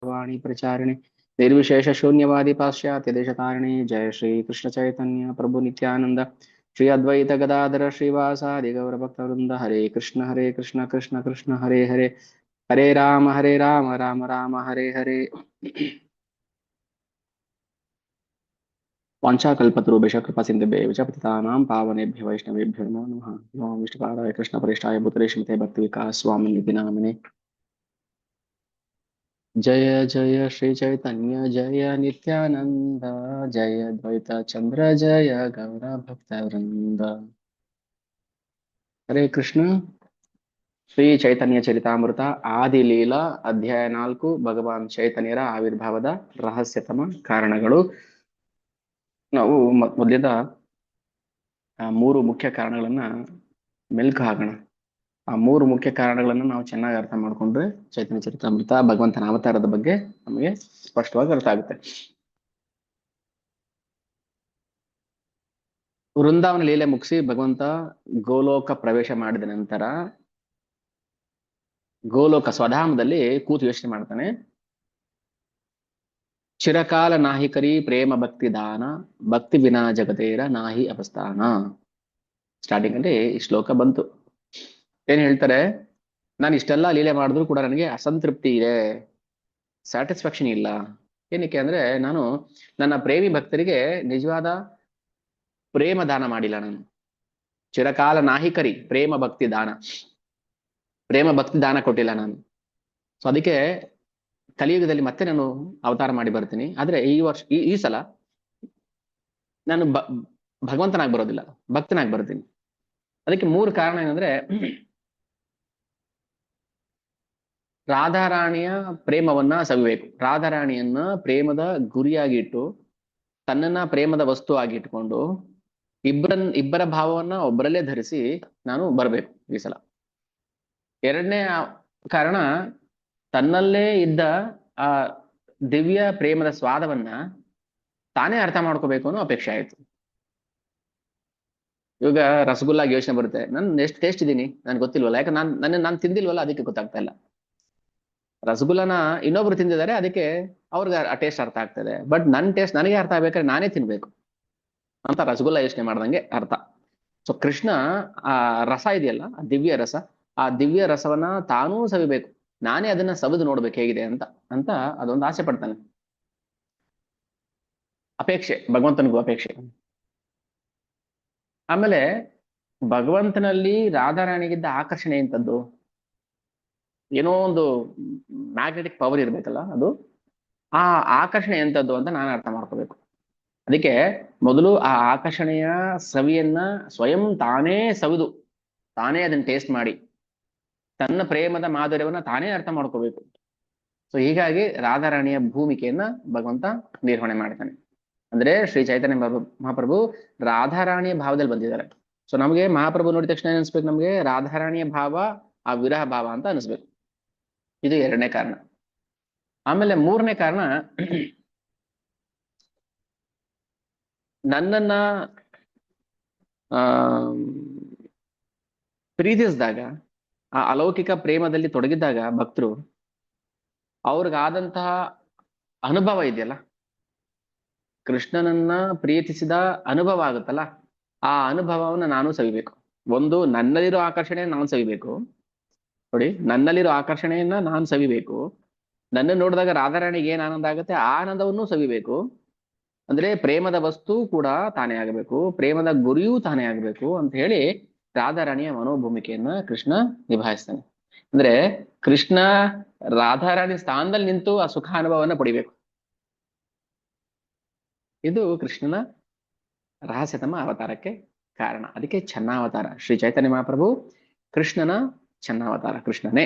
वाणी प्रचारिणे निर्विशेष शून्यवादी पाश्चात्य देशतारिणे जय श्री कृष्ण चैतन्य प्रभु नित्यानंद श्री अद्वैत गदाधर श्रीवासादि गौर भक्तवृंद हरे कृष्ण कृष्ण कृष्ण हरे हरे हरे राम राम राम हरे हरे वाञ्छाकल्पतरुभ्यश्च कृपासिन्धुभ्यः च पतितानां पावनेभ्यो वैष्णवेभ्यो नमो नमः नमो विष्णुपादाय कृष्णपरिष्ठाय भूतले श्रीमते भक्तिविकास स्वामिनिधि नामिने जय जय श्री चैतन्य जय नित्यानंद जय द्वैत चंद्र जय गौर भक्त वृंद हरे कृष्ण ಶ್ರೀ ಚೈತನ್ಯ ಚರಿತಾಮೃತ ಆದಿ ಲೀಲಾ ಅಧ್ಯಾಯ 4 ಭಗವಾನ್ ಚೈತನ್ಯರ ಆವಿರ್ಭಾವದ ರಹಸ್ಯತಮ ಕಾರಣಗಳು. ನಾವು ಮೊದಲಿಂದ ಮೂರು ಮುಖ್ಯ ಕಾರಣಗಳನ್ನ ಮೆಲ್ಕು ಹಾಕೋಣ. ಆ ಮೂರು ಮುಖ್ಯ ಕಾರಣಗಳನ್ನ ನಾವು ಚೆನ್ನಾಗಿ ಅರ್ಥ ಮಾಡ್ಕೊಂಡ್ರೆ ಚೈತನ್ಯ ಚರಿತಾಮೃತ ಭಗವಂತನ ಅವತಾರದ ಬಗ್ಗೆ ನಮಗೆ ಸ್ಪಷ್ಟವಾಗಿ ಅರ್ಥ ಆಗುತ್ತೆ. ವೃಂದಾವನ ಲೀಲೆ ಮುಗಿಸಿ ಭಗವಂತ ಗೋಲೋಕ ಪ್ರವೇಶ ಮಾಡಿದ ನಂತರ ಗೋಲೋಕ ಸ್ವಧಾಮದಲ್ಲಿ ಕೂತು ಯೋಚನೆ ಮಾಡ್ತಾನೆ. ಚಿರಕಾಲ ನಾಹಿಕರಿ ಪ್ರೇಮ ಭಕ್ತಿ ದಾನ ಭಕ್ತಿ ವಿನಾ ಜಗತೇರ ನಾಹಿ ಅಪಸ್ಥಾನ. ಸ್ಟಾರ್ಟಿಂಗ್ ಅಲ್ಲಿ ಈ ಶ್ಲೋಕ ಬಂತು. ಏನ್ ಹೇಳ್ತಾರೆ? ನಾನು ಇಷ್ಟೆಲ್ಲ ಲೀಲೆ ಮಾಡಿದ್ರು ಕೂಡ ನನಗೆ ಅಸಂತೃಪ್ತಿ ಇದೆ, ಸ್ಯಾಟಿಸ್ಫ್ಯಾಕ್ಷನ್ ಇಲ್ಲ. ಏನಕ್ಕೆ ಅಂದ್ರೆ ನಾನು ನನ್ನ ಪ್ರೇಮಿ ಭಕ್ತರಿಗೆ ನಿಜವಾದ ಪ್ರೇಮ ದಾನ ಮಾಡಿಲ್ಲ. ನಾನು ಚಿರಕಾಲ ನಾಹಿಕರಿ ಪ್ರೇಮ ಭಕ್ತಿ ದಾನ ಕೊಟ್ಟಿಲ್ಲ ನಾನು. ಸೊ ಅದಕ್ಕೆ ಕಲಿಯುಗದಲ್ಲಿ ಮತ್ತೆ ನಾನು ಅವತಾರ ಮಾಡಿ ಬರ್ತೀನಿ. ಆದ್ರೆ ಈ ವರ್ಷ ಈ ಸಲ ನಾನು ಭಗವಂತನಾಗಿ ಬರೋದಿಲ್ಲ, ಭಕ್ತನಾಗಿ ಬರ್ತೀನಿ. ಅದಕ್ಕೆ ಮೂರು ಕಾರಣ ಏನಂದ್ರೆ, ರಾಧಾರಾಣಿಯ ಪ್ರೇಮವನ್ನ ಸವಿಬೇಕು. ರಾಧಾರಾಣಿಯನ್ನ ಪ್ರೇಮದ ಗುರಿಯಾಗಿ ಇಟ್ಟು ತನ್ನನ್ನ ಪ್ರೇಮದ ವಸ್ತು ಆಗಿ ಇಟ್ಕೊಂಡು ಇಬ್ಬರ ಭಾವವನ್ನ ಒಬ್ಬರಲ್ಲೇ ಧರಿಸಿ ನಾನು ಬರ್ಬೇಕು ಈ ಸಲ. ಎರಡನೇ ಕಾರಣ, ತನ್ನಲ್ಲೇ ಇದ್ದ ಆ ದಿವ್ಯ ಪ್ರೇಮದ ಸ್ವಾದವನ್ನ ತಾನೇ ಅರ್ಥ ಮಾಡ್ಕೋಬೇಕು ಅನ್ನೋ ಅಪೇಕ್ಷೆ ಆಯ್ತು. ಇವಾಗ ರಸಗುಲ್ಲಾಗಿ ಯೋಚನೆ ಬರುತ್ತೆ, ನಾನು ಎಷ್ಟು ಟೇಸ್ಟ್ ಇದ್ದೀನಿ ನನ್ಗೆ ಗೊತ್ತಿಲ್ವಲ್ಲ, ಯಾಕಂದ್ರೆ ನಾನು ತಿಂದಿಲ್ವಲ್ಲ, ಅದಕ್ಕೆ ಗೊತ್ತಾಗ್ತಾ ಇಲ್ಲ. ರಸಗುಲ್ಲನ ಇನ್ನೊಬ್ರು ತಿಂದಿದ್ದಾರೆ, ಅದಕ್ಕೆ ಅವ್ರಿಗೆ ಆ ಟೇಸ್ಟ್ ಅರ್ಥ ಆಗ್ತದೆ. ಬಟ್ ನನ್ನ ಟೇಸ್ಟ್ ನನಗೆ ಅರ್ಥ ಆಗ್ಬೇಕಾದ್ರೆ ನಾನೇ ತಿನ್ಬೇಕು ಅಂತ ರಸಗುಲ್ಲ ಯೋಚನೆ ಮಾಡ್ದಂಗೆ ಅರ್ಥ. ಸೊ ಕೃಷ್ಣ ಆ ರಸ ಇದೆಯಲ್ಲ, ಆ ದಿವ್ಯ ರಸವನ್ನ ತಾನೂ ಸವಿಬೇಕು, ನಾನೇ ಅದನ್ನ ಸವಿದು ನೋಡ್ಬೇಕು ಹೇಗಿದೆ ಅಂತ ಅದೊಂದು ಆಸೆ ಪಡ್ತಾನೆ. ಅಪೇಕ್ಷೆ, ಭಗವಂತನಿಗೂ ಅಪೇಕ್ಷೆ. ಆಮೇಲೆ ಭಗವಂತನಲ್ಲಿ ರಾಧಾರಾಣಿಗಿದ್ದ ಆಕರ್ಷಣೆ ಎಂತದ್ದು, ಏನೋ ಒಂದು ಮ್ಯಾಗ್ನೆಟಿಕ್ ಪವರ್ ಇರ್ಬೇಕಲ್ಲ, ಅದು ಆ ಆಕರ್ಷಣೆ ಎಂತದ್ದು ಅಂತ ನಾನು ಅರ್ಥ ಮಾಡ್ಕೋಬೇಕು. ಅದಕ್ಕೆ ಮೊದಲು ಆ ಆಕರ್ಷಣೆಯ ಸವಿಯನ್ನ ಸ್ವಯಂ ತಾನೇ ಸವಿದು ತಾನೇ ಅದನ್ನ ಟೇಸ್ಟ್ ಮಾಡಿ ತನ್ನ ಪ್ರೇಮದ ಮಾಧುರ್ಯವನ್ನ ತಾನೇ ಅರ್ಥ ಮಾಡ್ಕೋಬೇಕು. ಸೊ ಹೀಗಾಗಿ ರಾಧಾರಾಣಿಯ ಭೂಮಿಕೆಯನ್ನ ಭಗವಂತ ನಿರ್ವಹಣೆ ಮಾಡ್ತಾನೆ. ಅಂದ್ರೆ ಶ್ರೀ ಚೈತನ್ಯ ಮಹಾಪ್ರಭು ರಾಧಾರಾಣಿಯ ಭಾವದಲ್ಲಿ ಬಂದಿದ್ದಾರೆ. ಸೊ ನಮಗೆ ಮಹಾಪ್ರಭು ನೋಡಿದ ತಕ್ಷಣ ಏನ್ ಅನ್ಸ್ಬೇಕು? ನಮ್ಗೆ ರಾಧಾರಾಣಿಯ ಭಾವ, ಆ ವಿರಹ ಭಾವ ಅಂತ ಅನಿಸ್ಬೇಕು. ಇದು ಎರಡನೇ ಕಾರಣ. ಆಮೇಲೆ ಮೂರನೇ ಕಾರಣ, ನನ್ನನ್ನ ಪ್ರೀತಿಸಿದಾಗ, ಆ ಅಲೌಕಿಕ ಪ್ರೇಮದಲ್ಲಿ ತೊಡಗಿದ್ದಾಗ ಭಕ್ತರು ಅವ್ರಿಗಾದಂತಹ ಅನುಭವ ಇದೆಯಲ್ಲ, ಕೃಷ್ಣನನ್ನ ಪ್ರೀತಿಸಿದ ಅನುಭವ ಆಗುತ್ತಲ್ಲ, ಆ ಅನುಭವವನ್ನ ನಾನು ಸವಿಬೇಕು. ಒಂದು, ನನ್ನಲ್ಲಿರೋ ಆಕರ್ಷಣೆ ನಾನು ಸವಿಬೇಕು. ನೋಡಿ, ನನ್ನಲ್ಲಿರೋ ಆಕರ್ಷಣೆಯನ್ನ ನಾನು ಸವಿಬೇಕು. ನನ್ನ ನೋಡಿದಾಗ ರಾಧಾರಾಣಿಗೆ ಏನ್ ಆನಂದ ಆಗುತ್ತೆ, ಆ ಆನಂದವನ್ನು ಸವಿಬೇಕು. ಅಂದ್ರೆ ಪ್ರೇಮದ ವಸ್ತು ಕೂಡ ತಾನೇ ಆಗಬೇಕು, ಪ್ರೇಮದ ಗುರಿಯೂ ತಾನೇ ಆಗಬೇಕು ಅಂತ ಹೇಳಿ ರಾಧಾರಾಣಿಯ ಮನೋಭೂಮಿಕೆಯನ್ನ ಕೃಷ್ಣ ನಿಭಾಯಿಸ್ತಾನೆ. ಅಂದ್ರೆ ಕೃಷ್ಣ ರಾಧಾರಾಣಿ ಸ್ಥಾನದಲ್ಲಿ ನಿಂತು ಆ ಸುಖ ಅನುಭವವನ್ನ ಪಡಿಬೇಕು. ಇದು ಕೃಷ್ಣನ ರಹಸ್ಯತಮ ಅವತಾರಕ್ಕೆ ಕಾರಣ. ಅದಕ್ಕೆ ಚನ್ನಾವತಾರ. ಶ್ರೀ ಚೈತನ್ಯ ಮಹಾಪ್ರಭು ಕೃಷ್ಣನ ಚನ್ನಾವತಾರ, ಕೃಷ್ಣನೇ.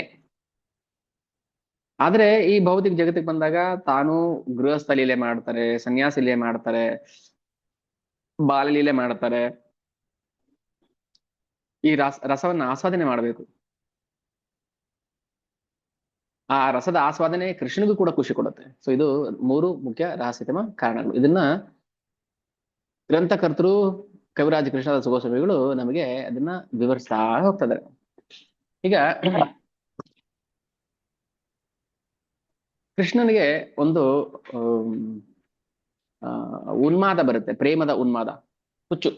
ಆದ್ರೆ ಈ ಭೌತಿಕ ಜಗತ್ತಿಗೆ ಬಂದಾಗ ತಾನು ಗೃಹಸ್ಥ ಲೀಲೆ ಮಾಡ್ತಾರೆ, ಸನ್ಯಾಸಿ ಲೀಲೆ ಮಾಡ್ತಾರೆ, ಬಾಲಲೀಲೆ ಮಾಡ್ತಾರೆ. ಈ ರಸವನ್ನ ಆಸ್ವಾದನೆ ಮಾಡಬೇಕು. ಆ ರಸದ ಆಸ್ವಾದನೆ ಕೃಷ್ಣನಿಗೂ ಕೂಡ ಖುಷಿ ಕೊಡುತ್ತೆ. ಸೊ ಇದು ಮೂರು ಮುಖ್ಯ ರಹಸ್ಯತಮ ಕಾರಣಗಳು. ಇದನ್ನ ಗ್ರಂಥಕರ್ತರು ಕವಿರಾಜ ಕೃಷ್ಣದಾಸ ಗೋಸ್ವಾಮಿಗಳು ನಮಗೆ ಅದನ್ನ ವಿವರಿಸ್ತಾ ಹೋಗ್ತಾರೆ. ಈಗ ಕೃಷ್ಣನಿಗೆ ಒಂದು ಆಮ್, ಉನ್ಮಾದ ಬರುತ್ತೆ, ಪ್ರೇಮದ ಉನ್ಮಾದ, ಹುಚ್ಚು.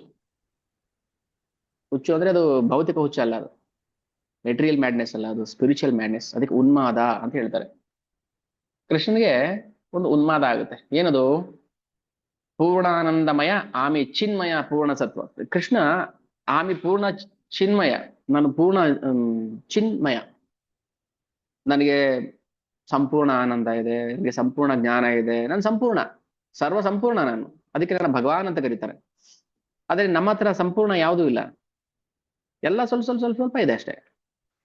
ಹುಚ್ಚು ಅಂದ್ರೆ ಅದು ಭೌತಿಕ ಹುಚ್ಚು ಅಲ್ಲ, ಅದು ಮೆಟೀರಿಯಲ್ ಮ್ಯಾಡ್ನೆಸ್ ಅಲ್ಲ, ಅದು ಸ್ಪಿರಿಚುವಲ್ ಮ್ಯಾಡ್ನೆಸ್. ಅದಕ್ಕೆ ಉನ್ಮಾದ ಅಂತ ಹೇಳ್ತಾರೆ. ಕೃಷ್ಣನಿಗೆ ಒಂದು ಉನ್ಮಾದ ಆಗುತ್ತೆ. ಏನದು? ಪೂರ್ಣಾನಂದಮಯ ಆಮಿ ಚಿನ್ಮಯ ಪೂರ್ಣ ಸತ್ವ. ಕೃಷ್ಣ ಆಮಿ ಪೂರ್ಣ ಚಿನ್ಮಯ, ನಾನು ಪೂರ್ಣ ಚಿನ್ಮಯ, ನನಗೆ ಸಂಪೂರ್ಣ ಆನಂದ ಇದೆ, ನನಗೆ ಸಂಪೂರ್ಣ ಜ್ಞಾನ ಇದೆ, ನಾನು ಸಂಪೂರ್ಣ, ಸರ್ವ ಸಂಪೂರ್ಣ ನಾನು. ಅದಕ್ಕೆ ನನ್ನ ಭಗವಾನ್ ಅಂತ ಕರೀತಾರೆ. ಆದ್ರೆ ನಮ್ಮ ಹತ್ರ ಸಂಪೂರ್ಣ ಯಾವುದೂ ಇಲ್ಲ, ಎಲ್ಲ ಸ್ವಲ್ಪ ಸ್ವಲ್ಪ ಸ್ವಲ್ಪ ಸ್ವಲ್ಪ ಇದೆ ಅಷ್ಟೇ.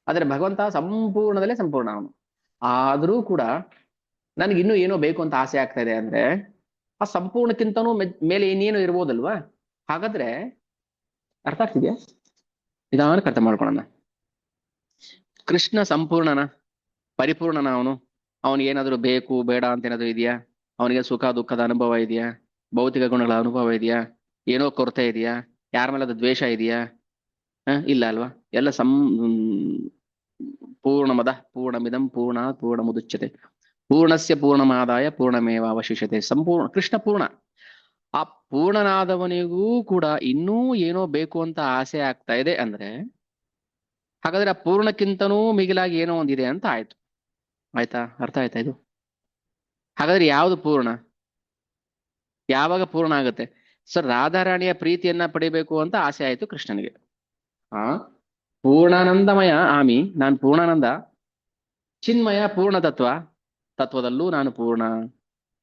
ಆದ್ರೆ ಭಗವಂತ ಸಂಪೂರ್ಣದಲ್ಲೇ ಸಂಪೂರ್ಣ ಅವನು. ಆದ್ರೂ ಕೂಡ ನನಗೆ ಇನ್ನೂ ಏನೋ ಬೇಕು ಅಂತ ಆಸೆ ಆಗ್ತಾ ಇದೆ ಅಂದ್ರೆ, ಆ ಸಂಪೂರ್ಣಕ್ಕಿಂತನೂ ಮೇಲೆ ಇನ್ನೇನು ಇರ್ಬೋದಲ್ವಾ? ಹಾಗಾದ್ರೆ ಅರ್ಥ ಆಗ್ತಿದ್ಯಾ? ನಿಧಾನಕ್ಕೆ ಅರ್ಥ ಮಾಡ್ಕೊಳ್ಳೋಣ. ಕೃಷ್ಣ ಸಂಪೂರ್ಣನ, ಪರಿಪೂರ್ಣನ ಅವನು? ಅವನಿಗೆ ಏನಾದ್ರು ಬೇಕು ಬೇಡ ಅಂತ ಏನಾದ್ರು ಇದೆಯಾ? ಅವನಿಗೆ ಸುಖ ದುಃಖದ ಅನುಭವ ಇದೆಯಾ? ಭೌತಿಕ ಗುಣಗಳ ಅನುಭವ ಇದೆಯಾ? ಏನೋ ಕೊರತೆ ಇದೆಯಾ? ಯಾರ ಮೇಲೆ ಅದು ದ್ವೇಷ ಇದೆಯಾ? ಇಲ್ಲ ಅಲ್ವಾ? ಎಲ್ಲ ಪೂರ್ಣಮದ ಪೂರ್ಣಮಿದಂ ಪೂರ್ಣಾತ್ ಪೂರ್ಣಮುದಚ್ಯತೆ ಪೂರ್ಣಸ್ಯ ಪೂರ್ಣಮಾದಾಯ ಪೂರ್ಣಮೇವ ಅವಶಿಷ್ಯತೆ. ಸಂಪೂರ್ಣ ಕೃಷ್ಣ ಪೂರ್ಣ. ಆ ಪೂರ್ಣನಾದವನಿಗೂ ಕೂಡ ಇನ್ನೂ ಏನೋ ಬೇಕು ಅಂತ ಆಸೆ ಆಗ್ತಾ ಇದೆ ಅಂದ್ರೆ, ಹಾಗಾದ್ರೆ ಆ ಪೂರ್ಣಕ್ಕಿಂತನೂ ಮಿಗಿಲಾಗಿ ಏನೋ ಒಂದಿದೆ ಅಂತ ಆಯ್ತು. ಆಯ್ತಾ? ಅರ್ಥ ಆಯ್ತಾ ಇದು? ಹಾಗಾದ್ರೆ ಯಾವುದು ಪೂರ್ಣ? ಯಾವಾಗ ಪೂರ್ಣ ಆಗುತ್ತೆ? ಸರ್, ರಾಧಾರಾಣಿಯ ಪ್ರೀತಿಯನ್ನ ಪಡಿಬೇಕು ಅಂತ ಆಸೆ ಆಯ್ತು ಕೃಷ್ಣನಿಗೆ. ಆ ಪೂರ್ಣಾನಂದಮಯ ಆಮಿ, ನಾನು ಪೂರ್ಣಾನಂದ, ಚಿನ್ಮಯ ಪೂರ್ಣ ತತ್ವ, ತತ್ವದಲ್ಲೂ ನಾನು ಪೂರ್ಣ,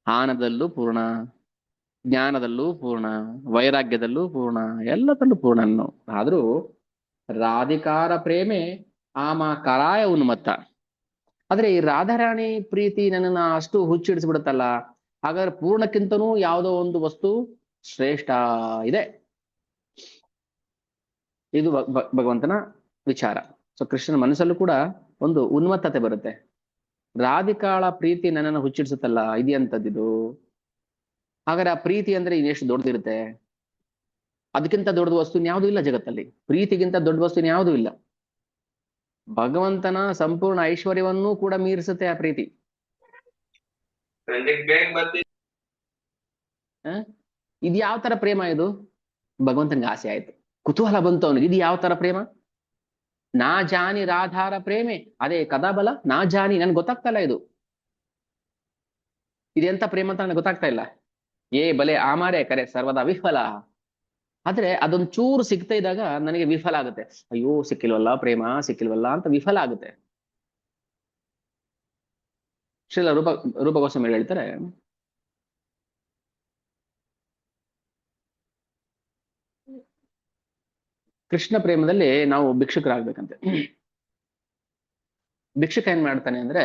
ಆನಂದದಲ್ಲೂ ಪೂರ್ಣ, ಜ್ಞಾನದಲ್ಲೂ ಪೂರ್ಣ, ವೈರಾಗ್ಯದಲ್ಲೂ ಪೂರ್ಣ, ಎಲ್ಲದಲ್ಲೂ ಪೂರ್ಣ. ಆದ್ರೂ ರಾಧಿಕಾರ ಪ್ರೇಮೆ ಆಮ ಕರಾಯ ಉನ್ಮತ್ತ. ಆದ್ರೆ ಈ ರಾಧಾರಾಣಿ ಪ್ರೀತಿ ನನ್ನನ್ನ ಅಷ್ಟು ಹುಚ್ಚಿಡಿಸ್ಬಿಡುತ್ತಲ್ಲ. ಹಾಗಾದ್ರೆ ಪೂರ್ಣಕ್ಕಿಂತನೂ ಯಾವುದೋ ಒಂದು ವಸ್ತು ಶ್ರೇಷ್ಠ ಇದೆ. ಇದು ಭಗವಂತನ ವಿಚಾರ. ಸೊ ಕೃಷ್ಣನ ಮನಸ್ಸಲ್ಲೂ ಕೂಡ ಒಂದು ಉನ್ಮತ್ತತೆ ಬರುತ್ತೆ. ರಾಧಿಕಾಳ ಪ್ರೀತಿ ನನ್ನನ್ನು ಹುಚ್ಚಿಡಿಸುತ್ತಲ್ಲ, ಇದೆಯಂತದ್ದು. ಹಾಗಾದ್ರೆ ಆ ಪ್ರೀತಿ ಅಂದ್ರೆ ಇನ್ನೆಷ್ಟು ದೊಡ್ಡದಿರುತ್ತೆ? ಅದಕ್ಕಿಂತ ದೊಡ್ಡ ವಸ್ತು ಯಾವುದು ಇಲ್ಲ ಜಗತ್ತಲ್ಲಿ. ಪ್ರೀತಿಗಿಂತ ದೊಡ್ಡ ವಸ್ತು ಯಾವುದು ಇಲ್ಲ. ಭಗವಂತನ ಸಂಪೂರ್ಣ ಐಶ್ವರ್ಯವನ್ನೂ ಕೂಡ ಮೀರಿಸುತ್ತೆ ಆ ಪ್ರೀತಿ. ಇದು ಯಾವ ತರ ಪ್ರೇಮ ಇದು? ಭಗವಂತನಿಗೆ ಆಸೆ ಆಯ್ತು, ಕುತೂಹಲ ಬಂತು ಅವನಿಗೆ. ಇದು ಯಾವ ತರ ಪ್ರೇಮ? ನಾ ಜಾನಿ ರಾಧಾರ ಪ್ರೇಮೆ ಅದೇ ಕದಾಬಲ ನಾ ಜಾನಿ. ನನ್ಗೆ ಗೊತ್ತಾಗ್ತಾ ಇಲ್ಲ ಇದು ಇದೆಂತ ಪ್ರೇಮ ಅಂತ ನನಗೆ ಗೊತ್ತಾಗ್ತಾ ಇಲ್ಲ. ಏ ಬಲೆ ಆಮಾರೆ ಕರೆ ಸರ್ವದಾ ವಿಫಲ. ಆದ್ರೆ ಅದೊಂದು ಚೂರು ಸಿಗ್ತಾ ಇದ್ದಾಗ ನನಗೆ ವಿಫಲ ಆಗುತ್ತೆ. ಅಯ್ಯೋ ಸಿಕ್ಕಿಲ್ವಲ್ಲ ಪ್ರೇಮ, ಸಿಕ್ಕಿಲ್ವಲ್ಲ ಅಂತ ವಿಫಲ ಆಗುತ್ತೆ. ಶ್ರೀಲ ರೂಪ ಗೋಸ್ವಾಮಿ ಹೇಳ್ತಾರೆ, ಕೃಷ್ಣ ಪ್ರೇಮದಲ್ಲಿ ನಾವು ಭಿಕ್ಷುಕರಾಗ್ಬೇಕಂತೆ. ಭಿಕ್ಷುಕ ಏನ್ ಮಾಡ್ತಾನೆ ಅಂದ್ರೆ,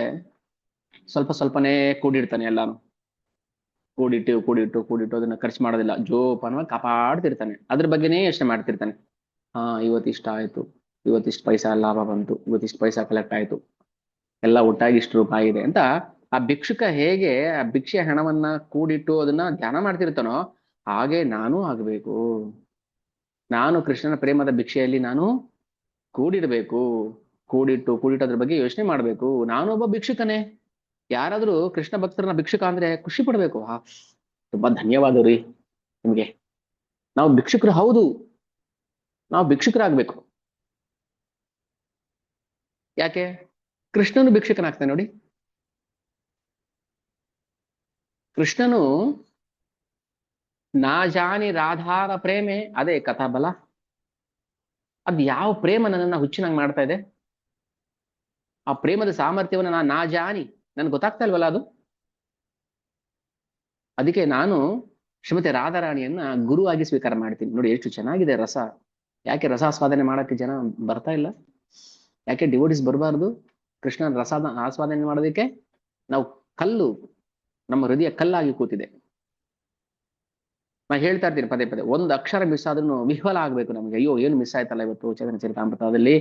ಸ್ವಲ್ಪ ಸ್ವಲ್ಪನೇ ಕೂಡಿಡ್ತಾನೆ. ಎಲ್ಲಾನು ಕೂಡಿಟ್ಟು ಕೂಡಿಟ್ಟು ಕೂಡಿಟ್ಟು ಅದನ್ನ ಖರ್ಚು ಮಾಡೋದಿಲ್ಲ, ಜೋಪಾನವಾಗಿ ಕಾಪಾಡ್ತಿರ್ತಾನೆ. ಅದ್ರ ಬಗ್ಗೆನೇ ಯೋಚನೆ ಮಾಡ್ತಿರ್ತಾನೆ. ಇವತ್ತಿಷ್ಟ ಆಯ್ತು, ಇವತ್ತಿಷ್ಟು ಪೈಸಾ ಲಾಭ ಬಂತು, ಇವತ್ತಿಷ್ಟು ಪೈಸಾ ಕಲೆಕ್ಟ್ ಆಯ್ತು, ಎಲ್ಲ ಒಟ್ಟಾಗಿ ಇಷ್ಟು ರೂಪಾಯಿ ಇದೆ ಅಂತ. ಆ ಭಿಕ್ಷುಕ ಹೇಗೆ ಆ ಭಿಕ್ಷೆ ಹಣವನ್ನ ಕೂಡಿಟ್ಟು ಅದನ್ನ ಧ್ಯಾನ ಮಾಡ್ತಿರ್ತಾನೋ, ಹಾಗೆ ನಾನು ಆಗ್ಬೇಕು. ನಾನು ಕೃಷ್ಣನ ಪ್ರೇಮದ ಭಿಕ್ಷೆಯಲ್ಲಿ ನಾನು ಕೂಡಿಡ್ಬೇಕು. ಕೂಡಿಟ್ಟು ಕೂಡಿಟ್ಟು ಅದ್ರ ಬಗ್ಗೆ ಯೋಚನೆ ಮಾಡ್ಬೇಕು. ನಾನು ಒಬ್ಬ ಭಿಕ್ಷುಕನೇ. ಯಾರಾದ್ರೂ ಕೃಷ್ಣ ಭಕ್ತರನ್ನ ಭಿಕ್ಷುಕ ಅಂದ್ರೆ ಖುಷಿ ಪಡ್ಬೇಕು. ತುಂಬಾ ಧನ್ಯವಾದ ರೀ ನಿಮ್ಗೆ, ನಾವು ಭಿಕ್ಷುಕರು. ಹೌದು, ನಾವು ಭಿಕ್ಷುಕರಾಗ್ಬೇಕು. ಯಾಕೆ? ಕೃಷ್ಣನು ಭಿಕ್ಷುಕನಾಗ್ತಾನೆ ನೋಡಿ. ಕೃಷ್ಣನು ನಾ ಜಾನಿ ರಾಧಾರ ಪ್ರೇಮೆ ಅದೇ ಕಥಾಬಲ. ಅದ್ ಯಾವ ಪ್ರೇಮ ನನ್ನನ್ನ ಹುಚ್ಚಿನಂಗ್ ಮಾಡ್ತಾ ಇದೆ? ಆ ಪ್ರೇಮದ ಸಾಮರ್ಥ್ಯವನ್ನು ನಾ ಜಾನಿ, ನನ್ಗೆ ಗೊತ್ತಾಗ್ತಾ ಇಲ್ವಲ್ಲ ಅದು. ಅದಕ್ಕೆ ನಾನು ಶ್ರೀಮತಿ ರಾಧಾರಾಣಿಯನ್ನ ಗುರುವಾಗಿ ಸ್ವೀಕಾರ ಮಾಡ್ತೀನಿ. ನೋಡಿ ಎಷ್ಟು ಚೆನ್ನಾಗಿದೆ ರಸ. ಯಾಕೆ ರಸಾಸ್ವಾದನೆ ಮಾಡಕ್ಕೆ ಜನ ಬರ್ತಾ ಇಲ್ಲ? ಯಾಕೆ ಡಿವೋಟಿಸ್ ಬರಬಾರ್ದು ಕೃಷ್ಣನ ಆಸ್ವಾದನೆ ಮಾಡೋದಕ್ಕೆ? ನಾವು ಕಲ್ಲು, ನಮ್ಮ ಹೃದಯ ಕಲ್ಲಾಗಿ ಕೂತಿದೆ. ನಾ ಹೇಳ್ತಾ ಇರ್ತೀನಿ ಪದೇ ಪದೇ, ಒಂದು ಅಕ್ಷರ ಮಿಸ್ ಆದ್ರೂ ವಿಫಲ ಆಗ್ಬೇಕು ನಮ್ಗೆ. ಅಯ್ಯೋ ಏನು ಮಿಸ್ ಆಯ್ತಲ್ಲ ಇವತ್ತು ಚೇತನ ಚರಿತಾಮೃತದಲ್ಲಿ,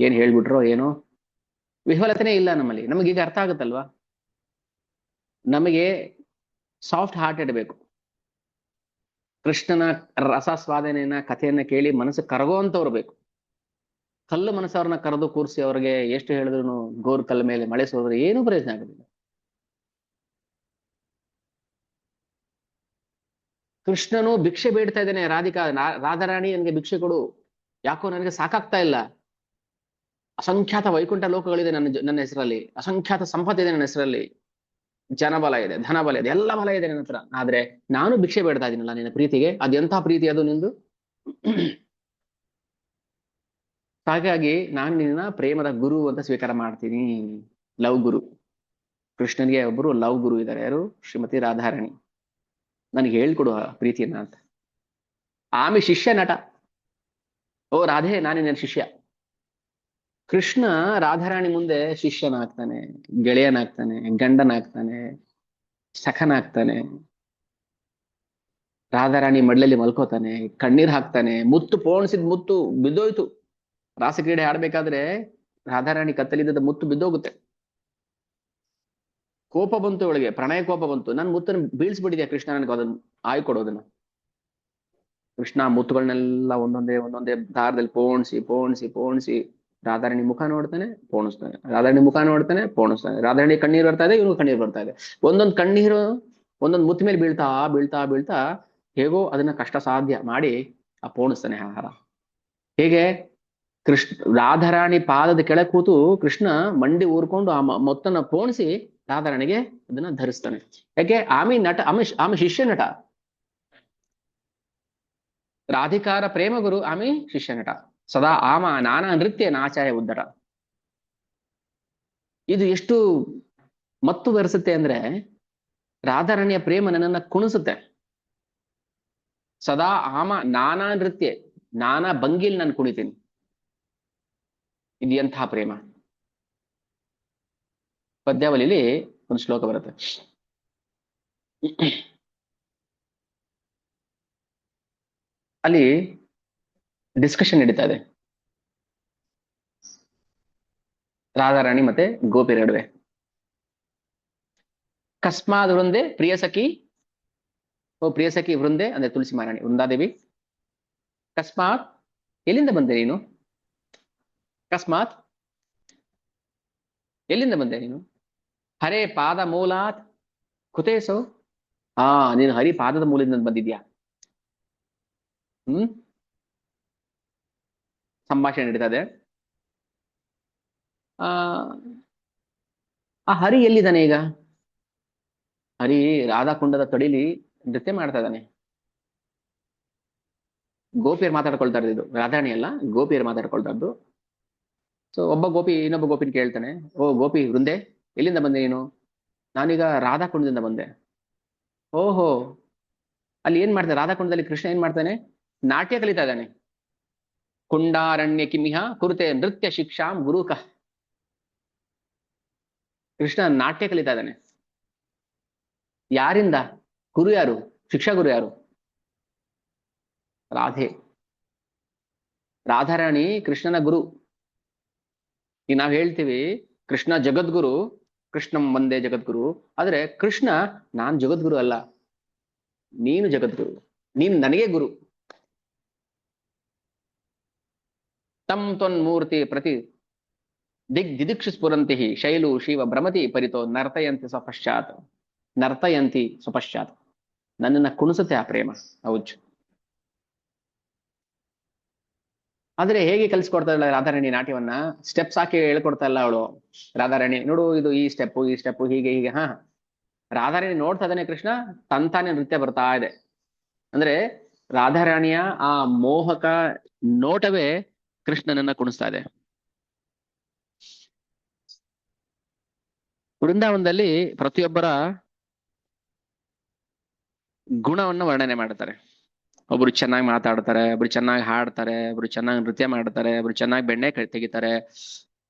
ಏನ್ ಹೇಳ್ಬಿಟ್ರೋ ಏನೋ. ವಿಫಲತೆನೇ ಇಲ್ಲ ನಮ್ಮಲ್ಲಿ. ನಮಗೀಗ ಅರ್ಥ ಆಗುತ್ತಲ್ವಾ? ನಮಗೆ ಸಾಫ್ಟ್ ಹಾರ್ಟ್ ಇಡಬೇಕು. ಕೃಷ್ಣನ ರಸಾಸ್ವಾದನೆಯನ್ನ ಕಥೆಯನ್ನ ಕೇಳಿ ಮನಸ್ಸು ಕರಗುವಂತವ್ರು ಬೇಕು. ಕಲ್ಲು ಮನಸ್ಸವ್ರನ್ನ ಕರೆದು ಕೂರಿಸಿ ಅವ್ರಿಗೆ ಎಷ್ಟು ಹೇಳಿದ್ರು ಗೋರ್ ಕಲ್ಲ ಮೇಲೆ ಮಳೆ ಸೋದ್ರೆ ಏನೂ ಪ್ರಯೋಜನ ಆಗೋದಿಲ್ಲ. ಕೃಷ್ಣನು ಭಿಕ್ಷೆ ಬೇಡ್ತಾ ಇದ್ದಾನೆ, ರಾಧಾರಾಣಿ ನನಗೆ ಭಿಕ್ಷೆ ಕೊಡು, ಯಾಕೋ ನನಗೆ ಸಾಕಾಗ್ತಾ ಇಲ್ಲ. ಅಸಂಖ್ಯಾತ ವೈಕುಂಠ ಲೋಕಗಳಿದೆ ನನ್ನ ಹೆಸರಲ್ಲಿ, ಅಸಂಖ್ಯಾತ ಸಂಪತ್ತಿದೆ ನನ್ನ ಹೆಸರಲ್ಲಿ, ಜನಬಲ ಇದೆ, ಧನಬಲ ಇದೆ, ಎಲ್ಲ ಬಲ ಇದೆ ನನ್ನ ಹತ್ರ. ಆದ್ರೆ ನಾನು ಭಿಕ್ಷೆ ಬೇಡ್ತಾ ಇದ್ದೀನಲ್ಲ ನಿನ್ನ ಪ್ರೀತಿಗೆ, ಅದೆಂಥ ಪ್ರೀತಿ ಅದು ನಿಂದು. ಹಾಗಾಗಿ ನಾನು ನಿನ್ನ ಪ್ರೇಮದ ಗುರು ಅಂತ ಸ್ವೀಕಾರ ಮಾಡ್ತೀನಿ. ಲವ್ ಗುರು. ಕೃಷ್ಣನಿಗೆ ಒಬ್ಬರು ಲವ್ ಗುರು ಇದ್ದಾರೆ, ಯಾರು? ಶ್ರೀಮತಿ ರಾಧಾರಾಣಿ. ನನಗೆ ಹೇಳ್ಕೊಡುವ ಪ್ರೀತಿಯನ್ನ ಅಂತ. ಆಮೆ ಶಿಷ್ಯ ನಟ. ಓ ರಾಧೆ, ನಾನು ನಿನ್ನ ಶಿಷ್ಯ. ಕೃಷ್ಣ ರಾಧಾರಾಣಿ ಮುಂದೆ ಶಿಷ್ಯನಾಗ್ತಾನೆ, ಗೆಳೆಯನಾಗ್ತಾನೆ, ಗಂಡನಾಗ್ತಾನೆ, ಸಖನಾಗ್ತಾನೆ. ರಾಧಾರಾಣಿ ಮಡ್ಲಲ್ಲಿ ಮಲ್ಕೋತಾನೆ, ಕಣ್ಣೀರ್ ಹಾಕ್ತಾನೆ, ಮುತ್ತು ಪೋಣಿಸಿದ ಮುತ್ತು ಬಿದ್ದೋಯ್ತು. ರಾಸಕ್ರೀಡೆ ಆಡ್ಬೇಕಾದ್ರೆ ರಾಧಾರಾಣಿ ಕತ್ತಲಿದ್ದ ಮುತ್ತು ಬಿದ್ದೋಗುತ್ತೆ. ಕೋಪ ಬಂತು ಅವಳಿಗೆ, ಪ್ರಣಯ ಕೋಪ ಬಂತು. ನನ್ ಮುತ್ತನ್ನು ಬೀಳ್ಸ್ಬಿಟ್ಟಿದ್ಯಾ ಕೃಷ್ಣ, ನನಗೆ ಅದನ್ನ ಆಯ್ಕೊಡೋದನ್ನ. ಕೃಷ್ಣ ಮುತ್ತುಗಳನ್ನೆಲ್ಲ ಒಂದೊಂದೇ ಒಂದೊಂದೇ ದಾರದಲ್ಲಿ ಪೋಣಿಸಿ ಪೋಣಿಸಿ ಪೋಣಿಸಿ ರಾಧಾರಾಣಿ ಮುಖ ನೋಡ್ತಾನೆ, ಪೋಣಿಸ್ತಾನೆ, ರಾಧಾರಾಣಿ ಮುಖ ನೋಡ್ತಾನೆ, ಪೋಣಿಸ್ತಾನೆ. ರಾಧಾರಾಣಿ ಕಣ್ಣೀರು ಬರ್ತಾ ಇದೆ, ಇವನು ಕಣ್ಣೀರು ಬರ್ತಾ ಇದೆ. ಒಂದೊಂದು ಕಣ್ಣೀರು ಒಂದೊಂದು ಮುತ್ತ ಮೇಲೆ ಬೀಳ್ತಾ ಬೀಳ್ತಾ ಬೀಳ್ತಾ ಹೇಗೋ ಅದನ್ನ ಕಷ್ಟ ಸಾಧ್ಯ ಮಾಡಿ ಆ ಪೋಣಿಸ್ತಾನೆ ಆಹಾರ. ಹೇಗೆ? ರಾಧಾರಾಣಿ ಪಾದದ ಕೆಳ ಕೂತು ಕೃಷ್ಣ ಮಂಡಿ ಊರ್ಕೊಂಡು ಆ ಮೊತ್ತನ ಪೋಣಿಸಿ ರಾಧಾರಾಣಿಗೆ ಅದನ್ನ ಧರಿಸ್ತಾನೆ. ಯಾಕೆ? ಆಮಿ ನಟ, ಆಮೆ ಶಿಷ್ಯ ನಟ. ರಾಧಿಕಾರ ಪ್ರೇಮ ಗುರು, ಆಮಿ ಶಿಷ್ಯ ನಟ. ಸದಾ ಆಮ ನಾನಾ ನೃತ್ಯ ನಾಚಾಯ ಉದ್ದಟ. ಇದು ಎಷ್ಟು ಮತ್ತು ಬೆರೆಸುತ್ತೆ ಅಂದ್ರೆ, ರಾಧಾರಾಣಿಯ ಪ್ರೇಮ ನನ್ನನ್ನ ಕುಣಿಸುತ್ತೆ. ಸದಾ ಆಮ ನಾನಾ ನೃತ್ಯ, ನಾನಾ ಭಂಗಿಲ್ ನಾನು ಕುಣಿತೀನಿ. ಇದು ಎಂಥ ಪ್ರೇಮ. ಪದ್ಯಾವಲಿಲಿ ಒಂದು ಶ್ಲೋಕ ಬರುತ್ತೆ. ಅಲ್ಲಿ ಡಿಸ್ಕಷನ್ ನಡೀತಾ ಇದೆ ರಾಧಾರಾಣಿ ಮತ್ತೆ ಗೋಪಿ ನಡುವೆ. ಕಸ್ಮಾದ್ ವೃಂದೆ ಪ್ರಿಯಸಖಿ, ಓ ಪ್ರಿಯಸಖಿ ವೃಂದೆ ಅಂದ್ರೆ ತುಳಸಿ ಮಹಾರಾಣಿ ವೃಂದಾದೇವಿ. ಕಸ್ಮಾತ್, ಎಲ್ಲಿಂದ ಬಂದೆ ನೀನು? ಕಸ್ಮಾತ್, ಎಲ್ಲಿಂದ ಬಂದೆ ನೀನು? ಹರೇ ಪಾದ ಮೂಲಾತ್ ಕುತೇಸೋ. ನೀನು ಹರಿ ಪಾದದ ಮೂಲದಿಂದ ಬಂದಿದ್ಯಾ. ಸಂಭಾಷಣೆ ನಡೀತಾ ಇದೆ. ಆ ಹರಿ ಎಲ್ಲಿದ್ದಾನೆ ಈಗ? ಹರಿ ರಾಧಾಕುಂಡದ ತಡಿಲಿ ನೃತ್ಯ ಮಾಡ್ತಾ ಇದ್ದಾನೆ. ಗೋಪಿಯರು ಮಾತಾಡ್ಕೊಳ್ತಾ ಇದ್ದು, ರಾಧಾರಾಣಿ ಅಲ್ಲ, ಗೋಪಿಯರು ಮಾತಾಡ್ಕೊಳ್ತಾ ಇದ್ದು. ಸೊ ಒಬ್ಬ ಗೋಪಿ ಇನ್ನೊಬ್ಬ ಗೋಪಿನ ಕೇಳ್ತಾನೆ, ಓ ಗೋಪಿ ವೃಂದೆ, ಎಲ್ಲಿಂದ ಬಂದೆ ನೀನು? ನಾನೀಗ ರಾಧಾಕುಂಡದಿಂದ ಬಂದೆ. ಓಹೋ, ಅಲ್ಲಿ ಏನ್ ಮಾಡ್ತಾನೆ ರಾಧಾಕುಂಡದಲ್ಲಿ? ಕೃಷ್ಣ ಏನ್ ಮಾಡ್ತಾನೆ? ನಾಟ್ಯ ಕಲಿತಾ ಇದ್ದಾನೆ. ಕುಂಡಾರಣ್ಯ ಕಿಮಿಹ ಕುರುತೆ ನೃತ್ಯ ಶಿಕ್ಷಾಂ ಗುರುಕ. ಕೃಷ್ಣ ನಾಟ್ಯ ಕಲಿತಾ ಇದ್ದಾನೆ. ಯಾರಿಂದ? ಗುರು ಯಾರು? ಶಿಕ್ಷಾ ಗುರು ಯಾರು? ರಾಧೆ. ರಾಧಾರಾಣಿ ಕೃಷ್ಣನ ಗುರು. ಈಗ ನಾವ್ ಹೇಳ್ತೀವಿ ಕೃಷ್ಣ ಜಗದ್ಗುರು, ಕೃಷ್ಣಂ ಒಂದೇ ಜಗದ್ಗುರು. ಆದ್ರೆ ಕೃಷ್ಣ, ನಾನ್ ಜಗದ್ಗುರು ಅಲ್ಲ, ನೀನು ಜಗದ್ಗುರು, ನೀನು ನನಗೆ ಗುರು. ತಂ ತ್ವನ್ಮೂರ್ತಿ ಪ್ರತಿ ದಿದಿಕ್ಷು ಸ್ಫುರಂತಿ ಶೈಲು ಶಿವ ಭ್ರಮತಿ ಪರಿತೋ ನರ್ತಯಂತಿ ಸ್ವಪಶ್ಚಾತ್. ನರ್ತಯಂತಿ ಸ್ವಪಶ್ಚಾತ್. ನನ್ನನ್ನ ಕುಣಿಸುತ್ತೆ ಆ ಪ್ರೇಮ. ಹೌದು. ಆದ್ರೆ ಹೇಗೆ ಕಲಿಸ್ಕೊಡ್ತಾ ಇಲ್ಲ ರಾಧಾರಾಣಿ ನಾಟ್ಯವನ್ನ? ಸ್ಟೆಪ್ಸ್ ಹಾಕಿ ಹೇಳ್ಕೊಡ್ತಾ ಇಲ್ಲ ಅವಳು. ರಾಧಾರಾಣಿ ನೋಡು, ಇದು ಈ ಸ್ಟೆಪ್ಪು ಈ ಸ್ಟೆಪ್ಪು ಹೀಗೆ ಹೀಗೆ. ರಾಧಾರಾಣಿ ನೋಡ್ತಾ ಇದ್ದಾನೆ, ಕೃಷ್ಣ ತಂತಾನೆ ನೃತ್ಯ ಬರ್ತಾ ಇದೆ. ಅಂದ್ರೆ ರಾಧಾರಾಣಿಯ ಆ ಮೋಹಕ ನೋಟವೇ ಕೃಷ್ಣನನ್ನ ಕುಣಿಸ್ತಾ ಇದೆ. ವೃಂದಾವನದಲ್ಲಿ ಪ್ರತಿಯೊಬ್ಬರ ಗುಣವನ್ನು ವರ್ಣನೆ ಮಾಡ್ತಾರೆ. ಒಬ್ರು ಚೆನ್ನಾಗಿ ಮಾತಾಡ್ತಾರೆ, ಒಬ್ರು ಚೆನ್ನಾಗಿ ಹಾಡ್ತಾರೆ, ಒಬ್ರು ಚೆನ್ನಾಗಿ ನೃತ್ಯ ಮಾಡ್ತಾರೆ, ಒಬ್ರು ಚೆನ್ನಾಗಿ ಬೆಣ್ಣೆ ತೆಗಿತಾರೆ,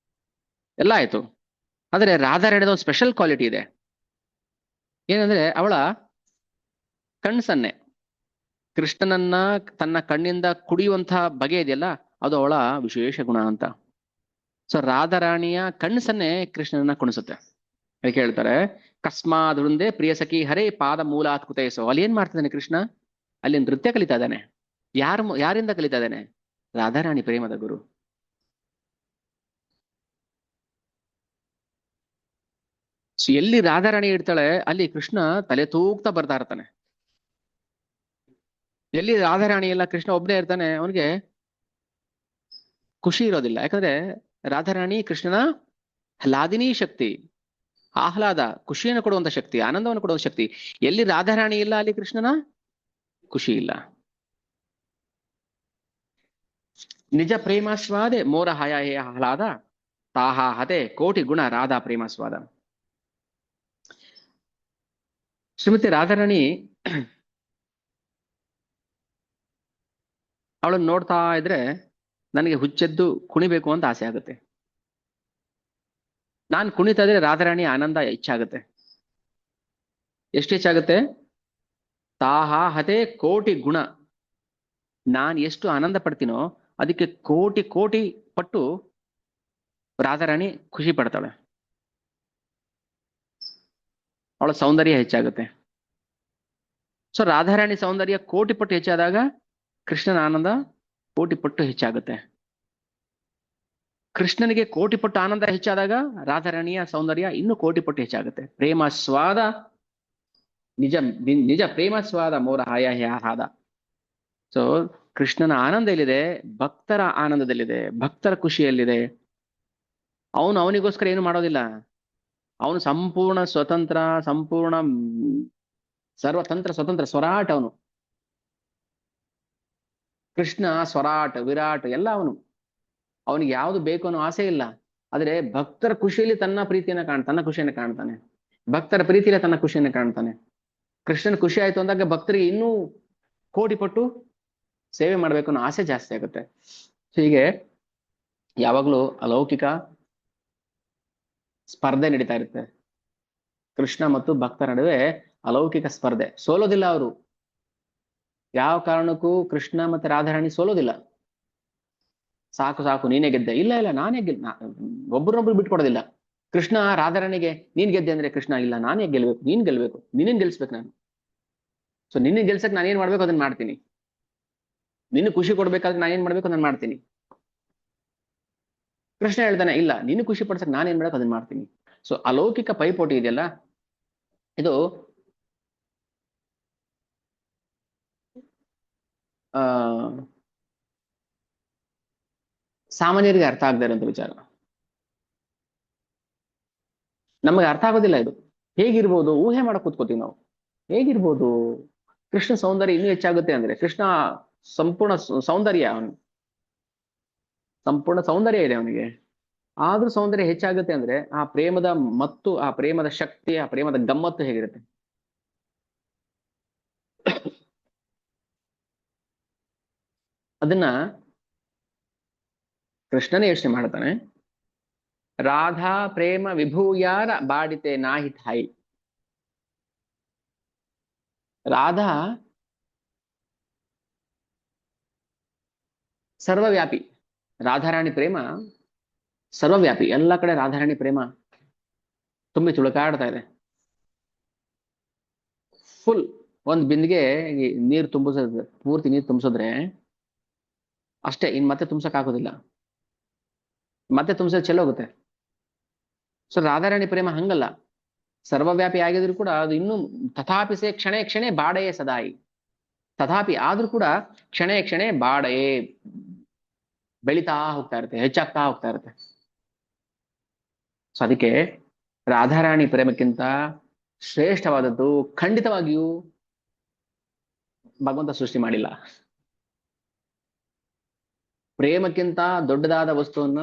ಎಲ್ಲ ಆಯ್ತು. ಆದ್ರೆ ರಾಧಾರಾಣಿದ ಒಂದು ಸ್ಪೆಷಲ್ ಕ್ವಾಲಿಟಿ ಇದೆ. ಏನಂದ್ರೆ ಅವಳ ಕಣ್ಸನ್ನೆ. ಕೃಷ್ಣನನ್ನ ತನ್ನ ಕಣ್ಣಿಂದ ಕುಡಿಯುವಂತಹ ಬಗೆ ಇದೆಯಲ್ಲ, ಅದು ಅವಳ ವಿಶೇಷ ಗುಣ ಅಂತ. ಸೊ ರಾಧಾರಾಣಿಯ ಕಣ್ಸನ್ನೆ ಕೃಷ್ಣನನ್ನ ಕುಣಿಸುತ್ತೆ. ಅದಕ್ಕೆ ಹೇಳ್ತಾರೆ, ಕಸ್ಮಾದ್ ವೃಂದೆ ಪ್ರಿಯ ಸಖಿ ಹರೇ ಪಾದ ಮೂಲಾತ್ ಕುತೇಸೋ. ಅಲ್ಲಿ ಏನ್ ಮಾಡ್ತಿದ್ದಾನೆ ಕೃಷ್ಣ? ಅಲ್ಲಿ ನೃತ್ಯ ಕಲಿತಾ ಇದ್ದಾನೆ. ಯಾರಿಂದ ಕಲಿತಾ ಇದ್ದಾನೆ? ರಾಧಾರಾಣಿ ಪ್ರೇಮದ ಗುರು. ಸೊ ಎಲ್ಲಿ ರಾಧಾರಾಣಿ ಇಡ್ತಾಳೆ ಅಲ್ಲಿ ಕೃಷ್ಣ ತಲೆ ತೂಗ್ತಾ ಬರ್ತಾ ಇರ್ತಾನೆ. ಎಲ್ಲಿ ರಾಧಾರಾಣಿ ಎಲ್ಲ ಕೃಷ್ಣ ಒಬ್ಬನೇ ಇರ್ತಾನೆ ಅವನಿಗೆ ಖುಷಿ ಇರೋದಿಲ್ಲ. ಯಾಕಂದ್ರೆ ರಾಧಾರಾಣಿ ಕೃಷ್ಣನ ಹ್ಲಾದಿನಿ ಶಕ್ತಿ, ಆಹ್ಲಾದ, ಖುಷಿಯನ್ನು ಕೊಡುವಂತ ಶಕ್ತಿ, ಆನಂದವನ್ನು ಕೊಡುವಂತ ಶಕ್ತಿ. ಎಲ್ಲಿ ರಾಧಾರಾಣಿ ಇಲ್ಲ ಅಲ್ಲಿ ಕೃಷ್ಣನ ಖುಷಿ ಇಲ್ಲ. ನಿಜ ಪ್ರೇಮಾಸ್ವಾದೆ ಮೋರ ಹಯ ಹೇ ಆಹ್ಲಾದ, ತಾಹಾ ಹತೆ ಕೋಟಿ ಗುಣ ರಾಧಾ ಪ್ರೇಮಾಸ್ವಾದ. ಶ್ರೀಮತಿ ರಾಧಾರಾಣಿ ಅವಳನ್ನು ನೋಡ್ತಾ ಇದ್ರೆ ನನಗೆ ಹುಚ್ಚೆದ್ದು ಕುಣಿಬೇಕು ಅಂತ ಆಸೆ ಆಗುತ್ತೆ. ನಾನು ಕುಣಿತಾ ಇದ್ರೆ ರಾಧಾರಾಣಿ ಆನಂದ ಹೆಚ್ಚಾಗುತ್ತೆ. ಎಷ್ಟು ಹೆಚ್ಚಾಗುತ್ತೆ? ತಾಹಾ ಹತೆ ಕೋಟಿ ಗುಣ. ನಾನು ಎಷ್ಟು ಆನಂದ ಪಡ್ತೀನೋ ಅದಕ್ಕೆ ಕೋಟಿ ಕೋಟಿ ಪಟ್ಟು ರಾಧಾರಾಣಿ ಖುಷಿ ಪಡ್ತಾಳೆ. ಅವಳ ಸೌಂದರ್ಯ ಹೆಚ್ಚಾಗುತ್ತೆ. ಸೊ ರಾಧಾರಾಣಿ ಸೌಂದರ್ಯ ಕೋಟಿ ಪಟ್ಟು ಹೆಚ್ಚಾದಾಗ ಕೃಷ್ಣನ ಆನಂದ ಕೋಟಿ ಪಟ್ಟು ಹೆಚ್ಚಾಗುತ್ತೆ. ಕೃಷ್ಣನಿಗೆ ಕೋಟಿ ಪಟ್ಟು ಆನಂದ ಹೆಚ್ಚಾದಾಗ ರಾಧಾರಾಣಿಯ ಸೌಂದರ್ಯ ಇನ್ನೂ ಕೋಟಿ ಪಟ್ಟು ಹೆಚ್ಚಾಗುತ್ತೆ. ಪ್ರೇಮ ಸ್ವಾದ ನಿಜ ನಿಜ ಪ್ರೇಮ ಸ್ವಾದ ಮೋರ ಹಾಯ ಹಾದ. ಸೊ ಕೃಷ್ಣನ ಆನಂದ ಎಲ್ಲಿದೆ? ಭಕ್ತರ ಆನಂದದಲ್ಲಿದೆ, ಭಕ್ತರ ಖುಷಿಯಲ್ಲಿದೆ. ಅವನಿಗೋಸ್ಕರ ಏನು ಮಾಡೋದಿಲ್ಲ. ಅವನು ಸಂಪೂರ್ಣ ಸ್ವತಂತ್ರ, ಸಂಪೂರ್ಣ ಸರ್ವತಂತ್ರ ಸ್ವತಂತ್ರ ಸ್ವರಾಟ್ ಅವನು. ಕೃಷ್ಣ ಸ್ವರಾಟ್ ವಿರಾಟ್ ಎಲ್ಲ ಅವನು. ಅವನಿಗೆ ಯಾವುದು ಬೇಕು ಅನ್ನೋ ಆಸೆ ಇಲ್ಲ. ಆದ್ರೆ ಭಕ್ತರ ಖುಷಿಯಲ್ಲಿ ತನ್ನ ಖುಷಿಯನ್ನು ಕಾಣ್ತಾನೆ. ಭಕ್ತರ ಪ್ರೀತಿಯಲ್ಲಿ ತನ್ನ ಖುಷಿಯನ್ನು ಕಾಣ್ತಾನೆ. ಕೃಷ್ಣನ ಖುಷಿ ಆಯ್ತು ಅಂದಾಗ ಭಕ್ತರಿಗೆ ಇನ್ನೂ ಕೋಟಿ ಪಟ್ಟು ಸೇವೆ ಮಾಡ್ಬೇಕು ಅನ್ನೋ ಆಸೆ ಜಾಸ್ತಿ ಆಗುತ್ತೆ. ಹೀಗೆ ಯಾವಾಗ್ಲೂ ಅಲೌಕಿಕ ಸ್ಪರ್ಧೆ ನಡೀತಾ ಇರುತ್ತೆ. ಕೃಷ್ಣ ಮತ್ತು ಭಕ್ತರ ನಡುವೆ ಅಲೌಕಿಕ ಸ್ಪರ್ಧೆ. ಸೋಲೋದಿಲ್ಲ ಅವರು. ಯಾವ ಕಾರಣಕ್ಕೂ ಕೃಷ್ಣ ಮತ್ತೆ ರಾಧಾರಾಣಿ ಸೋಲೋದಿಲ್ಲ. ಸಾಕು ಸಾಕು ನೀನೇ ಗೆದ್ದೆ, ಇಲ್ಲ ಇಲ್ಲ ನಾನೇ ಒಬ್ಬರನ್ನೊಬ್ರು ಬಿಟ್ಕೊಡೋದಿಲ್ಲ. ಕೃಷ್ಣ ರಾಧಾರಾಣಿಗೆ ನೀನ್ ಗೆದ್ದೆ ಅಂದ್ರೆ ಕೃಷ್ಣ ಇಲ್ಲ ನಾನೇ ಗೆಲ್ಬೇಕು, ನೀನ್ ಗೆಲ್ಬೇಕು, ನಿನ್ನ ಗೆಲ್ಸ್ಬೇಕು ನಾನು. ಸೊ ನಿನ್ನ ಗೆಲ್ಸಕ್ ನಾನೇನ್ ಮಾಡ್ಬೇಕು ಅದನ್ನ ಮಾಡ್ತೀನಿ. ನಿನ್ನ ಖುಷಿ ಕೊಡ್ಬೇಕಾದ್ರೆ ನಾನೇನ್ ಮಾಡ್ಬೇಕು ಅದನ್ನ ಮಾಡ್ತೀನಿ. ಕೃಷ್ಣ ಹೇಳ್ತಾನೆ ಇಲ್ಲ ನಿನ್ನ ಖುಷಿ ಪಡ್ಸಕ್ ನಾನೇನ್ ಮಾಡ್ಬೇಕು ಅದನ್ನ ಮಾಡ್ತೀನಿ. ಸೊ ಅಲೌಕಿಕ ಪೈಪೋಟಿ ಇದೆಯಲ್ಲ, ಇದು ಆ ಸಾಮಾನ್ಯರಿಗೆ ಅರ್ಥ ಆಗದೆ ಇರೋಂಥ ವಿಚಾರ. ನಮಗೆ ಅರ್ಥ ಆಗೋದಿಲ್ಲ ಇದು. ಹೇಗಿರ್ಬೋದು ಊಹೆ ಮಾಡಕ್ ಕೂತ್ಕೋತೀವಿ ನಾವು. ಹೇಗಿರ್ಬೋದು ಕೃಷ್ಣ ಸೌಂದರ್ಯ ಇನ್ನೂ ಹೆಚ್ಚಾಗುತ್ತೆ ಅಂದ್ರೆ, ಕೃಷ್ಣ ಸಂಪೂರ್ಣ ಸೌಂದರ್ಯ, ಅವನು ಸಂಪೂರ್ಣ ಸೌಂದರ್ಯ ಇದೆ ಅವನಿಗೆ. ಆದ್ರೂ ಸೌಂದರ್ಯ ಹೆಚ್ಚಾಗುತ್ತೆ ಅಂದ್ರೆ ಆ ಪ್ರೇಮದ ಮತ್ತು ಆ ಪ್ರೇಮದ ಶಕ್ತಿ, ಆ ಪ್ರೇಮದ ಗಮ್ಮತ್ತು ಹೇಗಿರುತ್ತೆ. ಅದನ್ನ ಕೃಷ್ಣನೇ ಯೋಚನೆ ಮಾಡ್ತಾನೆ. ರಾಧಾ ಪ್ರೇಮ ವಿಭೂಯಾರ ಬಾಡಿತೆ ನಾಹಿತ್ ಹೈ. ರಾಧಾ ಸರ್ವವ್ಯಾಪಿ. ರಾಧಾರಾಣಿ ಪ್ರೇಮ ಸರ್ವವ್ಯಾಪಿ. ಎಲ್ಲ ಕಡೆ ರಾಧಾರಾಣಿ ಪ್ರೇಮ ತುಂಬಿ ತುಳುಕಾಡ್ತಾ ಇದೆ. ಫುಲ್ ಒಂದ್ ಬಿಂದಿಗೆ ನೀರು ತುಂಬಿಸೋದು, ಪೂರ್ತಿ ನೀರು ತುಂಬಿಸಿದ್ರೆ ಅಷ್ಟೇ, ಇನ್ ಮತ್ತೆ ತುಂಬ್ಸಕ್ ಆಗೋದಿಲ್ಲ. ಮತ್ತೆ ತುಂಬಿಸೋದು ಚೆಲ್ಲೋಗುತ್ತೆ. ಸೊ ರಾಧಾರಾಣಿ ಪ್ರೇಮ ಹಂಗಲ್ಲ. ಸರ್ವವ್ಯಾಪಿ ಆಗಿದ್ರು ಕೂಡ ಅದು ಇನ್ನೂ ತಥಾಪಿಸೆ ಕ್ಷಣೆ ಕ್ಷಣೆ ಬಾಡೆಯೇ ಸದಾಯಿ. ತಥಾಪಿ ಆದ್ರೂ ಕೂಡ ಕ್ಷಣೆ ಕ್ಷಣೆ ಬಾಡೆಯೇ ಬೆಳಿತಾ ಹೋಗ್ತಾ ಇರುತ್ತೆ, ಹೆಚ್ಚಾಗ್ತಾ ಹೋಗ್ತಾ ಇರುತ್ತೆ. ಸೊ ಅದಕ್ಕೆ ರಾಧಾರಾಣಿ ಪ್ರೇಮಕ್ಕಿಂತ ಶ್ರೇಷ್ಠವಾದದ್ದು ಖಂಡಿತವಾಗಿಯೂ ಭಗವಂತ ಸೃಷ್ಟಿ ಮಾಡಿಲ್ಲ. ಪ್ರೇಮಕ್ಕಿಂತ ದೊಡ್ಡದಾದ ವಸ್ತುವನ್ನ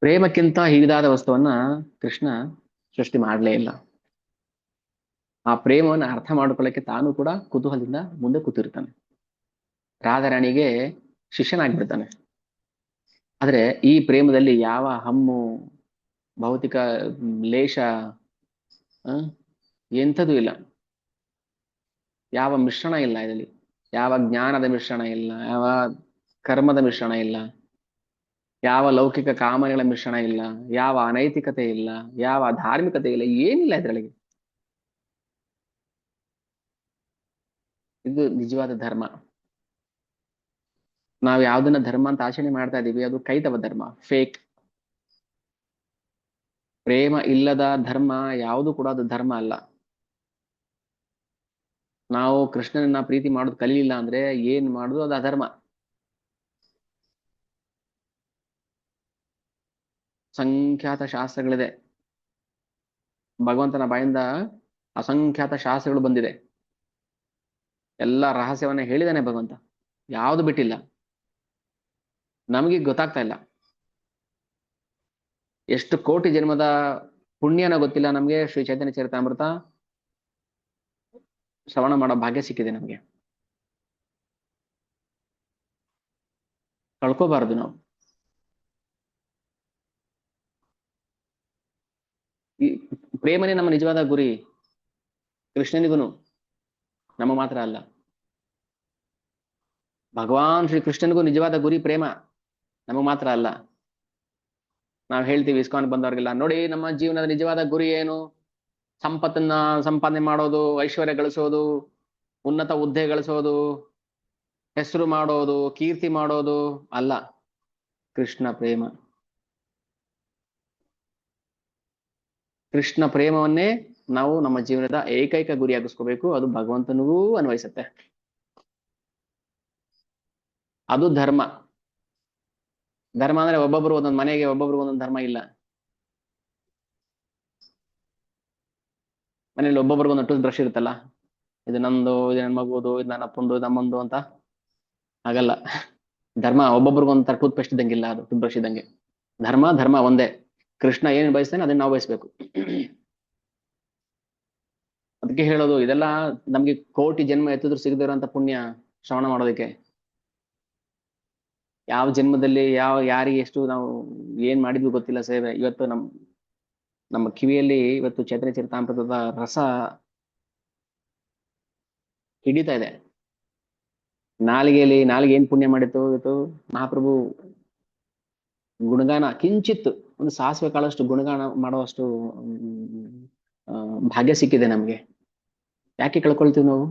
ಪ್ರೇಮಕ್ಕಿಂತ ಹಿರಿದಾದ ವಸ್ತುವನ್ನ ಕೃಷ್ಣ ಸೃಷ್ಟಿ ಮಾಡಲೇ ಇಲ್ಲ. ಆ ಪ್ರೇಮವನ್ನು ಅರ್ಥ ಮಾಡ್ಕೊಳ್ಳಕ್ಕೆ ತಾನು ಕೂಡ ಕುತೂಹಲದಿಂದ ಮುಂದೆ ಕೂತಿರ್ತಾನೆ. ರಾಧಾರಾಣಿಗೆ ಶಿಷ್ಯನಾಗ್ಬಿಡ್ತಾನೆ. ಆದ್ರೆ ಈ ಪ್ರೇಮದಲ್ಲಿ ಯಾವ ಹಮ್ಮು, ಭೌತಿಕ ಲೇಷ, ಎಂಥದೂ ಇಲ್ಲ. ಯಾವ ಮಿಶ್ರಣ ಇಲ್ಲ ಇದರಲ್ಲಿ. ಯಾವ ಜ್ಞಾನದ ಮಿಶ್ರಣ ಇಲ್ಲ, ಯಾವ ಕರ್ಮದ ಮಿಶ್ರಣ ಇಲ್ಲ, ಯಾವ ಲೌಕಿಕ ಕಾಮನೆಗಳ ಮಿಶ್ರಣ ಇಲ್ಲ, ಯಾವ ಅನೈತಿಕತೆ ಇಲ್ಲ, ಯಾವ ಧಾರ್ಮಿಕತೆ ಇಲ್ಲ, ಏನಿಲ್ಲ ಇದರೊಳಗೆ. ಇದು ನಿಜವಾದ ಧರ್ಮ. ನಾವು ಯಾವ್ದನ್ನ ಧರ್ಮ ಅಂತ ಆಚರಣೆ ಮಾಡ್ತಾ ಇದೀವಿ ಅದು ಕೈತವ ಧರ್ಮ, ಫೇಕ್. ಪ್ರೇಮ ಇಲ್ಲದ ಧರ್ಮ ಯಾವುದು ಕೂಡ ಅದು ಧರ್ಮ ಅಲ್ಲ. ನಾವು ಕೃಷ್ಣನನ್ನ ಪ್ರೀತಿ ಮಾಡೋದು ಕಲಿಲಿಲ್ಲ ಅಂದ್ರೆ ಏನ್ ಮಾಡುದು ಅದು ಅಧರ್ಮ. ಸಂಖ್ಯಾತ ಶಾಸ್ತ್ರಗಳಿದೆ, ಭಗವಂತನ ಬಾಯಿಂದ ಅಸಂಖ್ಯಾತ ಶಾಸ್ತ್ರಗಳು ಬಂದಿದೆ. ಎಲ್ಲ ರಹಸ್ಯವನ್ನ ಹೇಳಿದಾನೆ ಭಗವಂತ, ಯಾವುದು ಬಿಟ್ಟಿಲ್ಲ. ನಮಗೆ ಗೊತ್ತಾಗ್ತಾ ಇಲ್ಲ. ಎಷ್ಟು ಕೋಟಿ ಜನ್ಮದ ಪುಣ್ಯನ ಗೊತ್ತಿಲ್ಲ ನಮ್ಗೆ. ಶ್ರೀ ಚೈತನ್ಯ ಚರಿತಾಮೃತ ಶ್ರವಣ ಮಾಡೋ ಭಾಗ್ಯ ಸಿಕ್ಕಿದೆ ನಮ್ಗೆ. ಕಳ್ಕೋಬಾರದು ನಾವು. ಈ ಪ್ರೇಮನೇ ನಮ್ಮ ನಿಜವಾದ ಗುರಿ. ಕೃಷ್ಣನಿಗುನು, ನಮ್ಮ ಮಾತ್ರ ಅಲ್ಲ. ಭಗವಾನ್ ಶ್ರೀ ಕೃಷ್ಣನಿಗೂ ನಿಜವಾದ ಗುರಿ ಪ್ರೇಮ, ನಮಗ್ ಮಾತ್ರ ಅಲ್ಲ. ನಾವ್ ಹೇಳ್ತೀವಿ ಇಸ್ಕಾನ್ ಬಂದವ್ರಿಗೆಲ್ಲ, ನೋಡಿ ನಮ್ಮ ಜೀವನದ ನಿಜವಾದ ಗುರಿ ಏನು? ಸಂಪತ್ತನ್ನ ಸಂಪಾದನೆ ಮಾಡೋದು, ಐಶ್ವರ್ಯ ಗಳಿಸೋದು, ಉನ್ನತ ಹುದ್ದೆ ಗಳಿಸೋದು, ಹೆಸರು ಮಾಡೋದು, ಕೀರ್ತಿ ಮಾಡೋದು ಅಲ್ಲ. ಕೃಷ್ಣ ಪ್ರೇಮ. ಕೃಷ್ಣ ಪ್ರೇಮವನ್ನೇ ನಾವು ನಮ್ಮ ಜೀವನದ ಏಕೈಕ ಗುರಿಯಾಗಿಸ್ಕೋಬೇಕು. ಅದು ಭಗವಂತನಿಗೂ ಅನ್ವಯಿಸುತ್ತೆ. ಅದು ಧರ್ಮ. ಧರ್ಮ ಅಂದ್ರೆ ಒಬ್ಬೊಬ್ರು ಒಂದೊಂದು ಮನೆಗೆ ಒಬ್ಬೊಬ್ರು ಒಂದೊಂದು ಧರ್ಮ ಇಲ್ಲ. ಮನೇಲಿ ಒಬ್ಬೊಬ್ರಿಗೆ ಒಂದು ಟೂತ್ ಬ್ರಷ್ ಇರುತ್ತಲ್ಲ, ಇದು ನಂದು, ಇದು ನನ್ನ ಮಗುದು, ಇದು ನನ್ನ ಅಪ್ಪಂದು, ಇದು ನಮ್ಮಂದು ಅಂತ. ಹಾಗಲ್ಲ. ಧರ್ಮ ಒಬ್ಬೊಬ್ರಿಗೆ ಒಂಥರ ಟೂತ್ ಪೇಸ್ಟ್ ಇದ್ದಂಗಿಲ್ಲ, ಅದು ಟೂತ್ ಬ್ರಷ್ ಇದ್ದಂಗೆ. ಧರ್ಮ ಧರ್ಮ ಒಂದೇ. ಕೃಷ್ಣ ಏನ್ ಬಯಸ್ತಾನೆ ಅದನ್ನ ನಾವು ಬಯಸ್ಬೇಕು. ಅದಕ್ಕೆ ಹೇಳೋದು, ಇದೆಲ್ಲ ನಮ್ಗೆ ಕೋಟಿ ಜನ್ಮ ಎತ್ತಿದ್ರು ಸಿಗದಿರೋಂಥ ಪುಣ್ಯ ಶ್ರವಣ ಮಾಡೋದಕ್ಕೆ. ಯಾವ ಜನ್ಮದಲ್ಲಿ ಯಾರಿಗೆ ಎಷ್ಟು ನಾವು ಏನ್ ಮಾಡಿದ್ವಿ ಗೊತ್ತಿಲ್ಲ ಸೇವೆ. ಇವತ್ತು ನಮ್ಮ ಕಿವಿಯಲ್ಲಿ ಇವತ್ತು ಚೈತನ್ಯ ಚರಿತಾಮೃತದ ರಸ ಹಿಡಿತಾ ಇದೆ. ನಾಲಿಗೆ ಏನ್ ಪುಣ್ಯ ಮಾಡಿತ್ತು ಇವತ್ತು. ಮಹಾಪ್ರಭು ಗುಣಗಾನ ಕಿಂಚಿತ್ತು, ಒಂದು ಸಾಸಿವೆ ಕಾಳಷ್ಟು ಗುಣಗಾನ ಮಾಡುವಷ್ಟು ಭಾಗ್ಯ ಸಿಕ್ಕಿದೆ ನಮ್ಗೆ. ಯಾಕೆ ಕಳ್ಕೊಳ್ತೀವಿ ನಾವು?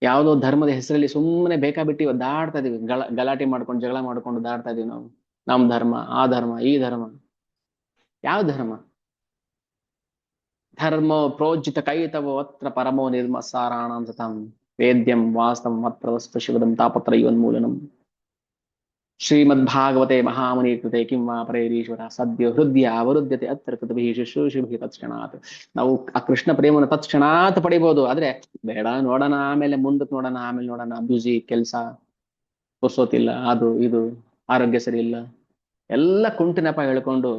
ಯಾವುದೋ ಧರ್ಮದ ಹೆಸರಲ್ಲಿ ಸುಮ್ಮನೆ ಬೇಕಾಬಿಟ್ಟಿ ದಾಡ್ತಾ ಇದೀವಿ. ಗಲಾಟೆ ಮಾಡ್ಕೊಂಡು, ಜಗಳ ಮಾಡ್ಕೊಂಡು ದಾಡ್ತಾ ಇದೀವಿ ನಾವು. ನಮ್ ಧರ್ಮ, ಆ ಧರ್ಮ, ಈ ಧರ್ಮ. ಯಾವ ಧರ್ಮ? ಧರ್ಮೋ ಪ್ರೋಜ್ಜಿತ ಕೈತವೋ ಅತ್ರ ಪರಮೋ ನಿರ್ಮಸಾರಾಣಂ ಸತಂ ವೇದ್ಯಂ ವಾಸ್ತವಂ ಅತ್ರ ವಸ್ತು ಶಿವದಂ ತಾಪತ್ರಯೋನ್ಮೂಲನಂ. ಶ್ರೀಮದ್ಭಾಗವತೆ ಮಹಾಮುನಿ ಕೃತೆ ಕಿಂ ವಾ ಪರೈರೀಶ್ವರ ಸದ್ಯ ಹೃದಯ ಅವರುದ್ಯತೆ ಅತ್ರ ಕೃತಭಿಃ ಶುಶ್ರೂಷಿಭಿಃ ತತ್ಕ್ಷಣಾತ್. ನಾವು ಆ ಕೃಷ್ಣ ಪ್ರೇಮವನ್ನು ತತ್ಕ್ಷಣಾತ್ ಪಡಿಬಹುದು. ಆದ್ರೆ ಬೇಡ, ನೋಡೋಣ ಆಮೇಲೆ, ಮುಂದಕ್ಕೆ ನೋಡೋಣ, ಆಮೇಲೆ ನೋಡೋಣ, ಬ್ಯುಸಿ, ಕೆಲಸ, ಪುರ್ಸೋತಿಲ್ಲ, ಅದು ಇದು, ಆರೋಗ್ಯ ಸರಿ ಇಲ್ಲ, ಎಲ್ಲ ಕುಂಟು ನೆಪ ಹೇಳ್ಕೊಂಡು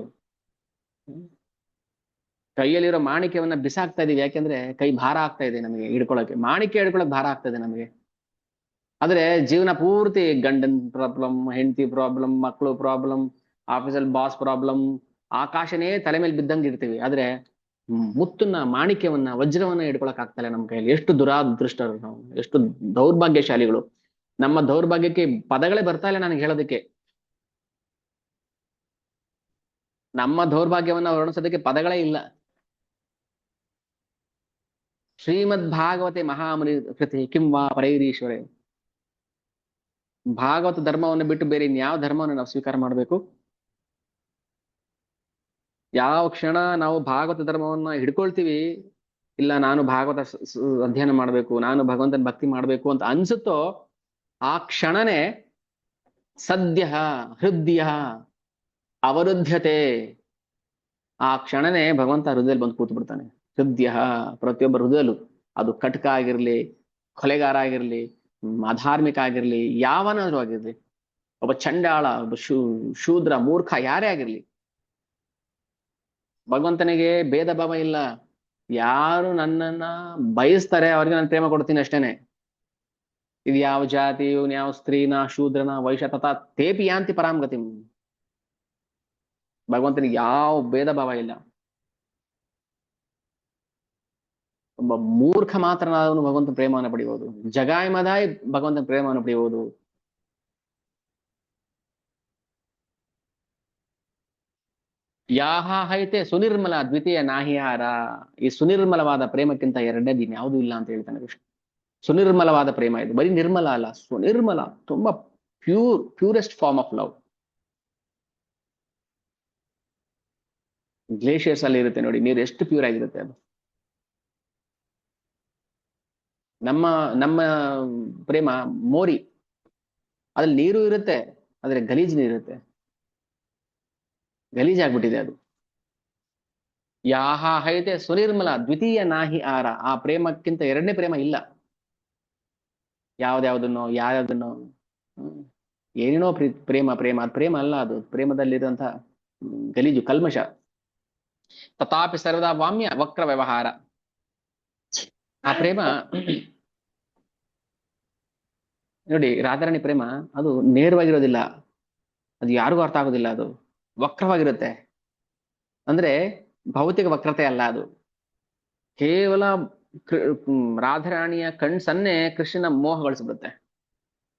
ಕೈಯಲ್ಲಿರೋ ಮಾಣಿಕ್ಯವನ್ನ ಬಿಸಾಕ್ತಾ ಇದೀವಿ. ಯಾಕೆಂದ್ರೆ ಕೈ ಭಾರ ಆಗ್ತಾ ಇದೆ ನಮಗೆ ಹಿಡ್ಕೊಳಕ್ಕೆ. ಮಾಣಿಕ್ಯ ಹಿಡ್ಕೊಳಕ್ ಭಾರ ಆಗ್ತಾ ಇದೆ ನಮಗೆ. ಆದ್ರೆ ಜೀವನ ಪೂರ್ತಿ ಗಂಡನ್ ಪ್ರಾಬ್ಲಮ್, ಹೆಂಡತಿ ಪ್ರಾಬ್ಲಮ್, ಮಕ್ಕಳು ಪ್ರಾಬ್ಲಮ್, ಆಫೀಸಲ್ಲಿ ಬಾಸ್ ಪ್ರಾಬ್ಲಮ್, ಆಕಾಶನೇ ತಲೆ ಮೇಲೆ ಬಿದ್ದಂಗೆ ಇರ್ತೀವಿ. ಆದ್ರೆ ಮುತ್ತನ್ನ, ಮಾಣಿಕ್ಯವನ್ನ, ವಜ್ರವನ್ನ ಹಿಡ್ಕೊಳಕ್ ಆಗ್ತಾ ಇಲ್ಲ ನಮ್ಮ ಕೈಯಲ್ಲಿ. ಎಷ್ಟು ದುರಾದೃಷ್ಟರು ನಾವು, ಎಷ್ಟು ದೌರ್ಭಾಗ್ಯಶಾಲಿಗಳು. ನಮ್ಮ ದೌರ್ಭಾಗ್ಯಕ್ಕೆ ಪದಗಳೇ ಬರ್ತಾ ಇಲ್ಲ ನನಗೆ ಹೇಳೋದಕ್ಕೆ. ನಮ್ಮ ದೌರ್ಭಾಗ್ಯವನ್ನ ವರ್ಣಿಸೋದಕ್ಕೆ ಪದಗಳೇ ಇಲ್ಲ. ಶ್ರೀಮದ್ ಭಾಗವತೆ ಮಹಾಮುನಿ ಕೃತಿ ಕಿಂ ವಾ ಪರೈರೀಶ್ವರೇ. ಭಾಗವತ ಧರ್ಮವನ್ನು ಬಿಟ್ಟು ಬೇರೆ ಇನ್ಯಾವ ಧರ್ಮವನ್ನು ನಾವು ಸ್ವೀಕಾರ ಮಾಡಬೇಕು? ಯಾವ ಕ್ಷಣ ನಾವು ಭಾಗವತ ಧರ್ಮವನ್ನ ಹಿಡ್ಕೊಳ್ತೀವಿ, ಇಲ್ಲ ನಾನು ಭಾಗವತ ಅಧ್ಯಯನ ಮಾಡ್ಬೇಕು, ನಾನು ಭಗವಂತನ ಭಕ್ತಿ ಮಾಡ್ಬೇಕು ಅಂತ ಅನ್ಸುತ್ತೋ, ಆ ಕ್ಷಣನೇ ಸದ್ಯ ಹೃದಯ ಅವರುದ್ಧತೆ. ಆ ಕ್ಷಣನೇ ಭಗವಂತ ಹೃದಯದಲ್ಲಿ ಬಂದು ಕೂತು ಬಿಡ್ತಾನೆ. ಹೃದಯ, ಪ್ರತಿಯೊಬ್ಬ ಹೃದಯಲ್ಲೂ, ಅದು ಕಟಕ ಆಗಿರ್ಲಿ, ಕೊಲೆಗಾರ ಆಗಿರ್ಲಿ, ಅಧಾರ್ಮಿಕ ಆಗಿರ್ಲಿ, ಯಾವನಾದ್ರೂ ಆಗಿರ್ಲಿ, ಒಬ್ಬ ಚಂಡಾಳ, ಒಬ್ಬ ಶೂದ್ರ, ಮೂರ್ಖ, ಯಾರೇ ಆಗಿರ್ಲಿ, ಭಗವಂತನಿಗೆ ಭೇದ ಭಾವ ಇಲ್ಲ. ಯಾರು ನನ್ನನ್ನ ಬಯಸ್ತಾರೆ ಅವ್ರಿಗೆ ನಾನು ಪ್ರೇಮ ಕೊಡ್ತೀನಿ ಅಷ್ಟೇನೆ. ಇದು ಯಾವ ಜಾತಿ, ಇವನ್ ಯಾವ ಸ್ತ್ರೀನ, ಶೂದ್ರನ, ವೈಶ್ಯ ತಥಾ ತೇಪಿ ಯಾಂತಿ ಪರಾಂ ಗತಿಂ. ಭಗವಂತನಿಗೆ ಯಾವ ಭೇದ ಭಾವ ಇಲ್ಲ. ಒಬ್ಬ ಮೂರ್ಖ ಮಾತ್ರನಾದವನು ಭಗವಂತನ ಪ್ರೇಮವನ್ನು ಪಡೆಯುವುದು, ಜಗಾಯಮದಾಯಿ ಭಗವಂತನ ಪ್ರೇಮವನ್ನು ಪಡೆಯುವುದು. ಯಾಹ ಹೈತೆ ಸುನಿರ್ಮಲ ದ್ವಿತೀಯ ನಾಹಿಹಾರ. ಈ ಸುನಿರ್ಮಲವಾದ ಪ್ರೇಮಕ್ಕಿಂತ ಎರಡನೇದು ಇನ್ಯಾವುದೂ ಇಲ್ಲ ಅಂತ ಹೇಳ್ತಾನೆ ಕೃಷ್ಣ. ಸುನಿರ್ಮಲವಾದ ಪ್ರೇಮ ಇದು, ಬರೀ ನಿರ್ಮಲ ಅಲ್ಲ, ಸುನಿರ್ಮಲ, ತುಂಬಾ purest form of love. Glaciers ಅಲ್ಲಿ ಇರುತ್ತೆ ನೋಡಿ ನೀರು, ಎಷ್ಟು ಪ್ಯೂರ್ ಆಗಿರುತ್ತೆ ಅದು. ನಮ್ಮ ನಮ್ಮ ಪ್ರೇಮ ಮೋರಿ, ಅದ್ರಲ್ಲಿ ನೀರು ಇರುತ್ತೆ, ಆದ್ರೆ ಗಲೀಜ್ ನೀರಿರುತ್ತೆ, ಗಲೀಜಾಗ್ಬಿಟ್ಟಿದೆ ಅದು. ಯಾಹ ಹೈತೆ ಸುನಿರ್ಮಲ ದ್ವಿತೀಯ ನಾಹಿ ಆರ. ಆ ಪ್ರೇಮಕ್ಕಿಂತ ಎರಡನೇ ಪ್ರೇಮ ಇಲ್ಲ. ಯಾವ್ದ್ಯಾವ್ದನ್ನೋ ಯಾವ್ಯಾವ್ದನ್ನೋ, ಹ್ಮ್, ಏನೇನೋ ಪ್ರೇಮ ಪ್ರೇಮ ಅದು ಪ್ರೇಮ ಅಲ್ಲ, ಅದು ಪ್ರೇಮದಲ್ಲಿರುವಂತಹ ಗಲೀಜು ಕಲ್ಮಶ. ತಥಾಪಿ ಸರ್ವದಾ ವಾಮ್ಯ ವಕ್ರ ವ್ಯವಹಾರ. ಆ ಪ್ರೇಮ ನೋಡಿ, ರಾಧಾರಾಣಿ ಪ್ರೇಮ ಅದು ನೇರವಾಗಿರೋದಿಲ್ಲ, ಅದು ಯಾರಿಗೂ ಅರ್ಥ ಆಗೋದಿಲ್ಲ, ಅದು ವಕ್ರವಾಗಿರುತ್ತೆ. ಅಂದ್ರೆ ಭೌತಿಕ ವಕ್ರತೆ ಅಲ್ಲ ಅದು, ಕೇವಲ ರಾಧಾರಾಣಿಯ ಕಣ್ಸನ್ನೇ ಕೃಷ್ಣನ ಮೋಹಗೊಳಿಸ್ಬಿಡುತ್ತೆ.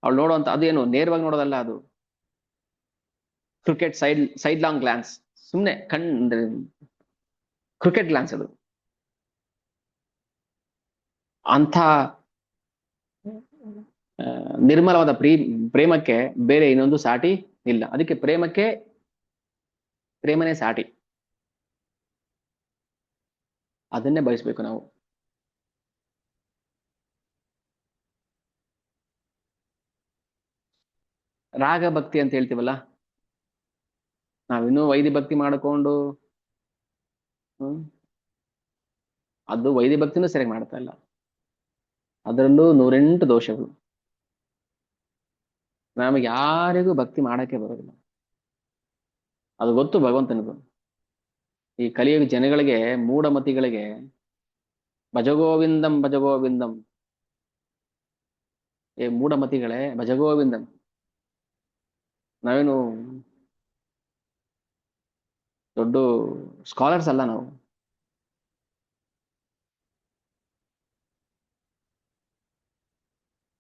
ಅವಳು ನೋಡುವಂತ ಅದೇನು ನೇರವಾಗಿ ನೋಡೋದಲ್ಲ, ಅದು ಕ್ರಿಕೆಟ್ ಸೈಡ್ ಲಾಂಗ್ ಗ್ಲಾನ್ಸ್, ಸುಮ್ನೆ ಅಂದ್ರೆ ಕ್ರಿಕೆಟ್ ಗ್ಲಾನ್ಸ್ ಅದು. ಅಂಥ ನಿರ್ಮಲವಾದ ಪ್ರೇಮಕ್ಕೆ ಬೇರೆ ಇನ್ನೊಂದು ಸಾಟಿ ಇಲ್ಲ. ಅದಕ್ಕೆ ಪ್ರೇಮಕ್ಕೆ ಪ್ರೇಮನೇ ಸಾಟಿ. ಅದನ್ನೇ ಬಯಸ್ಬೇಕು ನಾವು. ರಾಗ ಭಕ್ತಿ ಅಂತ ಹೇಳ್ತೀವಲ್ಲ, ನಾವಿನ್ನೂ ವೈದಿ ಭಕ್ತಿ ಮಾಡಿಕೊಂಡು, ಹ್ಮ್, ಅದು ವೈದಿ ಭಕ್ತಿನೂ ಸರಿಯಾಗಿ ಮಾಡ್ತಾ ಇಲ್ಲ, ಅದರಲ್ಲೂ 108 ದೋಷಗಳು. ನಮಗೆ ಯಾರಿಗೂ ಭಕ್ತಿ ಮಾಡಕ್ಕೆ ಬರೋದಿಲ್ಲ, ಅದು ಗೊತ್ತು ಭಗವಂತನಿಗೂ. ಈ ಕಲಿಯುಗ ಜನಗಳಿಗೆ, ಮೂಢಮತಿಗಳಿಗೆ, ಭಜಗೋವಿಂದಂ ಭಜಗೋವಿಂದಂ, ಏ ಮೂಢಮತಿಗಳೇ ಭಜಗೋವಿಂದಂ. ನಾವೇನು ದೊಡ್ಡ ಸ್ಕಾಲರ್ಸ್ ಅಲ್ಲ ನಾವು.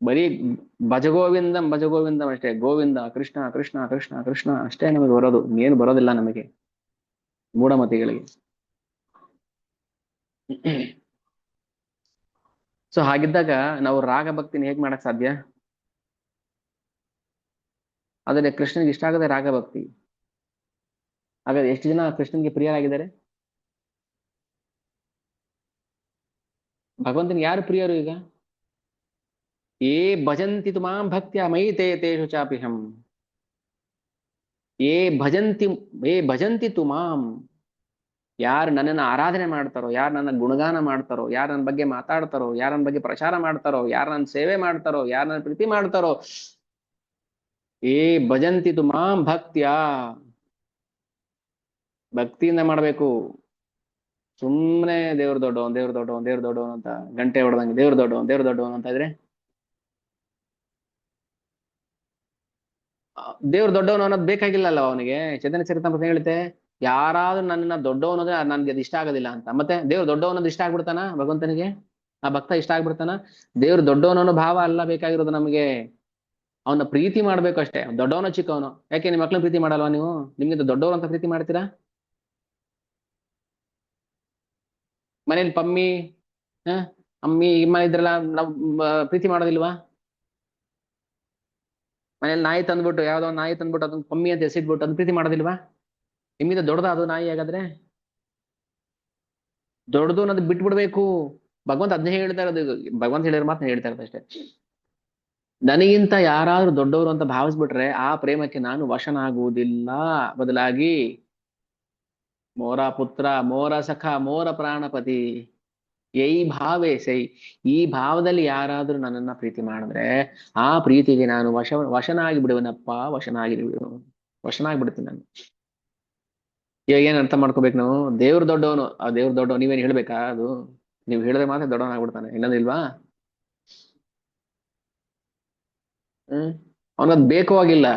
ಬರೀ ಭಜಗೋವಿಂದಂ ಭಜಗೋವಿಂದಂ ಅಷ್ಟೇ, ಗೋವಿಂದ ಕೃಷ್ಣ ಕೃಷ್ಣ ಕೃಷ್ಣ ಕೃಷ್ಣ ಅಷ್ಟೇ ನಮಗೆ ಬರೋದು, ಏನು ಬರೋದಿಲ್ಲ ನಮಗೆ ಮೂಢಮತಿಗಳಿಗೆ. ಸೊ ಹಾಗಿದ್ದಾಗ ನಾವು ರಾಗ ಭಕ್ತಿನ ಹೇಗ್ ಮಾಡಕ್ ಸಾಧ್ಯ? ಆದರೆ ಕೃಷ್ಣನಿಗೆ ಇಷ್ಟ ಆಗದೆ ರಾಗ ಭಕ್ತಿ. ಹಾಗಾದ್ರೆ ಎಷ್ಟು ಜನ ಕೃಷ್ಣನ್ಗೆ ಪ್ರಿಯರಾಗಿದ್ದಾರೆ? ಭಗವಂತನಿಗೆ ಯಾರು ಪ್ರಿಯರು ಈಗ? ಏ ಭಜಂತಿ ತು ಮಾಂ ಭಕ್ತ್ಯ ಮಯಿ ತೇ ತೇಷು ಚಾಪಿಹಂ. ಏ ಭಜಂತಿ ಏ ಭಜಂತಿ ತು ಮಾಂ, ಯಾರು ನನ್ನನ್ನು ಆರಾಧನೆ ಮಾಡ್ತಾರೋ, ಯಾರು ನನ್ನ ಗುಣಗಾನ ಮಾಡ್ತಾರೋ, ಯಾರು ನನ್ನ ಬಗ್ಗೆ ಮಾತಾಡ್ತಾರೋ, ಯಾರು ನನ್ನ ಬಗ್ಗೆ ಪ್ರಚಾರ ಮಾಡ್ತಾರೋ, ಯಾರು ನನ್ನ ಸೇವೆ ಮಾಡ್ತಾರೋ, ಯಾರು ನನ್ನ ಪ್ರೀತಿ ಮಾಡ್ತಾರೋ, ಏ ಭಜಂತಿ ತು ಮಾಂ ಭಕ್ತ್ಯ, ಭಕ್ತಿಯಿಂದ ಮಾಡ್ಬೇಕು. ಸುಮ್ಮನೆ ದೇವ್ರ ದೊಡ್ಡವನ್ ದೇವ್ರ ದೊಡ್ಡವನ್ ದೇವ್ರ ದೊಡ್ಡವನ್ ಅಂತ ಗಂಟೆ ಹೊಡೆದಂಗೆ ದೇವ್ರ ದೊಡ್ಡವನ್ ದೇವ್ರ ದೊಡ್ಡವನ್ ಅಂತ ಇದ್ರೆ, ದೇವ್ರ ದೊಡ್ಡವನು ಅನ್ನೋದು ಬೇಕಾಗಿಲ್ಲಲ್ಲ ಅವನಿಗೆ. ಚೈತನ್ಯ ಚರಿತಾಮೃತ ಹೇಳುತ್ತೆ, ಯಾರಾದ್ರೂ ನನ್ನ ದೊಡ್ಡವನು ಅಂದ್ರೆ ನನ್ಗೆ ಅದು ಇಷ್ಟ ಆಗೋದಿಲ್ಲ ಅಂತ. ಮತ್ತೆ ದೇವ್ರ ದೊಡ್ಡವನದು ಇಷ್ಟ ಆಗ್ಬಿಡ್ತಾನ ಭಗವಂತನಿಗೆ? ಆ ಭಕ್ತ ಇಷ್ಟ ಆಗ್ಬಿಡ್ತಾನ? ದೇವ್ರ ದೊಡ್ಡವನೋ ಭಾವ ಅಲ್ಲ ಬೇಕಾಗಿರೋದು ನಮಗೆ, ಅವನ ಪ್ರೀತಿ ಮಾಡ್ಬೇಕು ಅಷ್ಟೇ. ದೊಡ್ಡವನೋ ಚಿಕ್ಕವನು, ಯಾಕೆ ನಿಮ್ಮ ಮಕ್ಳನ್ನ ಪ್ರೀತಿ ಮಾಡಲ್ವಾ ನೀವು? ನಿಮ್ಗಿಂತ ದೊಡ್ಡವರು ಅಂತ ಪ್ರೀತಿ ಮಾಡ್ತೀರಾ? ಮನೇಲಿ ಪಮ್ಮಿ, ಹ, ಅಮ್ಮಿ ಇಮ್ಮ ಇದ್ರಲ್ಲ, ನಾವು ಪ್ರೀತಿ ಮಾಡೋದಿಲ್ವಾ? ಮನೇಲಿ ನಾಯಿ ತಂದ್ಬಿಟ್ಟು, ಯಾವ್ದೋ ಒಂದ್ ನಾಯಿ ತಂದ್ಬಿಟ್ಟು ಅದನ್ನ ಪಮ್ಮಿ ಅಂತ ಹೆಸರಿಟ್ಬಿಟ್ಟು ಅದನ್ನ ಪ್ರೀತಿ ಮಾಡೋದಿಲ್ವಾ? ನಿಮ್ಮಿಂದ ದೊಡ್ಡದ ಅದು ನಾಯಿ? ಹಾಗಾದ್ರೆ ದೊಡ್ಡದು ಅನ್ನೋದು ಬಿಟ್ಬಿಡ್ಬೇಕು. ಭಗವಂತ ಅದನ್ನೇ ಹೇಳ್ತಾ ಇರೋದು. ಭಗವಂತ ಹೇಳಿರೋ ಮಾತು ಹೇಳ್ತಾ ಇರೋದು ಅಷ್ಟೇ. ನನಗಿಂತ ಯಾರಾದ್ರೂ ದೊಡ್ಡವರು ಅಂತ ಭಾವಿಸ್ಬಿಟ್ರೆ ಆ ಪ್ರೇಮಕ್ಕೆ ನಾನು ವಶನಾಗುವುದಿಲ್ಲ. ಬದಲಾಗಿ ಮೋರ ಪುತ್ರ ಮೋರ ಸಖ ಮೋರ ಪ್ರಾಣಪತಿ ಯೈ ಭಾವೇ ಸೈ, ಈ ಭಾವದಲ್ಲಿ ಯಾರಾದ್ರೂ ನನ್ನನ್ನ ಪ್ರೀತಿ ಮಾಡಿದ್ರೆ ಆ ಪ್ರೀತಿಗೆ ನಾನು ವಶನಾಗಿ ಬಿಡುವನಪ್ಪ, ವಶನಾಗಿ ಬಿಡ್ತೀನಿ ನಾನು. ಇವಾಗ ಏನ್ ಅರ್ಥ ಮಾಡ್ಕೋಬೇಕು ನಾವು? ದೇವ್ರ ದೊಡ್ಡವನು, ಆ ದೇವ್ರ ದೊಡ್ಡವನು ನೀವೇನ್ ಹೇಳ್ಬೇಕಾ? ಅದು ನೀವು ಹೇಳಿದ್ರೆ ಮಾತ್ರ ದೊಡ್ಡವನಾಗ್ಬಿಡ್ತಾನೆ, ಇಲ್ಲಂದಿಲ್ವಾ? ಹ್ಮ್, ಅವನದ್ ಬೇಕೋ ಆಗಿಲ್ಲ.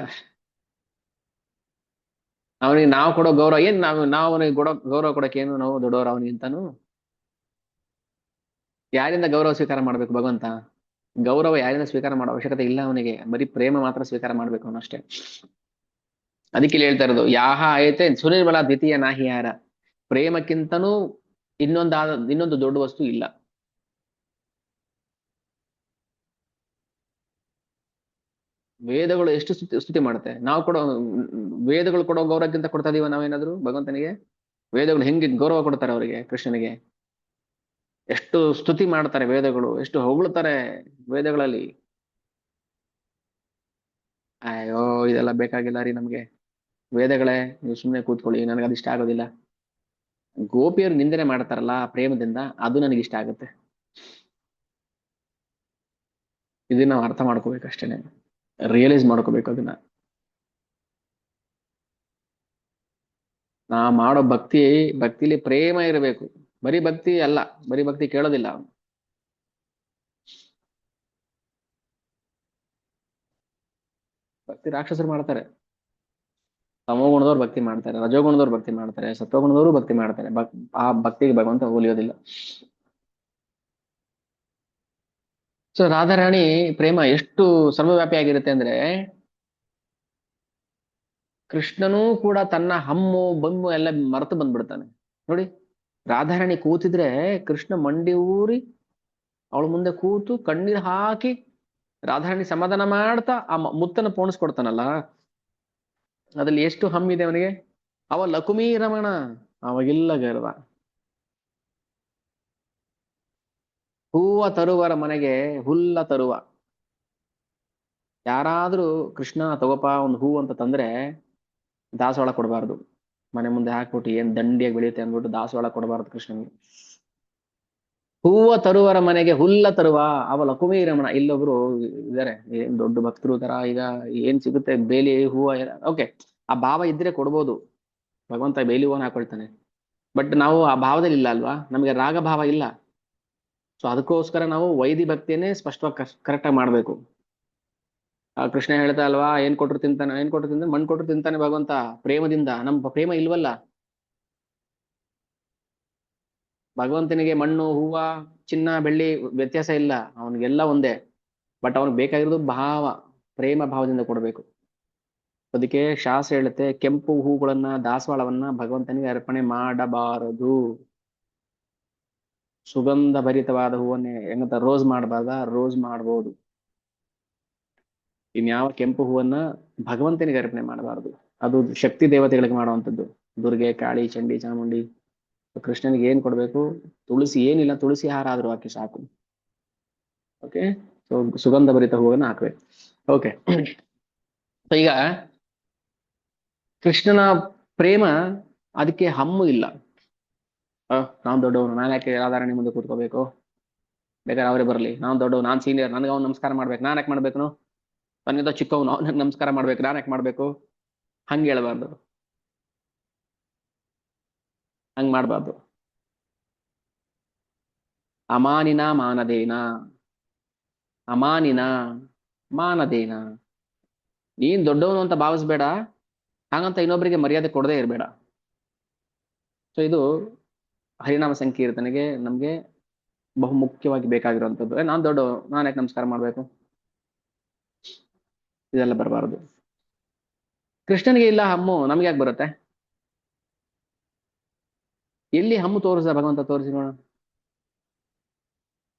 ಅವನಿಗೆ ನಾವು ಕೊಡೋ ಗೌರವ ಏನ್? ನಾವು ಅವನಿಗೆ ಕೊಡೋ ಗೌರವ ಕೊಡಕ್ಕೆ ಏನು ನಾವು ದೊಡ್ಡವರು ಅವನಿಗೆ ಅಂತಾನು? ಯಾರಿಂದ ಗೌರವ ಸ್ವೀಕಾರ ಮಾಡ್ಬೇಕು ಭಗವಂತ? ಗೌರವ ಯಾರಿಂದ ಸ್ವೀಕಾರ ಮಾಡೋ ಅವಶ್ಯಕತೆ ಇಲ್ಲ ಅವನಿಗೆ, ಬರೀ ಪ್ರೇಮ ಮಾತ್ರ ಸ್ವೀಕಾರ ಮಾಡ್ಬೇಕು ಅವನಷ್ಟೇ. ಅದಕ್ಕೆ ಇಲ್ಲಿ ಹೇಳ್ತಾ ಇರೋದು ಯಾಹ ಆಯತೆ ಸುನಿರ್ಮಲ ದ್ವಿತೀಯ ನಾಹಿಯಾರ. ಪ್ರೇಮಕ್ಕಿಂತನೂ ಇನ್ನೊಂದು ದೊಡ್ಡ ವಸ್ತು ಇಲ್ಲ. ವೇದಗಳು ಎಷ್ಟು ಸ್ತುತಿ ಮಾಡುತ್ತೆ, ನಾವು ಕೊಡೋ ವೇದಗಳು ಕೊಡೋ ಗೌರವಕ್ಕಿಂತ ಕೊಡ್ತಾ ಇದೀವ ನಾವೇನಾದ್ರು ಭಗವಂತನಿಗೆ? ವೇದಗಳು ಹೆಂಗೆ ಗೌರವ ಕೊಡ್ತಾರೆ ಅವರಿಗೆ, ಕೃಷ್ಣನಿಗೆ ಎಷ್ಟು ಸ್ತುತಿ ಮಾಡ್ತಾರೆ ವೇದಗಳು, ಎಷ್ಟು ಹೊಗಳ್ತಾರೆ ವೇದಗಳಲ್ಲಿ. ಅಯ್ಯೋ ಇದೆಲ್ಲ ಬೇಕಾಗಿಲ್ಲ ರೀ ನಮ್ಗೆ. ವೇದಗಳೇ ನೀವು ಸುಮ್ಮನೆ ಕೂತ್ಕೊಳ್ಳಿ, ನನಗೆ ಅದಿಷ್ಟ ಆಗೋದಿಲ್ಲ. ಗೋಪಿಯರು ನಿಂದನೆ ಮಾಡ್ತಾರಲ್ಲ ಪ್ರೇಮದಿಂದ, ಅದು ನನಗೆ ಇಷ್ಟ ಆಗುತ್ತೆ. ಇದನ್ನ ನಾವು ಅರ್ಥ ಮಾಡ್ಕೋಬೇಕು ಅಷ್ಟೇನೆ, ರಿಯಲೈಸ್ ಮಾಡ್ಕೋಬೇಕು ಅದನ್ನ. ನಾ ಮಾಡೋ ಭಕ್ತಿಲಿ ಪ್ರೇಮ ಇರಬೇಕು. ಬರೀ ಭಕ್ತಿ ಅಲ್ಲ, ಬರೀ ಭಕ್ತಿ ಕೇಳೋದಿಲ್ಲ ಅವನು. ಭಕ್ತಿ ರಾಕ್ಷಸರು ಮಾಡ್ತಾರೆ, ತಮೋಗುಣದವ್ರು ಭಕ್ತಿ ಮಾಡ್ತಾರೆ, ರಜೋಗುಣದವ್ರು ಭಕ್ತಿ ಮಾಡ್ತಾರೆ, ಸತ್ವಗುಣದವರು ಭಕ್ತಿ ಮಾಡ್ತಾರೆ. ಆ ಭಕ್ತಿಗೆ ಭಗವಂತ ಹೋಲಿಯೋದಿಲ್ಲ. ಸೊ ರಾಧಾರಾಣಿ ಪ್ರೇಮ ಎಷ್ಟು ಸರ್ವವ್ಯಾಪಿಯಾಗಿರುತ್ತೆ ಅಂದ್ರೆ, ಕೃಷ್ಣನೂ ಕೂಡ ತನ್ನ ಹಮ್ಮು ಬಮ್ಮು ಎಲ್ಲ ಮರೆತು ಬಂದ್ಬಿಡ್ತಾನೆ ನೋಡಿ. ರಾಧಾರಾಣಿ ಕೂತಿದ್ರೆ ಕೃಷ್ಣ ಮಂಡಿ ಊರಿ ಅವಳ ಮುಂದೆ ಕೂತು ಕಣ್ಣೀರ್ ಹಾಕಿ ರಾಧಾರಾಣಿ ಸಮಾಧಾನ ಮಾಡ್ತಾ ಆ ಮುತ್ತನ ಪೋಣಿಸ್ಕೊಡ್ತಾನಲ್ಲ, ಅದ್ರಲ್ಲಿ ಎಷ್ಟು ಹಮ್ಮಿದೆ ಅವನಿಗೆ. ಅವ ಲಕುಮೀ ರಮಣ, ಅವಾಗಿಲ್ಲ ಗರ್ವ. ಹೂವ ತರುವರ ಮನೆಗೆ ಹುಲ್ಲ ತರುವ. ಯಾರಾದ್ರೂ ಕೃಷ್ಣ ತಗೋಪ ಒಂದು ಹೂ ಅಂತ ತಂದ್ರೆ ದಾಸವಾಳ ಕೊಡಬಾರ್ದು. ಮನೆ ಮುಂದೆ ಹಾಕ್ಬಿಟ್ಟು ಏನ್ ದಂಡಿಯಾಗಿ ಬೆಳೆಯುತ್ತೆ ಅಂದ್ಬಿಟ್ಟು ದಾಸವಾಳ ಕೊಡಬಾರ್ದು ಕೃಷ್ಣನಿಗೆ. ಹೂವ ತರುವರ ಮನೆಗೆ ಹುಲ್ಲ ತರುವ ಅವ ಲಕುಮೀ ರಮಣ. ಇಲ್ಲೊಬ್ರು ಇದಾರೆ, ಏನ್ ದೊಡ್ಡ ಭಕ್ತರು ತರ, ಈಗ ಏನ್ ಸಿಗುತ್ತೆ ಬೇಲಿ ಹೂವ, ಓಕೆ ಆ ಭಾವ ಇದ್ರೆ ಕೊಡ್ಬೋದು, ಭಗವಂತ ಬೇಲಿ ಹೂವನ ಹಾಕೊಳ್ತಾನೆ. ಬಟ್ ನಾವು ಆ ಭಾವದಲ್ಲಿ ಇಲ್ಲ ಅಲ್ವಾ, ನಮಗೆ ರಾಗ ಭಾವ ಇಲ್ಲ. ಸೊ ಅದಕ್ಕೋಸ್ಕರ ನಾವು ವೈದಿ ಭಕ್ತಿಯನ್ನೇ ಸ್ಪಷ್ಟವಾಗಿ ಕರೆಕ್ಟಾಗಿ ಮಾಡ್ಬೇಕು. ಆ ಕೃಷ್ಣ ಹೇಳ್ತಾ ಅಲ್ವಾ, ಏನ್ ಕೊಟ್ರು ತಿಂತಾನೆ, ಏನ್ ಕೊಟ್ರು ತಿಂತಾನೆ, ಮಣ್ಣು ಕೊಟ್ರು ತಿಂತಾನೆ ಭಗವಂತ ಪ್ರೇಮದಿಂದ. ನಮ್ಮ ಪ್ರೇಮ ಇಲ್ವಲ್ಲ. ಭಗವಂತನಿಗೆ ಮಣ್ಣು ಹೂವ ಚಿನ್ನ ಬೆಳ್ಳಿ ವ್ಯತ್ಯಾಸ ಇಲ್ಲ, ಅವನಿಗೆಲ್ಲ ಒಂದೇ. ಬಟ್ ಅವನಿಗೆ ಬೇಕಾಗಿರೋದು ಭಾವ, ಪ್ರೇಮ ಭಾವದಿಂದ ಕೊಡಬೇಕು. ಅದಕ್ಕೆ ಶಾಸ್ತ್ರ ಹೇಳುತ್ತೆ, ಕೆಂಪು ಹೂಗಳನ್ನ ದಾಸವಾಳವನ್ನ ಭಗವಂತನಿಗೆ ಅರ್ಪಣೆ ಮಾಡಬಾರದು. ಸುಗಂಧ ಭರಿತವಾದ ಹೂವನ್ನೇ ಹೆಂಗಂತ ರೋಸ್ ಮಾಡಬಾರ್ದ, ರೋಸ್ ಮಾಡ್ಬೋದು. ಇನ್ಯಾವ ಕೆಂಪು ಹೂವನ್ನ ಭಗವಂತನಿಗೆ ಅರ್ಪಣೆ ಮಾಡಬಾರದು, ಅದು ಶಕ್ತಿ ದೇವತೆಗಳಿಗೆ ಮಾಡುವಂಥದ್ದು. ದುರ್ಗೆ, ಕಾಳಿ, ಚಂಡಿ, ಚಾಮುಂಡಿ. ಕೃಷ್ಣನಿಗೆ ಏನ್ ಕೊಡ್ಬೇಕು? ತುಳಸಿ, ಏನಿಲ್ಲ ತುಳಸಿ ಹಾರ ಆದ್ರೂ ಹಾಕಿ ಸಾಕು. ಓಕೆ, ಸೊ ಸುಗಂಧ ಭರಿತ ಹೂವನ್ನ ಹಾಕ್ಬೇಕು. ಓಕೆ, ಈಗ ಕೃಷ್ಣನ ಪ್ರೇಮ ಅದಕ್ಕೆ ಹಮ್ಮು ಇಲ್ಲ. ನಾನ್ ದೊಡ್ಡವನು, ನಾನು ಯಾಕೆ ರಾಧಾರಾಣಿ ಮುಂದೆ ಕೂತ್ಕೋಬೇಕು, ಬೇಕಾದ್ರೆ ಅವರೇ ಬರಲಿ, ನಾನ್ ದೊಡ್ಡವ್, ನಾನ್ ಸೀನಿಯರ್, ನನಗೆ ಅವ್ನು ನಮಸ್ಕಾರ ಮಾಡ್ಬೇಕು, ನಾನ್ ಯಾಕೆ ಮಾಡ್ಬೇಕು? ನನ್ನಿಂದ ಚಿಕ್ಕವನು, ಅವ್ನಿಗೆ ನಮಸ್ಕಾರ ಮಾಡ್ಬೇಕು, ನಾನ್ ಯಾಕೆ ಮಾಡ್ಬೇಕು? ಹಂಗೆ ಹೇಳ್ಬಾರ್ದು, ಹಂಗ್ ಮಾಡ್ಬಾರ್ದು. ಅಮಾನಿನ ಮಾನದೇನ, ಅಮಾನಿನ ಮಾನದೇನ. ನೀನ್ ದೊಡ್ಡವನು ಅಂತ ಭಾವಿಸ್ಬೇಡ, ಹಾಗಂತ ಇನ್ನೊಬ್ಬರಿಗೆ ಮರ್ಯಾದೆ ಕೊಡದೇ ಇರಬೇಡ. ಸೊ ಇದು ಹರಿನಾಮ ಸಂಕೀರ್ತನೆಗೆ ನಮ್ಗೆ ಬಹುಮುಖ್ಯವಾಗಿ ಬೇಕಾಗಿರುವಂಥದ್ದು. ನಾನ್ ದೊಡ್ಡವನು, ನಾನ್ ಯಾಕೆ ನಮಸ್ಕಾರ ಮಾಡ್ಬೇಕು, ಇದೆಲ್ಲ ಬರಬಾರದು. ಕೃಷ್ಣನಿಗೆ ಇಲ್ಲ ಹಮ್ಮು, ನಮ್ಗೆ ಯಾಕೆ ಬರುತ್ತೆ? ಎಲ್ಲಿ ಹಮ್ಮು ತೋರಿಸ ಭಗವಂತ? ತೋರಿಸಿ ನೋಡ.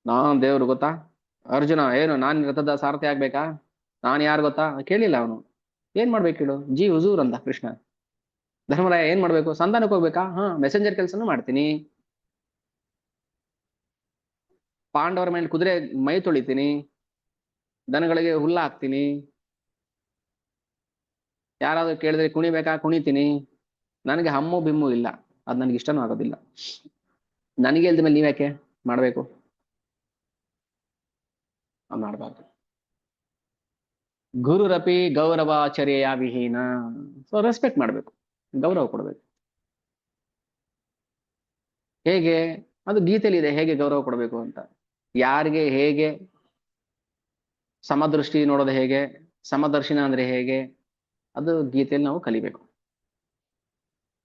ನಾನ್ ದೇವ್ರು ಗೊತ್ತಾ? ಅರ್ಜುನ ಏನು ನಾನ್ ರಥದ ಸಾರಥಿ ಆಗ್ಬೇಕಾ? ನಾನ್ ಯಾರು ಗೊತ್ತಾ? ಕೇಳಿಲ್ಲ ಅವನು. ಏನ್ ಮಾಡ್ಬೇಕು ಹೇಳು? ಜಿ ಹುಜೂರ್ ಅಂತ ಕೃಷ್ಣ. ಧರ್ಮರಾಯ ಏನ್ ಮಾಡ್ಬೇಕು? ಸಂಧಾನಕ್ಕೆ ಹೋಗ್ಬೇಕಾ? ಹಾ, ಮೆಸೆಂಜರ್ ಕೆಲ್ಸನೂ ಮಾಡ್ತೀನಿ. ಪಾಂಡವರ ಮೇಲೆ ಕುದುರೆ ಮೈ ತೊಳಿತೀನಿ, ದನಗಳಿಗೆ ಹುಲ್ಲ ಹಾಕ್ತೀನಿ, ಯಾರಾದ್ರೂ ಕೇಳಿದ್ರೆ ಕುಣಿಬೇಕಾ ಕುಣಿತೀನಿ. ನನಗೆ ಹಮ್ಮು ಬಿಮ್ಮು ಇಲ್ಲ, ಅದ್ ನನ್ಗೆ ಇಷ್ಟನೂ ಆಗೋದಿಲ್ಲ. ನನಗೆ ಇಲ್ದ ಮೇಲೆ ನೀವ್ ಯಾಕೆ ಮಾಡ್ಬೇಕು? ಅದ್ ಮಾಡ್ಬಾರ್ದು. ಗುರುರಪಿ ಗೌರವಾಚರ್ಯ ವಿಹೀನ. ಸೊ ರೆಸ್ಪೆಕ್ಟ್ ಮಾಡ್ಬೇಕು, ಗೌರವ ಕೊಡ್ಬೇಕು. ಹೇಗೆ? ಅದು ಗೀತೆಯಲ್ಲಿ ಇದೆ, ಹೇಗೆ ಗೌರವ ಕೊಡಬೇಕು ಅಂತ. ಯಾರಿಗೆ ಹೇಗೆ ಸಮದೃಷ್ಟಿ ನೋಡೋದು ಹೇಗೆ, ಸಮದರ್ಶನ ಅಂದ್ರೆ ಹೇಗೆ, ಅದು ಗೀತೆಯಲ್ಲಿ ನಾವು ಕಲಿಬೇಕು.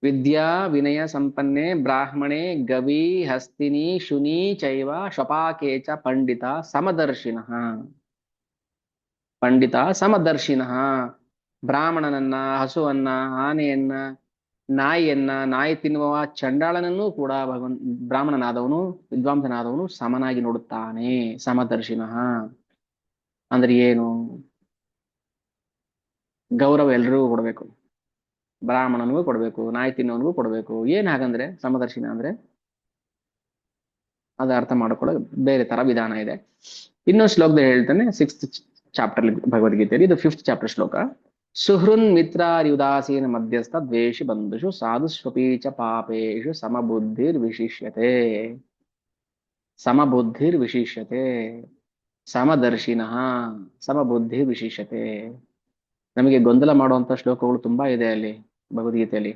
ವಿದ್ಯಾ ವಿನಯ ಸಂಪನ್ನೆ ಬ್ರಾಹ್ಮಣೆ ಗವಿ ಹಸ್ತಿನಿ ಶುನಿ ಚೈವ ಶಪಾಕೇಚ ಪಂಡಿತ ಸಮದರ್ಶಿನಃ. ಪಂಡಿತ ಸಮದರ್ಶಿನಃ. ಬ್ರಾಹ್ಮಣನನ್ನ, ಹಸುವನ್ನ, ಆನೆಯನ್ನ, ನಾಯಿಯನ್ನ, ನಾಯಿ ತಿನ್ನುವ ಚಂಡಾಳನನ್ನೂ ಕೂಡ ಬ್ರಾಹ್ಮಣನಾದವನು, ವಿದ್ವಾಂಸನಾದವನು ಸಮನಾಗಿ ನೋಡುತ್ತಾನೆ. ಸಮದರ್ಶಿನಃ ಅಂದ್ರೆ ಏನು? ಗೌರವ ಎಲ್ರಿಗೂ ಕೊಡ್ಬೇಕು. ಬ್ರಾಹ್ಮಣನಿಗೂ ಕೊಡ್ಬೇಕು, ನಾಯಿ ತಿನ್ನೋನಿಗೂ ಕೊಡ್ಬೇಕು. ಏನ್ ಹಾಗಂದ್ರೆ ಸಮದರ್ಶಿನ ಅಂದ್ರೆ? ಅದು ಅರ್ಥ ಮಾಡ್ಕೊಳ್ಳೋಕೆ ಬೇರೆ ತರ ವಿಧಾನ ಇದೆ. ಇನ್ನೊಂದು ಶ್ಲೋಕದಲ್ಲಿ ಹೇಳ್ತಾನೆ, 6th ಚಾಪ್ಟರ್ ಭಗವದ್ಗೀತೆಯಲ್ಲಿ, ಇದು 5th ಚಾಪ್ಟರ್ ಶ್ಲೋಕ. ಸುಹೃನ್ ಮಿತ್ರಾರ್ಯುದಾಸೀನ ಮಧ್ಯಸ್ಥ ದ್ವೇಷಿ ಬಂಧುಷು ಸಾಧುಷ್ವಪಿ ಚ ಪಾಪೇಷು ಸಮಬುದ್ಧಿರ್ ವಿಶಿಷ್ಯತೆ. ಸಮಬುದ್ಧಿರ್ ವಿಶಿಷ್ಯತೆ. ಸಮದರ್ಶಿನಃ ಸಮಬುದ್ಧಿ ವಿಶಿಷ್ಯತೆ. ನಮಗೆ ಗೊಂದಲ ಮಾಡುವಂತ ಶ್ಲೋಕಗಳು ತುಂಬಾ ಇದೆ ಅಲ್ಲಿ ಭಗವದ್ಗೀತೆಯಲ್ಲಿ.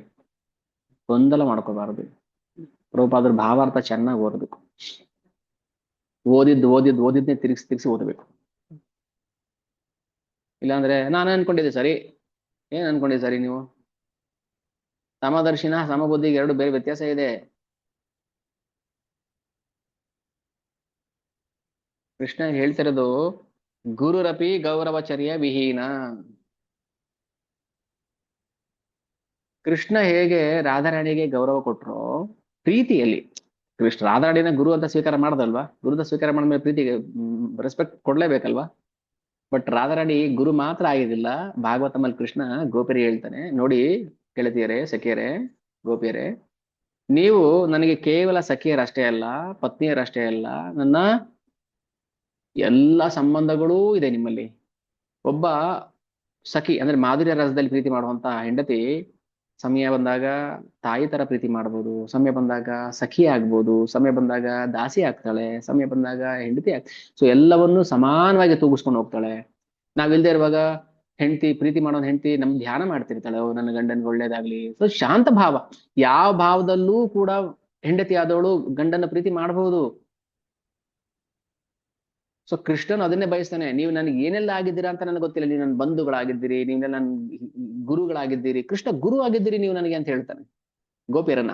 ಗೊಂದಲ ಮಾಡ್ಕೋಬಾರದು. ಪ್ರಭುಪಾದರ ಭಾವಾರ್ಥ ಚೆನ್ನಾಗಿ ಓದಬೇಕು. ಓದಿದ್ನೇ ತಿರುಗಿಸಿ ಓದಬೇಕು. ಇಲ್ಲಾಂದ್ರೆ ನಾನು ಅನ್ಕೊಂಡಿದ್ದೆ ಸರಿ. ಏನ್ ಅನ್ಕೊಂಡಿದ್ದೆ ಸರಿ ನೀವು? ಸಮದರ್ಶಿನ ಸಮಬುದ್ಧಿಗೆ ಎರಡು ಬೇರೆ ವ್ಯತ್ಯಾಸ ಇದೆ. ಕೃಷ್ಣ ಹೇಳ್ತಿರೋದು ಗುರುರಪಿ ಗೌರವಚರ್ಯ ವಿಹೀನ. ಕೃಷ್ಣ ಹೇಗೆ ರಾಧಾರಾಣಿಗೆ ಗೌರವ ಕೊಟ್ರೋ ಪ್ರೀತಿಯಲ್ಲಿ, ಕೃಷ್ಣ ರಾಧಾರಾಣಿನ ಗುರು ಅಂತ ಸ್ವೀಕಾರ ಮಾಡದಲ್ವಾ? ಗುರುದ ಸ್ವೀಕಾರ ಮಾಡಿದ್ಮೇಲೆ ಪ್ರೀತಿಗೆ ರೆಸ್ಪೆಕ್ಟ್ ಕೊಡ್ಲೇಬೇಕಲ್ವಾ? ಬಟ್ ರಾಧಾರಾಣಿ ಗುರು ಮಾತ್ರ ಆಗಿದಿಲ್ಲ. ಭಾಗವತಮಲ್ಲಿ ಕೃಷ್ಣ ಗೋಪಿಯರಿ ಹೇಳ್ತಾನೆ, ನೋಡಿ ಗೆಳತಿಯರೇ, ಸಖಿಯರೇ, ಗೋಪಿಯರೇ, ನೀವು ನನಗೆ ಕೇವಲ ಸಖಿಯರಷ್ಟೇ ಅಲ್ಲ, ಪತ್ನಿಯರಷ್ಟೇ ಅಲ್ಲ, ನನ್ನ ಎಲ್ಲ ಸಂಬಂಧಗಳೂ ಇದೆ ನಿಮ್ಮಲ್ಲಿ. ಒಬ್ಬ ಸಖಿ ಅಂದ್ರೆ ಮಾಧುರ್ಯ ರಸದಲ್ಲಿ ಪ್ರೀತಿ ಮಾಡುವಂತ ಹೆಂಡತಿ ಸಮಯ ಬಂದಾಗ ತಾಯಿ ತರ ಪ್ರೀತಿ ಮಾಡ್ಬೋದು, ಸಮಯ ಬಂದಾಗ ಸಖಿ ಆಗ್ಬೋದು, ಸಮಯ ಬಂದಾಗ ದಾಸಿ ಆಗ್ತಾಳೆ, ಸಮಯ ಬಂದಾಗ ಹೆಂಡತಿ ಸೊ ಎಲ್ಲವನ್ನೂ ಸಮಾನವಾಗಿ ತೂಗಿಸ್ಕೊಂಡು ಹೋಗ್ತಾಳೆ. ನಾವಿಲ್ದೇ ಇರುವಾಗ ಹೆಂಡತಿ ಪ್ರೀತಿ ಮಾಡೋ ಹೆಂಡತಿ ನಮ್ ಧ್ಯಾನ ಮಾಡ್ತಿರ್ತಾಳೆ, ಓ ನನ್ನ ಗಂಡನ್ಗೆ ಒಳ್ಳೇದಾಗ್ಲಿ. ಸೊ ಶಾಂತ ಭಾವ. ಯಾವ ಭಾವದಲ್ಲೂ ಕೂಡ ಹೆಂಡತಿ ಆದವಳು ಗಂಡನ ಪ್ರೀತಿ ಮಾಡಬಹುದು. ಸೊ ಕೃಷ್ಣನ್ ಅದನ್ನೇ ಬಯಸ್ತಾನೆ. ನೀವು ನನಗೆ ಏನೆಲ್ಲ ಆಗಿದ್ದೀರಾ ಅಂತ ನನಗೆ ಗೊತ್ತಿಲ್ಲ, ನೀವು ನನ್ನ ಬಂಧುಗಳಾಗಿದ್ದೀರಿ, ನೀವೆಲ್ಲ ನನ್ನ ಗುರುಗಳಾಗಿದ್ದೀರಿ, ಕೃಷ್ಣ ಗುರು ಆಗಿದ್ದೀರಿ ನೀವು ನನಗೆ ಅಂತ ಹೇಳ್ತಾನೆ ಗೋಪಿಯರನ್ನ.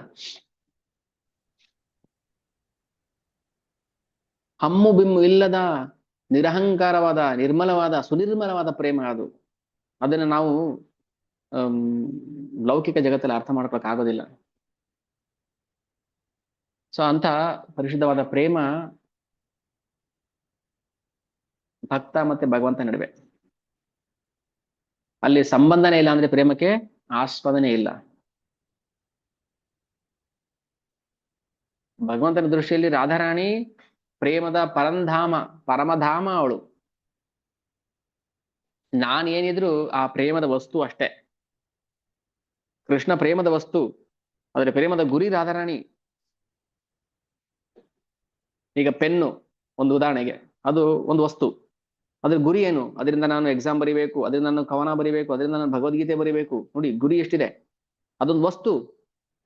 ಹಮ್ಮು ಬಿಮ್ಮು ಇಲ್ಲದ ನಿರಹಂಕಾರವಾದ ನಿರ್ಮಲವಾದ ಸುನಿರ್ಮಲವಾದ ಪ್ರೇಮ ಅದು. ಅದನ್ನ ನಾವು ಲೌಕಿಕ ಜಗತ್ತಲ್ಲಿ ಅರ್ಥ ಮಾಡ್ಕೊಳಕ್ ಆಗೋದಿಲ್ಲ. ಸೊ ಅಂತ ಪರಿಶುದ್ಧವಾದ ಪ್ರೇಮ ಭಕ್ತ ಮತ್ತೆ ಭಗವಂತ ನಡುವೆ. ಅಲ್ಲಿ ಸಂಬಂಧನೇ ಇಲ್ಲ ಅಂದ್ರೆ ಪ್ರೇಮಕ್ಕೆ ಆಸ್ಪದನೆ ಇಲ್ಲ. ಭಗವಂತನ ದೃಷ್ಟಿಯಲ್ಲಿ ರಾಧಾರಾಣಿ ಪ್ರೇಮದ ಪರಂಧಾಮ, ಪರಮಧಾಮ ಅವಳು. ನಾನೇನಿದ್ರು ಆ ಪ್ರೇಮದ ವಸ್ತು ಅಷ್ಟೇ. ಕೃಷ್ಣ ಪ್ರೇಮದ ವಸ್ತು, ಆದ್ರೆ ಪ್ರೇಮದ ಗುರಿ ರಾಧಾರಾಣಿ. ಈಗ ಪೆನ್ನು ಒಂದು ಉದಾಹರಣೆಗೆ, ಅದು ಒಂದು ವಸ್ತು. ಅದ್ರ ಗುರಿ ಏನು? ಅದರಿಂದ ನಾನು ಎಕ್ಸಾಮ್ ಬರಿಬೇಕು, ಅದರಿಂದ ನಾನು ಕವನ ಬರಿಬೇಕು, ಅದರಿಂದ ನಾನು ಭಗವದ್ಗೀತೆ ಬರಿಬೇಕು. ನೋಡಿ ಗುರಿ ಎಷ್ಟಿದೆ. ಅದೊಂದು ವಸ್ತು.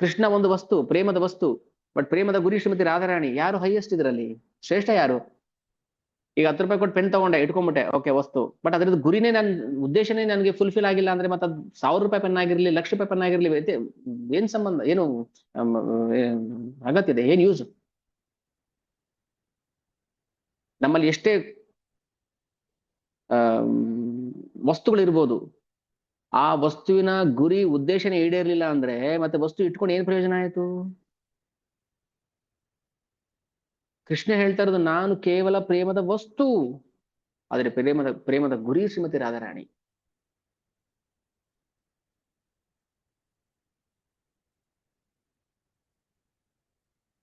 ಕೃಷ್ಣ ಒಂದು ವಸ್ತು, ಪ್ರೇಮದ ವಸ್ತು. ಬಟ್ ಪ್ರೇಮದ ಗುರಿ ಶ್ರೀಮತಿ ರಾಧಾರಾಣಿ. ಯಾರು ಹೈಯೆಸ್ಟ್ ಇದರಲ್ಲಿ? ಶ್ರೇಷ್ಠ ಯಾರು? ಈಗ 10 ರೂಪಾಯಿ ಕೊಟ್ಟು ಪೆನ್ ತಗೊಂಡೆ, ಇಟ್ಕೊಂಡ್ಬಿಟ್ಟೆ, ಓಕೆ ವಸ್ತು. ಬಟ್ ಅದ್ರದ್ದು ಗುರಿನೇ, ನನ್ನ ಉದ್ದೇಶನೇ ನನಗೆ ಫುಲ್ಫಿಲ್ ಆಗಿಲ್ಲ ಅಂದ್ರೆ ಮತ್ತೆ ಅದು 1000 ರೂಪಾಯಿ ಪೆನ್ ಆಗಿರ್ಲಿ, ಲಕ್ಷ ರೂಪಾಯಿ ಪೆನ್ ಆಗಿರ್ಲಿ, ಏನ್ ಸಂಬಂಧ? ಏನು ಅಗತ್ಯ ಇದೆ? ಏನ್ ಯೂಸ್? ನಮ್ಮಲ್ಲಿ ಎಷ್ಟೇ ವಸ್ತುಗಳಿರ್ಬೋದು, ಆ ವಸ್ತುವಿನ ಗುರಿ ಉದ್ದೇಶನೇ ಈಡೇರ್ಲಿಲ್ಲ ಅಂದ್ರೆ ಮತ್ತೆ ವಸ್ತು ಇಟ್ಕೊಂಡು ಏನ್ ಪ್ರಯೋಜನ ಆಯ್ತು? ಕೃಷ್ಣ ಹೇಳ್ತಾ ಇರೋದು ನಾನು ಕೇವಲ ಪ್ರೇಮದ ವಸ್ತು, ಆದ್ರೆ ಪ್ರೇಮದ ಗುರಿ ಶ್ರೀಮತಿ ರಾಧಾರಾಣಿ.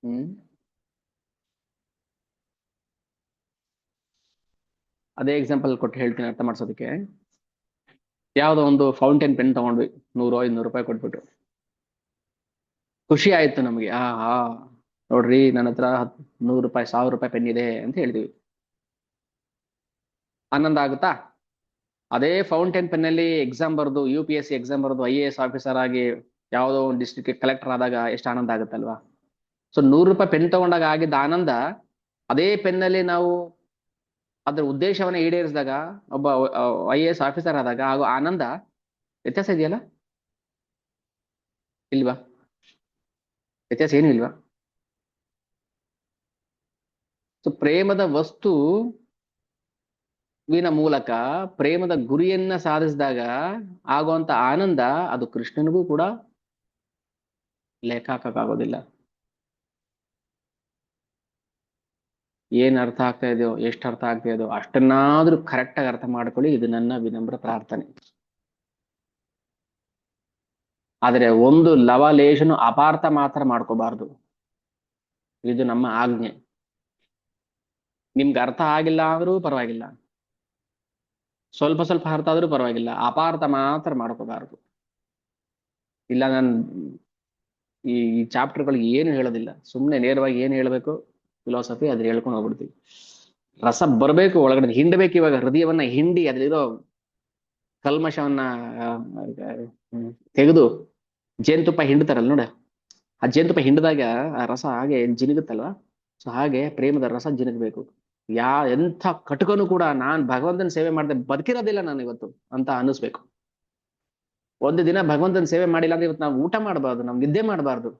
ಹ್ಮ್ ಅದೇ ಎಕ್ಸಾಂಪಲ್ ಕೊಟ್ಟು ಹೇಳ್ತೀನಿ ಅರ್ಥ ಮಾಡ್ಸೋದಕ್ಕೆ. ಯಾವ್ದೋ ಒಂದು ಫೌಂಟೇನ್ ಪೆನ್ ತಗೊಂಡ್ವಿ, 100-200 ರೂಪಾಯಿ ಕೊಟ್ಬಿಟ್ಟು. ಖುಷಿ ಆಯ್ತು ನಮಗೆ, ಹಾ ನೋಡ್ರಿ ನನ್ನ ಹತ್ರ 100 ರೂಪಾಯಿ 1000 ರೂಪಾಯಿ ಪೆನ್ ಇದೆ ಅಂತ ಹೇಳಿದ್ವಿ. ಆನಂದ ಆಗುತ್ತಾ? ಅದೇ ಫೌಂಟೇನ್ ಪೆನ್ ಅಲ್ಲಿ ಎಕ್ಸಾಮ್ ಬರೆದು, UPSC ಎಕ್ಸಾಮ್ ಬರೆದು IAS ಆಫೀಸರ್ ಆಗಿ ಯಾವುದೋ ಒಂದು ಡಿಸ್ಟ್ರಿಕ್ಟ್ ಕಲೆಕ್ಟರ್ ಆದಾಗ ಎಷ್ಟು ಆನಂದ ಆಗುತ್ತಲ್ವಾ? ಸೊ 100 ರೂಪಾಯಿ ಪೆನ್ ತಗೊಂಡಾಗ ಆಗಿದ್ದ ಆನಂದ, ಅದೇ ಪೆನ್ನಲ್ಲಿ ನಾವು ಅದ್ರ ಉದ್ದೇಶವನ್ನ ಈಡೇರಿಸಿದಾಗ, ಒಬ್ಬ IAS ಆಫೀಸರ್ ಆದಾಗ ಆಗೋ ಆನಂದ ವ್ಯತ್ಯಾಸ ಇದೆಯಲ್ಲ? ಇಲ್ವಾ? ವ್ಯತ್ಯಾಸ ಏನು ಇಲ್ವಾ? ಸೊ ಪ್ರೇಮದ ವಸ್ತು ವಿನ ಮೂಲಕ ಪ್ರೇಮದ ಗುರಿಯನ್ನ ಸಾಧಿಸಿದಾಗ ಆಗುವಂತ ಆನಂದ ಅದು ಕೃಷ್ಣನಿಗೂ ಕೂಡ ಲೆಕ್ಕ ಹಾಕಕ್ಕಾಗೋದಿಲ್ಲ. ಏನ್ ಅರ್ಥ ಆಗ್ತಾ ಇದೆಯೋ, ಎಷ್ಟು ಅರ್ಥ ಆಗ್ತಾ ಇದೆಯೋ ಅಷ್ಟನ್ನಾದ್ರೂ ಕರೆಕ್ಟ್ ಆಗಿ ಅರ್ಥ ಮಾಡ್ಕೊಳ್ಳಿ. ಇದು ನನ್ನ ವಿನಮ್ರ ಪ್ರಾರ್ಥನೆ. ಆದ್ರೆ ಒಂದು ಲವಲೇಶನು ಅಪಾರ್ಥ ಮಾತ್ರ ಮಾಡ್ಕೋಬಾರ್ದು. ಇದು ನಮ್ಮ ಆಜ್ಞೆ. ನಿಮ್ಗೆ ಅರ್ಥ ಆಗಿಲ್ಲ ಆದ್ರೂ ಪರವಾಗಿಲ್ಲ, ಸ್ವಲ್ಪ ಸ್ವಲ್ಪ ಅರ್ಥ ಆದ್ರೂ ಪರವಾಗಿಲ್ಲ, ಅಪಾರ್ಥ ಮಾತ್ರ ಮಾಡ್ಕೋಬಾರ್ದು. ಇಲ್ಲ ನಾನು ಈ ಚಾಪ್ಟರ್ಗಳಿಗೆ ಏನು ಹೇಳೋದಿಲ್ಲ, ಸುಮ್ಮನೆ ನೇರವಾಗಿ ಏನು ಹೇಳಬೇಕು ಫಿಲಾಸಫಿ ಅದ್ರ ಹೇಳ್ಕೊಂಡು ಹೋಗ್ಬಿಡ್ತೀವಿ. ರಸ ಬರಬೇಕು ಒಳಗಡೆ, ಹಿಂಡಬೇಕು. ಇವಾಗ ಹೃದಯವನ್ನ ಹಿಂಡಿ ಅದ್ರಲ್ಲಿರೋ ಕಲ್ಮಶವನ್ನ ತೆಗೆದು ಜೇನುತುಪ್ಪ ಹಿಂಡ್ತಾರಲ್ಲ ನೋಡ, ಆ ಜೇನುತುಪ್ಪ ಹಿಂಡಿದಾಗ ಆ ರಸ ಹಾಗೆ ಜಿನುಗುತ್ತಲ್ವಾ, ಸೊ ಹಾಗೆ ಪ್ರೇಮದ ರಸ ಜಿನುಗಬೇಕು. ಎಂಥ ಕಟುಕನು ಕೂಡ ನಾನ್ ಭಗವಂತನ ಸೇವೆ ಮಾಡದೆ ಬದುಕಿರೋದಿಲ್ಲ ನಾನು ಇವತ್ತು ಅಂತ ಅನ್ನಿಸ್ಬೇಕು. ಒಂದು ದಿನ ಭಗವಂತನ ಸೇವೆ ಮಾಡಿಲ್ಲ ಅಂದ್ರೆ ಇವತ್ತು ನಾವು ಊಟ ಮಾಡಬಾರ್ದು, ನಾವು ನಿದ್ದೆ ಮಾಡಬಾರ್ದು.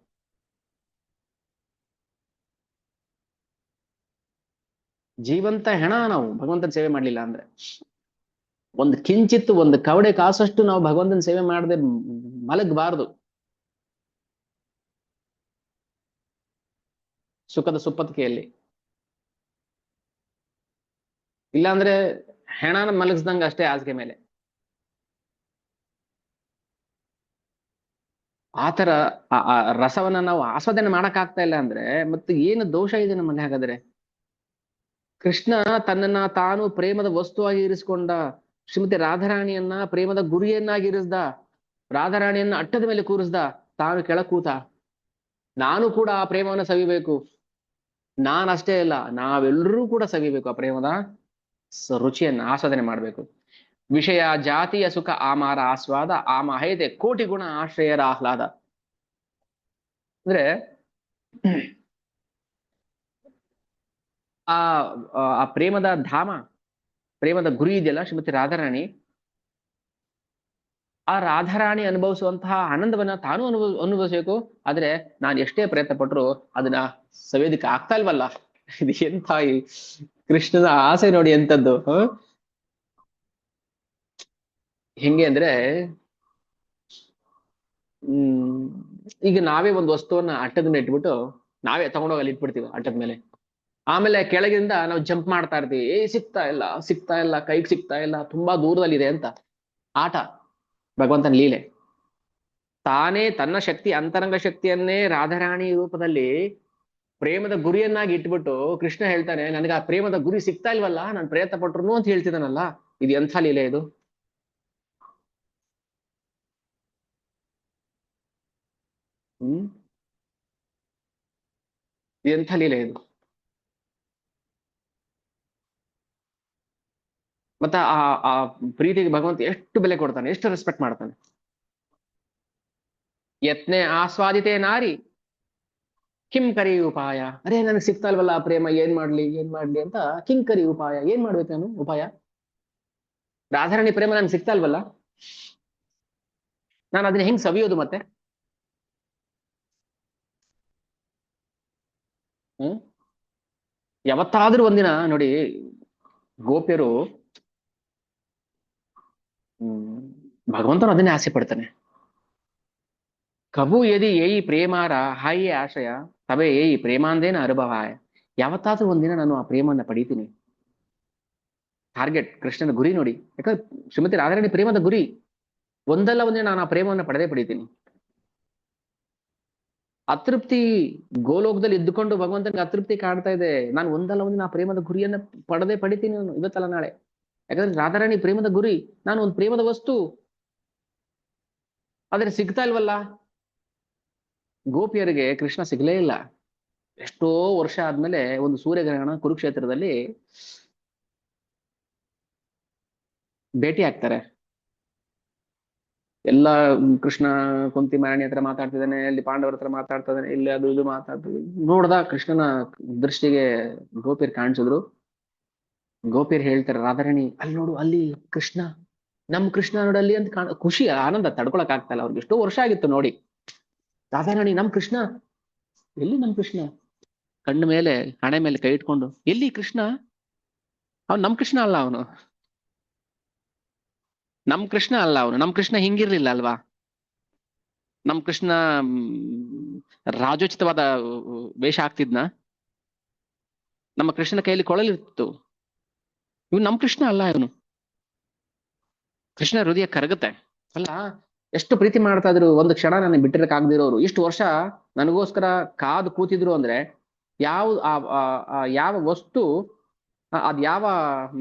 ಜೀವಂತ ಹೆಣ ನಾವು ಭಗವಂತನ ಸೇವೆ ಮಾಡ್ಲಿಲ್ಲ ಅಂದ್ರೆ. ಒಂದು ಕಿಂಚಿತ್ತು ಒಂದು ಕವಡೆ ಕಾಸಷ್ಟು ನಾವು ಭಗವಂತನ ಸೇವೆ ಮಾಡದೆ ಮಲಗಬಾರ್ದು. ಸುಖದ ಸುಪ್ಪತ್ತಿಗೆಯಲ್ಲಿ ಇಲ್ಲಾಂದ್ರೆ ಹೆಣನ ಮಲಗಿಸ್ದಂಗ ಅಷ್ಟೇ ಹಾಸಿಗೆ ಮೇಲೆ. ಆತರ ಆ ರಸವನ್ನ ನಾವು ಆಸ್ವಾದನೆ ಮಾಡಕ್ ಆಗ್ತಾ ಇಲ್ಲ ಅಂದ್ರೆ ಮತ್ತೆ ಏನು ದೋಷ ಇದೆ ನಮ್ಮಲ್ಲಿ? ಹಾಗಾದ್ರೆ ಕೃಷ್ಣ ತನ್ನನ್ನ ತಾನು ಪ್ರೇಮದ ವಸ್ತುವಾಗಿ ಇರಿಸಿಕೊಂಡ, ಶ್ರೀಮತಿ ರಾಧಾರಾಣಿಯನ್ನ ಪ್ರೇಮದ ಗುರಿಯನ್ನಾಗಿ ಇರಿಸ್ದ, ರಾಧಾರಾಣಿಯನ್ನ ಅಟ್ಟದ ಮೇಲೆ ಕೂರಿಸ್ದ, ತಾನು ಕೆಳ ಕೂತ. ನಾನು ಕೂಡ ಆ ಪ್ರೇಮವನ್ನು ಸವಿಬೇಕು. ನಾನಷ್ಟೇ ಇಲ್ಲ, ನಾವೆಲ್ಲರೂ ಕೂಡ ಸವಿಬೇಕು ಆ ಪ್ರೇಮದ ರುಚಿಯನ್ನ ಆಸ್ವಾದನೆ ಮಾಡ್ಬೇಕು. ವಿಷಯ ಜಾತಿಯ ಸುಖ ಆಮಾರ ಆಸ್ವಾದ ಆಮಹೈತೆ ಕೋಟಿ ಗುಣ ಆಶ್ರಯರ ಆಹ್ಲಾದ. ಅಂದ್ರೆ ಆ ಪ್ರೇಮದ ಧಾಮ, ಪ್ರೇಮದ ಗುರಿ ಇದೆಯಲ್ಲ ಶ್ರೀಮತಿ ರಾಧಾರಾಣಿ, ಆ ರಾಧಾರಾಣಿ ಅನುಭವಿಸುವಂತಹ ಆನಂದವನ್ನ ತಾನು ಅನುಭವಿಸಬೇಕು. ಆದ್ರೆ ನಾನು ಎಷ್ಟೇ ಪ್ರಯತ್ನ ಪಟ್ರು ಅದನ್ನ ಸವೇದಿಕ ಆಗ್ತಾ ಇಲ್ವಲ್ಲ. ಇದು ಎಂಥ ಈ ಕೃಷ್ಣನ ಆಸೆ ನೋಡಿ ಎಂತದ್ದು. ಹೆಂಗೆ ಅಂದ್ರೆ ಈಗ ನಾವೇ ಒಂದು ವಸ್ತುವನ್ನ ಅಟ್ಟದ ಮೇಲೆ ಇಟ್ಬಿಟ್ಟು ನಾವೇ ತಗೊಂಡೋಗಿ ಅಲ್ಲಿ ಇಟ್ಬಿಡ್ತೀವಿ ಅಟ್ಟದ ಮೇಲೆ. ಆಮೇಲೆ ಕೆಳಗಿಂದ ನಾವು ಜಂಪ್ ಮಾಡ್ತಾ ಇರ್ತೀವಿ, ಸಿಗ್ತಾ ಇಲ್ಲ ಸಿಗ್ತಾ ಇಲ್ಲ, ಕೈಗೆ ಸಿಗ್ತಾ ಇಲ್ಲ, ತುಂಬಾ ದೂರದಲ್ಲಿದೆ ಅಂತ. ಆಟ, ಭಗವಂತನ ಲೀಲೆ. ತಾನೇ ತನ್ನ ಶಕ್ತಿ, ಅಂತರಂಗ ಶಕ್ತಿಯನ್ನೇ ರಾಧಾರಾಣಿ ರೂಪದಲ್ಲಿ ಪ್ರೇಮದ ಗುರಿಯನ್ನಾಗಿ ಇಟ್ಬಿಟ್ಟು ಕೃಷ್ಣ ಹೇಳ್ತಾನೆ, ನನಗೆ ಆ ಪ್ರೇಮದ ಗುರಿ ಸಿಗ್ತಾ ಇಲ್ವಲ್ಲ, ನಾನು ಪ್ರಯತ್ನ ಪಟ್ರು ಅಂತ ಹೇಳ್ತಿದ್ದಾನಲ್ಲ. ಇದು ಎಂಥ ಲೀಲೆ ಇದು? ಎಂಥ ಲೀಲೆ ಇದು? ಮತ್ತೆ ಆ ಪ್ರೀತಿಗೆ ಭಗವಂತ ಎಷ್ಟು ಬೆಲೆ ಕೊಡ್ತಾನೆ, ಎಷ್ಟು ರೆಸ್ಪೆಕ್ಟ್ ಮಾಡ್ತಾನೆ. ಯತ್ನೆ ಆಸ್ವಾದಿತೇ ನಾರಿ ಕಿಂಕರಿ ಉಪಾಯ. ಅರೇ ನನಗೆ ಸಿಗ್ತಾ ಇಲ್ವಲ್ಲ ಆ ಪ್ರೇಮ, ಏನ್ ಮಾಡ್ಲಿ ಅಂತ ಕಿಂಕರಿ ಉಪಾಯ. ಏನ್ ಮಾಡ್ಬೇಕು ನಾನು? ಉಪಾಯ. ರಾಧಾರಾಣಿ ಪ್ರೇಮ ನನ್ಗೆ ಸಿಗ್ತಾ ಇಲ್ವಲ್ಲ, ನಾನು ಅದನ್ನ ಹೆಂಗ್ ಸವಿಯೋದು ಮತ್ತೆ? ಯಾವತ್ತಾದ್ರೂ ಒಂದಿನ ನೋಡಿ, ಗೋಪ್ಯರು ಭಗವಂತನು ಅದನ್ನೇ ಆಸೆ ಪಡ್ತಾನೆ. ಕಬು ಯದಿ ಏಯಿ ಪ್ರೇಮಾರ ಹಾಯಿ ಆಶಯ ತಬೆ ಏಯಿ ಪ್ರೇಮಾಂದೇನ ಅನುಭವಾಯ. ಯಾವತ್ತಾದ್ರೂ ಒಂದಿನ ನಾನು ಆ ಪ್ರೇಮನ್ನ ಪಡಿತೀನಿ. ಟಾರ್ಗೆಟ್ ಕೃಷ್ಣನ ಗುರಿ ನೋಡಿ. ಯಾಕಂದ್ರೆ ಶ್ರೀಮತಿ ರಾಧಾರಾಣಿ ಪ್ರೇಮದ ಗುರಿ. ಒಂದಲ್ಲ ಒಂದಿನ ನಾನು ಆ ಪ್ರೇಮವನ್ನು ಪಡೆದೇ ಪಡಿತೀನಿ. ಅತೃಪ್ತಿ ಗೋಲೋಕದಲ್ಲಿ ಇದ್ದುಕೊಂಡು ಭಗವಂತನಿಗೆ ಅತೃಪ್ತಿ ಕಾಡ್ತಾ ಇದೆ. ನಾನು ಒಂದಲ್ಲ ಒಂದಿನ ಆ ಪ್ರೇಮದ ಗುರಿಯನ್ನ ಪಡೆದೇ ಪಡಿತೀನಿ ನಾನು, ಇವತ್ತಲ್ಲ ನಾಳೆ. ಯಾಕಂದ್ರೆ ರಾಧಾರಾಣಿ ಪ್ರೇಮದ ಗುರಿ, ನಾನು ಒಂದು ಪ್ರೇಮದ ವಸ್ತು. ಆದ್ರೆ ಸಿಗ್ತಾ ಇಲ್ವಲ್ಲ. ಗೋಪಿಯರಿಗೆ ಕೃಷ್ಣ ಸಿಗ್ಲೇ ಇಲ್ಲ. ಎಷ್ಟೋ ವರ್ಷ ಆದ್ಮೇಲೆ ಒಂದು ಸೂರ್ಯಗ್ರಹಣ ಕುರುಕ್ಷೇತ್ರದಲ್ಲಿ ಭೇಟಿ ಆಗ್ತಾರೆ. ಎಲ್ಲ ಕೃಷ್ಣ ಕುಂತಿ ಮಾರಾಣಿ ಹತ್ರ ಮಾತಾಡ್ತಿದ್ದಾನೆ, ಇಲ್ಲಿ ಪಾಂಡವರ ಹತ್ರ ಮಾತಾಡ್ತಿದ್ದಾನೆ, ಇಲ್ಲಿ ಅದು ಇದು ಮಾತಾಡ್ತಿದ್ದ ನೋಡ್ದ ಕೃಷ್ಣನ ದೃಷ್ಟಿಗೆ ಗೋಪಿಯರ್ ಕಾಣಿಸಿದ್ರು. ಗೋಪಿಯರ್ ಹೇಳ್ತಾರೆ, ರಾಧಾರಾಣಿ ಅಲ್ಲಿ ನೋಡು, ಅಲ್ಲಿ ಕೃಷ್ಣ, ನಮ್ ಕೃಷ್ಣ ನೋಡಲ್ಲಿ ಅಂತ ಖುಷಿ ಆನಂದ ತಡ್ಕೊಳಕ್ ಆಗ್ತಾ ಇಲ್ಲ ಅವ್ರಿಗೆ. ಎಷ್ಟೋ ವರ್ಷ ಆಗಿತ್ತು ನೋಡಿ. ರಾಧಾರಾಣಿ ನಮ್ ಕೃಷ್ಣ, ಎಲ್ಲಿ ನಮ್ ಕೃಷ್ಣ? ಕಣ್ಣು ಮೇಲೆ ಹಣೆ ಮೇಲೆ ಕೈ ಇಟ್ಕೊಂಡು, ಎಲ್ಲಿ ಕೃಷ್ಣ? ಅವ್ನು ನಮ್ ಕೃಷ್ಣ ಅಲ್ಲ ಅವನು. ನಮ್ ಕೃಷ್ಣ ಅಲ್ಲ ಅವನು. ನಮ್ ಕೃಷ್ಣ ಹಿಂಗಿರ್ಲಿಲ್ಲ ಅಲ್ವಾ. ನಮ್ ಕೃಷ್ಣ ರಾಜೋಚಿತವಾದ ವೇಷ ಆಗ್ತಿದ್ನ. ನಮ್ಮ ಕೃಷ್ಣನ ಕೈಯಲ್ಲಿ ಕೊಳಲಿರ್ತಿತ್ತು. ಇವನು ನಮ್ ಕೃಷ್ಣ ಅಲ್ಲ ಇವನು. ಕೃಷ್ಣ ಹೃದಯ ಕರಗುತ್ತೆ. ಅಲ್ಲ, ಎಷ್ಟು ಪ್ರೀತಿ ಮಾಡ್ತಾ ಇದ್ರು, ಒಂದು ಕ್ಷಣ ನನಗೆ ಬಿಟ್ಟಿರಕ್ ಆಗದಿರೋರು ಇಷ್ಟು ವರ್ಷ ನನಗೋಸ್ಕರ ಕಾದು ಕೂತಿದ್ರು ಅಂದ್ರೆ, ಯಾವ ಯಾವ ವಸ್ತು, ಅದ್ ಯಾವ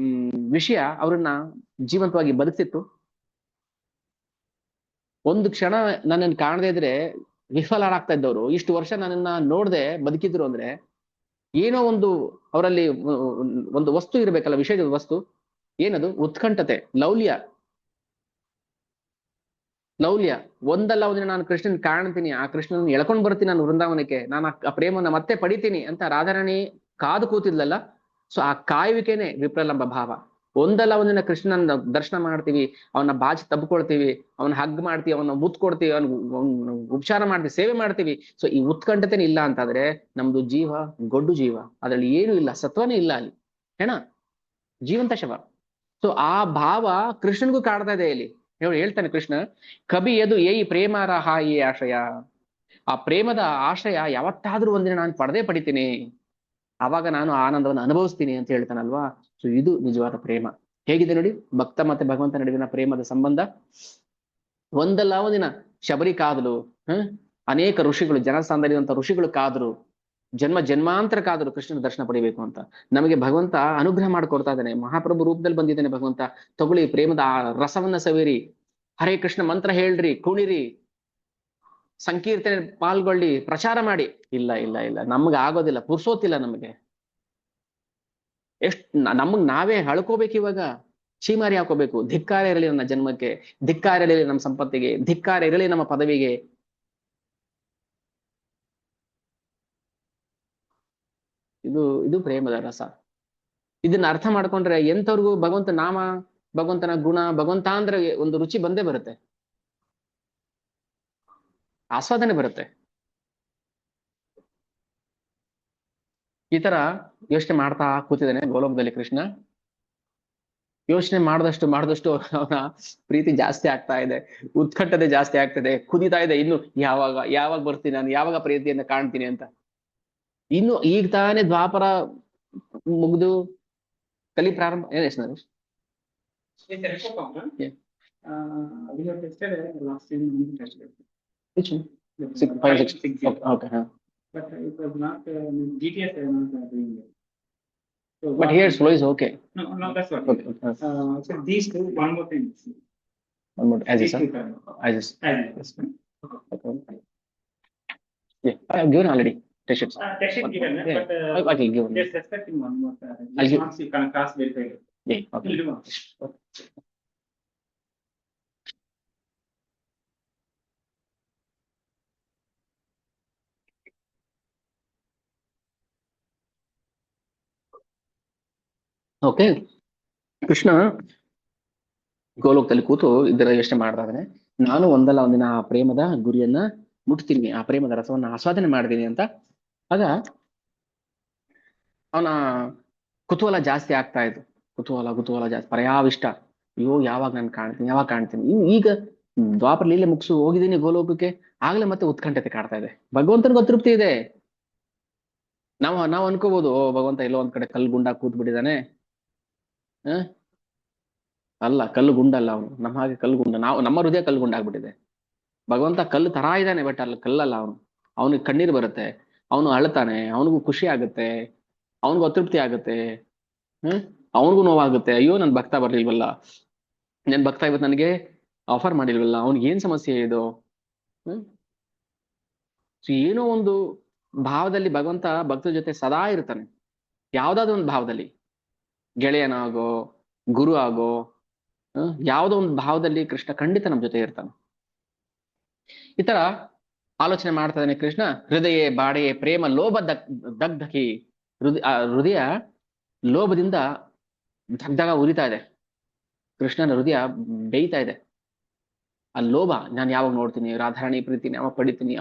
ವಿಷಯ ಅವ್ರನ್ನ ಜೀವಂತವಾಗಿ ಬದುಕ್ತಿತ್ತು. ಒಂದು ಕ್ಷಣ ನನ್ನನ್ನು ಕಾಣದೇ ಇದ್ರೆ ವಿಫಲರಾಗ್ತಾ ಇದ್ದವರು ಇಷ್ಟು ವರ್ಷ ನನ್ನನ್ನ ನೋಡದೆ ಬದುಕಿದ್ರು ಅಂದ್ರೆ, ಏನೋ ಒಂದು ಅವರಲ್ಲಿ ಒಂದು ವಸ್ತು ಇರ್ಬೇಕಲ್ಲ, ವಿಷಯದ ವಸ್ತು. ಏನದು? ಉತ್ಕಂಠತೆ, ಲೌಲ್ಯ. ಲೌಲ್ಯ. ಒಂದಲ್ಲ ಒಂದಿನ ನಾನು ಕೃಷ್ಣನ್ ಕಾಣ್ತೀನಿ, ಆ ಕೃಷ್ಣನ್ ಎಳ್ಕೊಂಡ್ ಬರ್ತೀನಿ ನಾನು ವೃಂದಾವನಕ್ಕೆ, ನಾನು ಆ ಪ್ರೇಮನ ಮತ್ತೆ ಪಡಿತೀನಿ ಅಂತ ರಾಧಾರಾಣಿ ಕಾದು ಕೂತಿದ್ಲಲ್ಲ. ಸೊ ಆ ಕಾಯುವಿಕೆನೆ ವಿಪ್ರಲಂಬ ಭಾವ. ಒಂದಲ್ಲ ಒಂದಿನ ಕೃಷ್ಣನ ದರ್ಶನ ಮಾಡ್ತೀವಿ, ಅವನ ಬಾಚಿ ತಬ್ಕೊಳ್ತೀವಿ, ಅವನ ಹಗ್ ಮಾಡ್ತೀವಿ, ಅವನ ಮುತ್ ಕೊಡ್ತೀವಿ, ಅವನ ಉಪಚಾರ ಮಾಡ್ತೀವಿ, ಸೇವೆ ಮಾಡ್ತೀವಿ. ಸೊ ಈ ಉತ್ಕಂಠತೆನೇ ಇಲ್ಲ ಅಂತಾದ್ರೆ ನಮ್ದು ಜೀವ ಗೊಡ್ಡು ಜೀವ, ಅದ್ರಲ್ಲಿ ಏನು ಇಲ್ಲ, ಸತ್ವನೇ ಇಲ್ಲ ಅಲ್ಲಿ, ಹೇಣ, ಜೀವಂತ ಶವ. ಸೊ ಆ ಭಾವ ಕೃಷ್ಣನ್ಗೂ ಕಾಡ್ತಾ ಇದೆ ಇಲ್ಲಿ. ಹೇಳ್ತಾನೆ ಕೃಷ್ಣ, ಕಬಿ ಎದು ಏಯಿ ಪ್ರೇಮರ ಹಾಯಿ ಆಶ್ರಯ. ಆ ಪ್ರೇಮದ ಆಶ್ರಯ ಯಾವತ್ತಾದ್ರೂ ಒಂದಿನ ನಾನು ಪಡೆದೇ ಪಡಿತೀನಿ, ಆವಾಗ ನಾನು ಆನಂದವನ್ನು ಅನುಭವಿಸ್ತೀನಿ ಅಂತ ಹೇಳ್ತಾನಲ್ವಾ. ಸೊ ಇದು ನಿಜವಾದ ಪ್ರೇಮ. ಹೇಗಿದೆ ನೋಡಿ, ಭಕ್ತ ಮತ್ತೆ ಭಗವಂತ ನಡುವಿನ ಪ್ರೇಮದ ಸಂಬಂಧ. ಒಂದಲ್ಲ ಒಂದಿನ ಶಬರಿ ಕಾದಲು, ಅನೇಕ ಋಷಿಗಳು, ಜನಸ್ಥಾನದಲ್ಲಿರುವಂತ ಋಷಿಗಳು ಕಾದ್ರು, ಜನ್ಮ ಜನ್ಮಾಂತರ ಕಾದ್ರು ಕೃಷ್ಣನ ದರ್ಶನ ಪಡಿಬೇಕು ಅಂತ. ನಮಗೆ ಭಗವಂತ ಅನುಗ್ರಹ ಮಾಡಿಕೊಡ್ತಾ ಇದ್ದಾನೆ, ಮಹಾಪ್ರಭು ರೂಪದಲ್ಲಿ ಬಂದಿದ್ದಾನೆ ಭಗವಂತ. ತಗೊಳ್ಳಿ ಪ್ರೇಮದ ಆ ರಸವನ್ನ ಸವಿರಿ, ಹರೇ ಕೃಷ್ಣ ಮಂತ್ರ ಹೇಳ್ರಿ, ಕುಣಿರಿ, ಸಂಕೀರ್ತನೆ ಪಾಲ್ಗೊಳ್ಳಿ, ಪ್ರಚಾರ ಮಾಡಿ. ಇಲ್ಲ ಇಲ್ಲ ಇಲ್ಲ, ನಮ್ಗೆ ಆಗೋದಿಲ್ಲ, ಪುರ್ಸೋತಿಲ್ಲ ನಮಗೆ. ನಮಗ್ ನಾವೇ ಹಳ್ಕೋಬೇಕು ಇವಾಗ, ಚೀಮಾರಿ ಹಾಕೋಬೇಕು. ಧಿಕ್ಕಾರ ಇರಲಿ ನನ್ನ ಜನ್ಮಕ್ಕೆ, ಧಿಕ್ಕಾರ ಇರಲಿ ನಮ್ಮ ಸಂಪತ್ತಿಗೆ, ಧಿಕ್ಕಾರ ಇರಲಿ ನಮ್ಮ ಪದವಿಗೆ. ಇದು ಇದು ಪ್ರೇಮದ ರಸ. ಇದನ್ನ ಅರ್ಥ ಮಾಡ್ಕೊಂಡ್ರೆ ಎಂತವ್ರಿಗೂ ಭಗವಂತ ನಾಮ, ಭಗವಂತನ ಗುಣ, ಭಗವಂತ ಅಂದ್ರೆ ಒಂದು ರುಚಿ ಬಂದೇ ಬರುತ್ತೆ, ಆಸ್ವಾದನೆ ಬರುತ್ತೆ. ಈ ತರ ಯೋಚನೆ ಮಾಡ್ತಾ ಕೂತಿದ್ದಾನೆ ಗೋಲೋಕದಲ್ಲಿ ಕೃಷ್ಣ. ಯೋಚನೆ ಮಾಡಿದಷ್ಟು ಮಾಡಿದಷ್ಟು ಅವನ ಪ್ರೀತಿ ಜಾಸ್ತಿ ಆಗ್ತಾ ಇದೆ, ಉತ್ಕಂಠತೆ ಜಾಸ್ತಿ ಆಗ್ತದೆ, ಕುದಿತಾ ಇದೆ. ಇನ್ನು ಯಾವಾಗ ಯಾವಾಗ ಬರ್ತೀನಿ ನಾನು, ಯಾವಾಗ ಪ್ರೀತಿಯನ್ನ ಕಾಣ್ತೀನಿ ಅಂತ. ಇನ್ನು ಈಗ ತಾನೇ ದ್ವಾಪರ ಮುಗ್ದು ಕಲಿ ಪ್ರಾರಂಭ. ಏನ್ ಎಷ್ಟು Naresh? We have tested last year in tested. Which one? Six, 5, 6. 6. Okay, huh. But it was not GTS are not doing it. So But here flow is okay. No, that's what. Okay, okay. So these two, one more thing. One more, as is, as is. As Okay. Yeah, I have given already. Test it. Test it given, Yeah. but Okay, give me. just expecting one more. I'll give. Once you can cross verify. Yeah, okay. We'll do one. Okay, Krishna ಗೋಲೋಕದಲ್ಲಿ ಕೂತು ಇದರ ಯೋಚನೆ ಮಾಡ್ತಾ ಇದ್ದಾನೆ. ನಾನು ಒಂದಲ್ಲ ಒಂದಿನ ಆ ಪ್ರೇಮದ ಗುರಿಯನ್ನ ಮುಟ್ತೀನಿ, ಆ ಪ್ರೇಮದ ರಸವನ್ನ ಆಸ್ವಾದನೆ ಮಾಡ್ತೀನಿ ಅಂತ. ಆಗ ಅವನ ಕುತೂಹಲ ಜಾಸ್ತಿ ಆಗ್ತಾ ಇತ್ತು. ಕುತೂಹಲ ಜಾಸ್ತಿ, ಪರ್ಯಾವಿಷ್ಟ. ಅಯ್ಯೋ ಯಾವಾಗ ನಾನು ಕಾಣ್ತೀನಿ, ಯಾವಾಗ ಕಾಣ್ತೀನಿ. ಈಗ ದ್ವಾಪರ ಲೀಲೆ ಮುಗಿಸು ಹೋಗಿದ್ದೀನಿ ಗೋಲೋಕಕ್ಕೆ, ಆಗ್ಲೇ ಮತ್ತೆ ಉತ್ಕಂಠತೆ ಕಾಡ್ತಾ ಇದೆ. ಭಗವಂತನಿಗೆ ಅತೃಪ್ತಿ ಇದೆ. ನಾವು ಅನ್ಕೋಬಹುದು, ಓ ಭಗವಂತ ಎಲ್ಲೋ ಒಂದ್ ಕಡೆ ಕಲ್ಲು ಗುಂಡಾಗಿ ಕೂತ್ ಬಿಟ್ಟಿದ್ದಾನೆ. ಅಲ್ಲ, ಕಲ್ಲು ಗುಂಡಲ್ಲ ಅವನು, ನಮ್ಮ ಹಾಗೆ ಕಲ್ಲು ಗುಂಡ. ನಮ್ಮ ಹೃದಯ ಕಲ್ಲು ಗುಂಡಾಗ್ಬಿಟ್ಟಿದೆ. ಭಗವಂತ ಕಲ್ಲು ತರ ಇದ್ದಾನೆ, ಬಟ್ ಅಲ್ಲಿ ಕಲ್ಲಲ್ಲ ಅವನು. ಅವನಿಗೆ ಕಣ್ಣೀರು ಬರುತ್ತೆ, ಅವನು ಅಳ್ತಾನೆ, ಅವನಿಗೂ ಖುಷಿ ಆಗುತ್ತೆ, ಅವನಿಗೂ ಅತೃಪ್ತಿ ಆಗುತ್ತೆ, ಅವನಿಗೂ ನೋವಾಗುತ್ತೆ. ಅಯ್ಯೋ ನನ್ ಭಕ್ತ ಬರ್ಲಿಲ್ವಲ್ಲ, ನನ್ ಭಕ್ತ ಇವತ್ತು ನನಗೆ ಆಫರ್ ಮಾಡಿಲ್ವಲ್ಲ, ಅವ್ನಿಗೆ ಏನ್ ಸಮಸ್ಯೆ ಇದು. ಏನೋ ಒಂದು ಭಾವದಲ್ಲಿ ಭಗವಂತ ಭಕ್ತರ ಜೊತೆ ಸದಾ ಇರ್ತಾನೆ. ಯಾವ್ದಾದ್ರು ಒಂದು ಭಾವದಲ್ಲಿ, ಗೆಳೆಯನಾಗೋ, ಗುರು ಆಗೋ, ಯಾವುದೋ ಒಂದು ಭಾವದಲ್ಲಿ ಕೃಷ್ಣ ಖಂಡಿತ ನಮ್ಮ ಜೊತೆ ಇರ್ತಾನೆ. ಈ ತರ ಆಲೋಚನೆ ಮಾಡ್ತಾ ಇದ್ದಾನೆ ಕೃಷ್ಣ. ಹೃದಯ ಬಾಡೆಯೇ ಪ್ರೇಮ ಲೋಭ ದಗ್ಧಕಿ. ಹೃದಯ ಲೋಭದಿಂದ ದಗ್ಧಗ ಉರಿತಾ ಇದೆ. ಕೃಷ್ಣನ ಹೃದಯ ಬೇಯ್ತಾ ಇದೆ. ಆ ಲೋಭ, ನಾನು ಯಾವಾಗ ನೋಡ್ತೀನಿ ರಾಧಾರಾಣಿ ಪ್ರೀತಿನಿ, ಯಾವಾಗ ಪಡಿತೀನಿ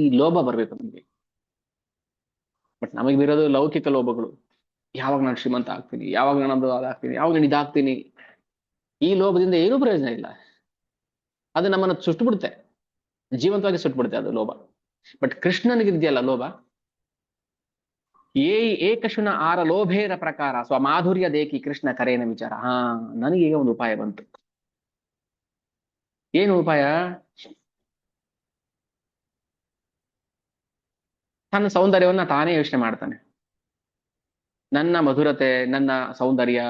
ಈ ಲೋಭ ಬರ್ಬೇಕು ನಮ್ಗೆ. ಬಟ್ ನಮಗೆ ಬಿರೋದು ಲೌಕಿಕ ಲೋಭಗಳು. ಯಾವಾಗ ನಾನು ಶ್ರೀಮಂತ ಆಗ್ತೀನಿ, ಯಾವಾಗ ನಾನು ಅದಾಗ್ತೀನಿ, ಯಾವಾಗ ನಾನು ಇದಾಗ್ತೀನಿ, ಈ ಲೋಭದಿಂದ ಏನೂ ಪ್ರಯೋಜನ ಇಲ್ಲ. ಅದು ನಮ್ಮನ್ನು ಸುಟ್ಟುಬಿಡುತ್ತೆ, ಜೀವಂತವಾಗಿ ಸುಟ್ಬಿಡುತ್ತೆ ಅದು ಲೋಭ. ಬಟ್ ಕೃಷ್ಣನಿಗಿದೆಯಲ್ಲ ಲೋಭ, ಏ ಏಕಶುನ ಆರ ಲೋಭೇರ ಪ್ರಕಾರ ಸ್ವಮಾಧುರ್ಯ ದೇಕಿ ಕೃಷ್ಣ ಕರೇನ ವಿಚಾರ. ನನಗೀಗ ಒಂದು ಉಪಾಯ ಬಂತು. ಏನು ಉಪಾಯ? ತನ್ನ ಸೌಂದರ್ಯವನ್ನ ತಾನೇ ಯೋಚನೆ ಮಾಡ್ತಾನೆ. ನನ್ನ ಮಧುರತೆ, ನನ್ನ ಸೌಂದರ್ಯ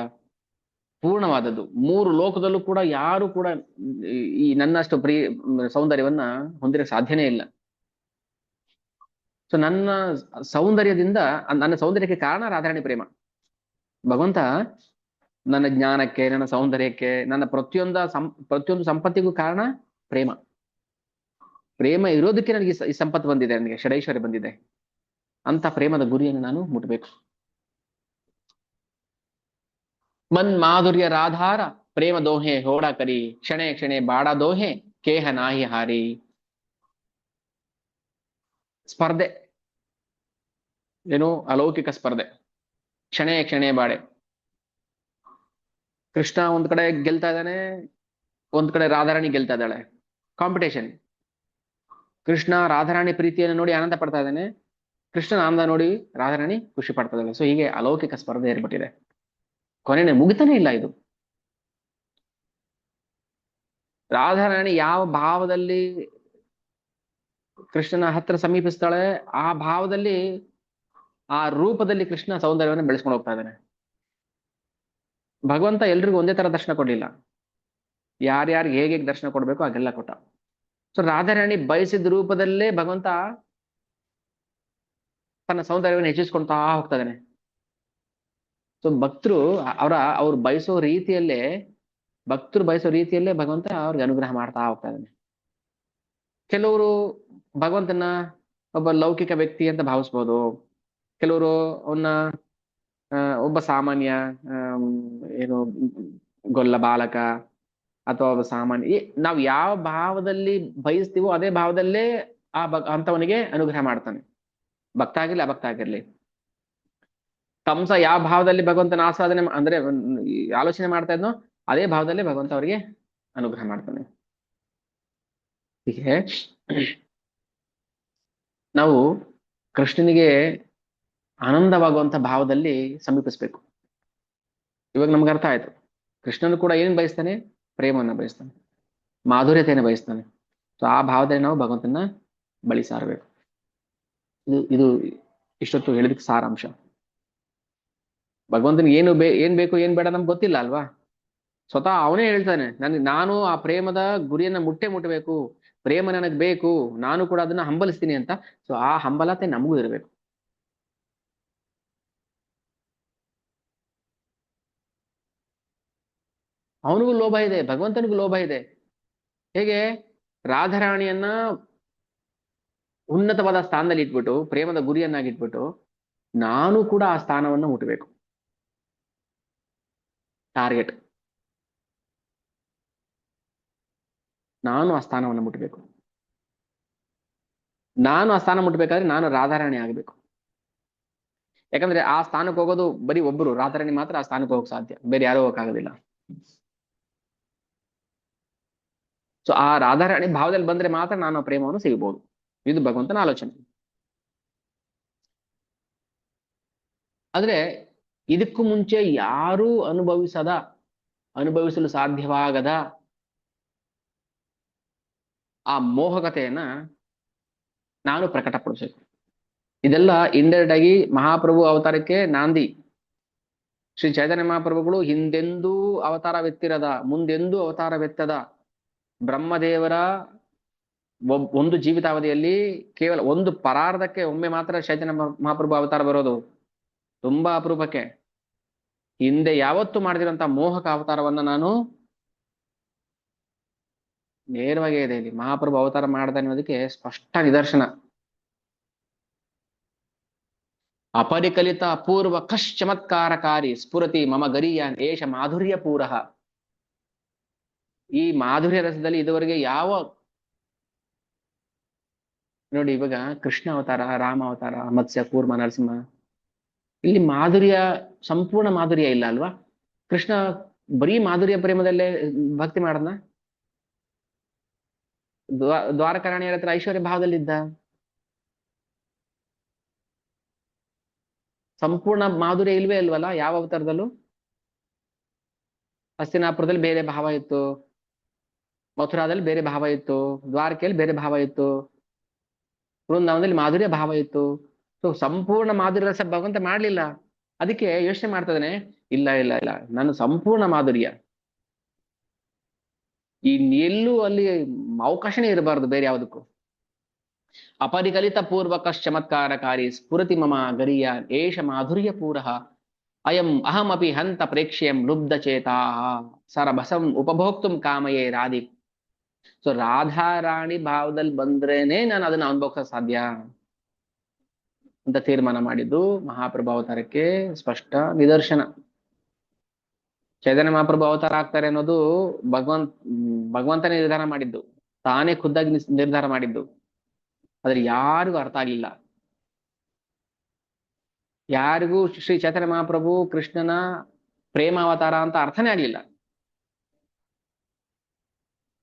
ಪೂರ್ಣವಾದದ್ದು. ಮೂರು ಲೋಕದಲ್ಲೂ ಕೂಡ ಯಾರು ಕೂಡ ಈ ನನ್ನಷ್ಟು ಸೌಂದರ್ಯವನ್ನ ಹೊಂದಿರಕ್ಕೆ ಸಾಧ್ಯನೇ ಇಲ್ಲ. ಸೊ ನನ್ನ ಸೌಂದರ್ಯದಿಂದ, ನನ್ನ ಸೌಂದರ್ಯಕ್ಕೆ ಕಾರಣ ರಾಧಾರಾಣಿ ಪ್ರೇಮ. ಭಗವಂತ ನನ್ನ ಜ್ಞಾನಕ್ಕೆ, ನನ್ನ ಸೌಂದರ್ಯಕ್ಕೆ, ನನ್ನ ಪ್ರತಿಯೊಂದು ಸಂಪತ್ತಿಗೂ ಕಾರಣ ಪ್ರೇಮ. ಪ್ರೇಮ ಇರೋದಕ್ಕೆ ನನಗೆ ಈ ಸಂಪತ್ತು ಬಂದಿದೆ, ನನಗೆ ಷಡೈಶ್ವರ್ಯ ಬಂದಿದೆ. ಅಂತ ಪ್ರೇಮದ ಗುರಿಯನ್ನು ನಾನು ಮುಟ್ಬೇಕು. ಮನ್ ಮಾಧುರ್ಯ ರಾಧಾರ ಪ್ರೇಮ ದೋಹೆ ಹೋಡ ಕರಿ ಕ್ಷಣೆ ಕ್ಷಣೆ ಬಾಡ ದೋಹೆ ಕೇಹ ನಾಹಿ ಹಾರಿ. ಸ್ಪರ್ಧೆ ಏನು? ಅಲೌಕಿಕ ಸ್ಪರ್ಧೆ, ಕ್ಷಣೆ ಕ್ಷಣೆ ಬಾಡೆ. ಕೃಷ್ಣ ಒಂದ್ ಕಡೆ ಗೆಲ್ತಾ ಇದ್ದಾನೆ, ಒಂದ್ ಕಡೆ ರಾಧಾರಾಣಿ ಗೆಲ್ತಾ ಇದ್ದಾಳೆ. ಕಾಂಪಿಟೇಷನ್. ಕೃಷ್ಣ ರಾಧಾರಾಣಿ ಪ್ರೀತಿಯನ್ನು ನೋಡಿ ಆನಂದ ಪಡ್ತಾ ಇದ್ದಾನೆ, ಕೃಷ್ಣನ ಆನಂದ ನೋಡಿ ರಾಧಾರಾಣಿ ಖುಷಿ ಪಡ್ತಾ ಇದ್ದಾಳೆ. ಸೊ ಹೀಗೆ ಅಲೌಕಿಕ ಸ್ಪರ್ಧೆ ಏರ್ಪಟ್ಟಿದೆ. ಕೊನೆನೆ ಮುಗಿತಾನೆ ಇಲ್ಲ ಇದು. ರಾಧಾರಾಣಿ ಯಾವ ಭಾವದಲ್ಲಿ ಕೃಷ್ಣನ ಹತ್ರ ಸಮೀಪಿಸ್ತಾಳೆ, ಆ ಭಾವದಲ್ಲಿ, ಆ ರೂಪದಲ್ಲಿ ಕೃಷ್ಣ ಸೌಂದರ್ಯವನ್ನು ಬೆಳೆಸ್ಕೊಂಡು ಹೋಗ್ತಾ ಇದ್ದಾನೆ. ಭಗವಂತ ಎಲ್ರಿಗೂ ಒಂದೇ ತರ ದರ್ಶನ ಕೊಡ್ಲಿಲ್ಲ, ಯಾರ್ಯಾರಿಗೆ ಹೇಗೆ ದರ್ಶನ ಕೊಡ್ಬೇಕು ಹಾಗೆಲ್ಲ ಕೊಟ್ಟ. ಸೊ ರಾಧಾರಾಣಿ ಬಯಸಿದ ರೂಪದಲ್ಲೇ ಭಗವಂತ ತನ್ನ ಸೌಂದರ್ಯವನ್ನು ಹೆಚ್ಚಿಸ್ಕೊಳ್ತಾ ಹೋಗ್ತಾ ಇದ್ದಾನೆ. ಸೊ ಅವ್ರು ಬಯಸೋ ರೀತಿಯಲ್ಲೇ, ಭಕ್ತರು ಬಯಸೋ ರೀತಿಯಲ್ಲೇ ಭಗವಂತ ಅವ್ರಿಗೆ ಅನುಗ್ರಹ ಮಾಡ್ತಾ ಹೋಗ್ತಾ ಇದ್ದಾನೆ. ಕೆಲವರು ಭಗವಂತನ ಒಬ್ಬ ಲೌಕಿಕ ವ್ಯಕ್ತಿ ಅಂತ ಭಾವಿಸ್ಬೋದು, ಕೆಲವರು ಅವನ್ನ ಒಬ್ಬ ಸಾಮಾನ್ಯ ಏನು ಗೊಲ್ಲ ಬಾಲಕ ಅಥವಾ ಒಬ್ಬ ಸಾಮಾನ್ಯ, ನಾವು ಯಾವ ಭಾವದಲ್ಲಿ ಬಯಸ್ತೀವೋ ಅದೇ ಭಾವದಲ್ಲೇ ಅಂತವನಿಗೆ ಅನುಗ್ರಹ ಮಾಡ್ತಾನೆ, ಭಕ್ತ ಆಗಿರ್ಲಿ ಅಭಕ್ತ ಆಗಿರ್ಲಿ. ಕಂಸ ಯಾವ ಭಾವದಲ್ಲಿ ಭಗವಂತನ ಆಸ್ವಾದನೆ ಅಂದ್ರೆ ಆಲೋಚನೆ ಮಾಡ್ತಾ ಇದ್ನೋ ಅದೇ ಭಾವದಲ್ಲೇ ಭಗವಂತ ಅವರಿಗೆ ಅನುಗ್ರಹ ಮಾಡ್ತಾನೆ. ಹೀಗೆ ನಾವು ಕೃಷ್ಣನಿಗೆ ಆನಂದವಾಗುವಂತ ಭಾವದಲ್ಲಿ ಸಮೀಪಿಸ್ಬೇಕು. ಇವಾಗ ನಮ್ಗೆ ಅರ್ಥ ಆಯ್ತು, ಕೃಷ್ಣನು ಕೂಡ ಏನ್ ಬಯಸ್ತಾನೆ? ಪ್ರೇಮವನ್ನ ಬಯಸ್ತಾನೆ, ಮಾಧುರ್ಯತೆಯನ್ನು ಬಯಸ್ತಾನೆ. ಸೊ ಆ ಭಾವದಲ್ಲಿ ನಾವು ಭಗವಂತನ ಬಳಿ ಸಾರಬೇಕು. ಇದು ಇಷ್ಟೊತ್ತು ಹೇಳಿದಕ್ಕೆ ಸಾರಾಂಶ. ಭಗವಂತನಿಗೆ ಏನ್ ಬೇಕು ಏನ್ ಬೇಡ ನಮ್ಗೆ ಗೊತ್ತಿಲ್ಲ ಅಲ್ವಾ? ಸ್ವತಃ ಅವನೇ ಹೇಳ್ತಾನೆ, ನಾನು ಆ ಪ್ರೇಮದ ಗುರಿಯನ್ನ ಮುಟ್ಟಬೇಕು, ಪ್ರೇಮ ನನಗ್ ಬೇಕು, ನಾನು ಕೂಡ ಅದನ್ನ ಹಂಬಲಿಸ್ತೀನಿ ಅಂತ. ಸೊ ಆ ಹಂಬಲತೆ ನಮಗೂ ಇರಬೇಕು. ಅವನಿಗೂ ಲೋಭ ಇದೆ, ಭಗವಂತನಿಗೂ ಲೋಭ ಇದೆ. ಹೇಗೆ? ರಾಧಾರಾಣಿಯನ್ನ ಉನ್ನತವಾದ ಸ್ಥಾನದಲ್ಲಿ ಇಟ್ಬಿಟ್ಟು, ಪ್ರೇಮದ ಗುರಿಯನ್ನಾಗಿಟ್ಬಿಟ್ಟು, ನಾನು ಕೂಡ ಆ ಸ್ಥಾನವನ್ನು ಮುಟ್ಟಬೇಕು. ಟಾರ್ಗೆಟ್, ನಾನು ಆ ಸ್ಥಾನವನ್ನು ಮುಟ್ಟಬೇಕು. ನಾನು ಆ ಸ್ಥಾನ ಮುಟ್ಟಬೇಕಾದ್ರೆ ನಾನು ರಾಧಾರಾಣಿ ಆಗಬೇಕು. ಯಾಕಂದ್ರೆ ಆ ಸ್ಥಾನಕ್ಕೆ ಹೋಗೋದು ಬರೀ ಒಬ್ರು ರಾಧಾರಾಣಿ ಮಾತ್ರ ಆ ಸ್ಥಾನಕ್ಕೆ ಹೋಗಕ್ ಸಾಧ್ಯ, ಬೇರೆ ಯಾರು ಹೋಗಕ್ಕಾಗೋದಿಲ್ಲ. ಸೊ ಆ ರಾಧಾರಾಣಿ ಭಾವದಲ್ಲಿ ಬಂದ್ರೆ ಮಾತ್ರ ನಾನು ಆ ಪ್ರೇಮವನ್ನು ಸಿಗಬಹುದು. ಇದು ಭಗವಂತನ ಆಲೋಚನೆ. ಆದ್ರೆ ಇದಕ್ಕೂ ಮುಂಚೆ ಯಾರೂ ಅನುಭವಿಸಲು ಸಾಧ್ಯವಾಗದ ಆ ಮೋಹಕತೆಯನ್ನ ನಾನು ಪ್ರಕಟಪಡಿಸಬೇಕು. ಇದೆಲ್ಲ ಇಂಡೈರೆಕ್ಟ್ ಆಗಿ ಮಹಾಪ್ರಭು ಅವತಾರಕ್ಕೆ ನಾಂದಿ. ಶ್ರೀ ಚೈತನ್ಯ ಮಹಾಪ್ರಭುಗಳು ಹಿಂದೆಂದೂ ಅವತಾರವೆತ್ತಿರದ, ಮುಂದೆಂದೂ ಅವತಾರವೆತ್ತದ ಬ್ರಹ್ಮದೇವರ ಒಂದು ಜೀವಿತಾವಧಿಯಲ್ಲಿ ಕೇವಲ ಒಂದು ಪರಾರ್ಧಕ್ಕೆ ಒಮ್ಮೆ ಮಾತ್ರ ಚೈತನ್ಯ ಮಹಾಪ್ರಭು ಅವತಾರ ಬರೋದು, ತುಂಬಾ ಅಪರೂಪಕ್ಕೆ. ಹಿಂದೆ ಯಾವತ್ತೂ ಮಾಡದಿರುವಂತ ಮೋಹಕ ಅವತಾರವನ್ನ ನಾನು ನೇರವಾಗಿ ಇದೆ ಇಲ್ಲಿ ಮಹಾಪ್ರಭು ಅವತಾರ ಮಾಡ್ದ ಅನ್ನೋದಕ್ಕೆ ಸ್ಪಷ್ಟ ನಿದರ್ಶನ. ಅಪರಿಕಲಿತ ಅಪೂರ್ವ ಚಮತ್ಕಾರಕಾರಿ ಸ್ಫುರತಿ ಮಮ ಗರಿಯಾನ್ ಏಷ ಮಾಧುರ್ಯ ಪೂರಃ. ಈ ಮಾಧುರ್ಯ ರಸದಲ್ಲಿ ಇದುವರೆಗೆ ನೋಡಿ, ಇವಾಗ ಕೃಷ್ಣ ಅವತಾರ, ರಾಮ ಅವತಾರ, ಮತ್ಸ್ಯ, ಕೂರ್ಮ, ನರಸಿಂಹ, ಇಲ್ಲಿ ಸಂಪೂರ್ಣ ಮಾಧುರ್ಯ ಇಲ್ಲ ಅಲ್ವಾ? ಕೃಷ್ಣ ಬರೀ ಮಾಧುರ್ಯ ಪ್ರೇಮದಲ್ಲೇ ಭಕ್ತಿ ಮಾಡದ್ನ? ದ್ವಾರಕಾರಾಣಿಯರ ಹತ್ರ ಐಶ್ವರ್ಯ ಭಾವದಲ್ಲಿದ್ದ. ಸಂಪೂರ್ಣ ಮಾಧುರ್ಯ ಇಲ್ವೇ ಇಲ್ವಲ್ಲ ಯಾವ ಅವತಾರದಲ್ಲೂ. ಹಸ್ತಿನಾಪುರದಲ್ಲಿ ಬೇರೆ ಭಾವ ಇತ್ತು, ಮಥುರಾದಲ್ಲಿ ಬೇರೆ ಭಾವ ಇತ್ತು, ದ್ವಾರಕೆಯಲ್ಲಿ ಬೇರೆ ಭಾವ ಇತ್ತು, ವೃಂದಾವನದಲ್ಲಿ ಮಾಧುರ್ಯ ಭಾವ ಇತ್ತು. ಸೊ ಸಂಪೂರ್ಣ ಮಾಧುರ್ಯ ರಸ ಭಗವಂತ ಮಾಡ್ಲಿಲ್ಲ. ಅದಕ್ಕೆ ಯೋಚನೆ ಮಾಡ್ತಾ ಇಲ್ಲ ಇಲ್ಲ ಇಲ್ಲ, ನಾನು ಸಂಪೂರ್ಣ ಮಾಧುರ್ಯ ಎಲ್ಲೂ ಅಲ್ಲಿ ಅವಕಾಶನೇ ಇರಬಾರದು ಬೇರೆ ಯಾವುದಕ್ಕೂ. ಅಪರಿಕಲಿತ ಪೂರ್ವಕ ಚಮತ್ಕಾರಕಾರಿ ಸ್ಫುರತಿ ಮಮ ಗರಿಯ ಏಷ ಮಾಧುರ್ಯ ಪೂರಃ ಅಯಂ ಅಹಮಪಿ ಹಂತ ಪ್ರೇಕ್ಷ್ಯಂ ಲುಬ್ಧ ಚೇತಾ ಸರಭಸಂ ಉಪಭೋಕ್ತುಂ ಕಾಮಯೇ ರಾಧಿ. ಸೊ ರಾಧಾರಾಣಿ ಭಾವದಲ್ಲಿ ಬಂದ್ರೇನೆ ನಾನು ಅದನ್ನ ಅನುಭವಿಸೋಕೆ ಸಾಧ್ಯ ಅಂತ ತೀರ್ಮಾನ ಮಾಡಿದ್ದು ಮಹಾಪ್ರಭು ಅವತಾರಕ್ಕೆ ಸ್ಪಷ್ಟ ನಿದರ್ಶನ. ಚೈತನ್ಯ ಮಹಾಪ್ರಭು ಅವತಾರ ಆಗ್ತಾರೆ ಅನ್ನೋದು ಭಗವಂತನೇ ನಿರ್ಧಾರ ಮಾಡಿದ್ದು, ತಾನೇ ಖುದ್ದಾಗಿ ನಿರ್ಧಾರ ಮಾಡಿದ್ದು. ಆದ್ರೆ ಯಾರಿಗೂ ಅರ್ಥ ಆಗ್ಲಿಲ್ಲ. ಯಾರಿಗೂ ಶ್ರೀ ಚೈತನ್ಯ ಮಹಾಪ್ರಭು ಕೃಷ್ಣನ ಪ್ರೇಮ ಅವತಾರ ಅಂತ ಅರ್ಥನೇ ಆಗ್ಲಿಲ್ಲ.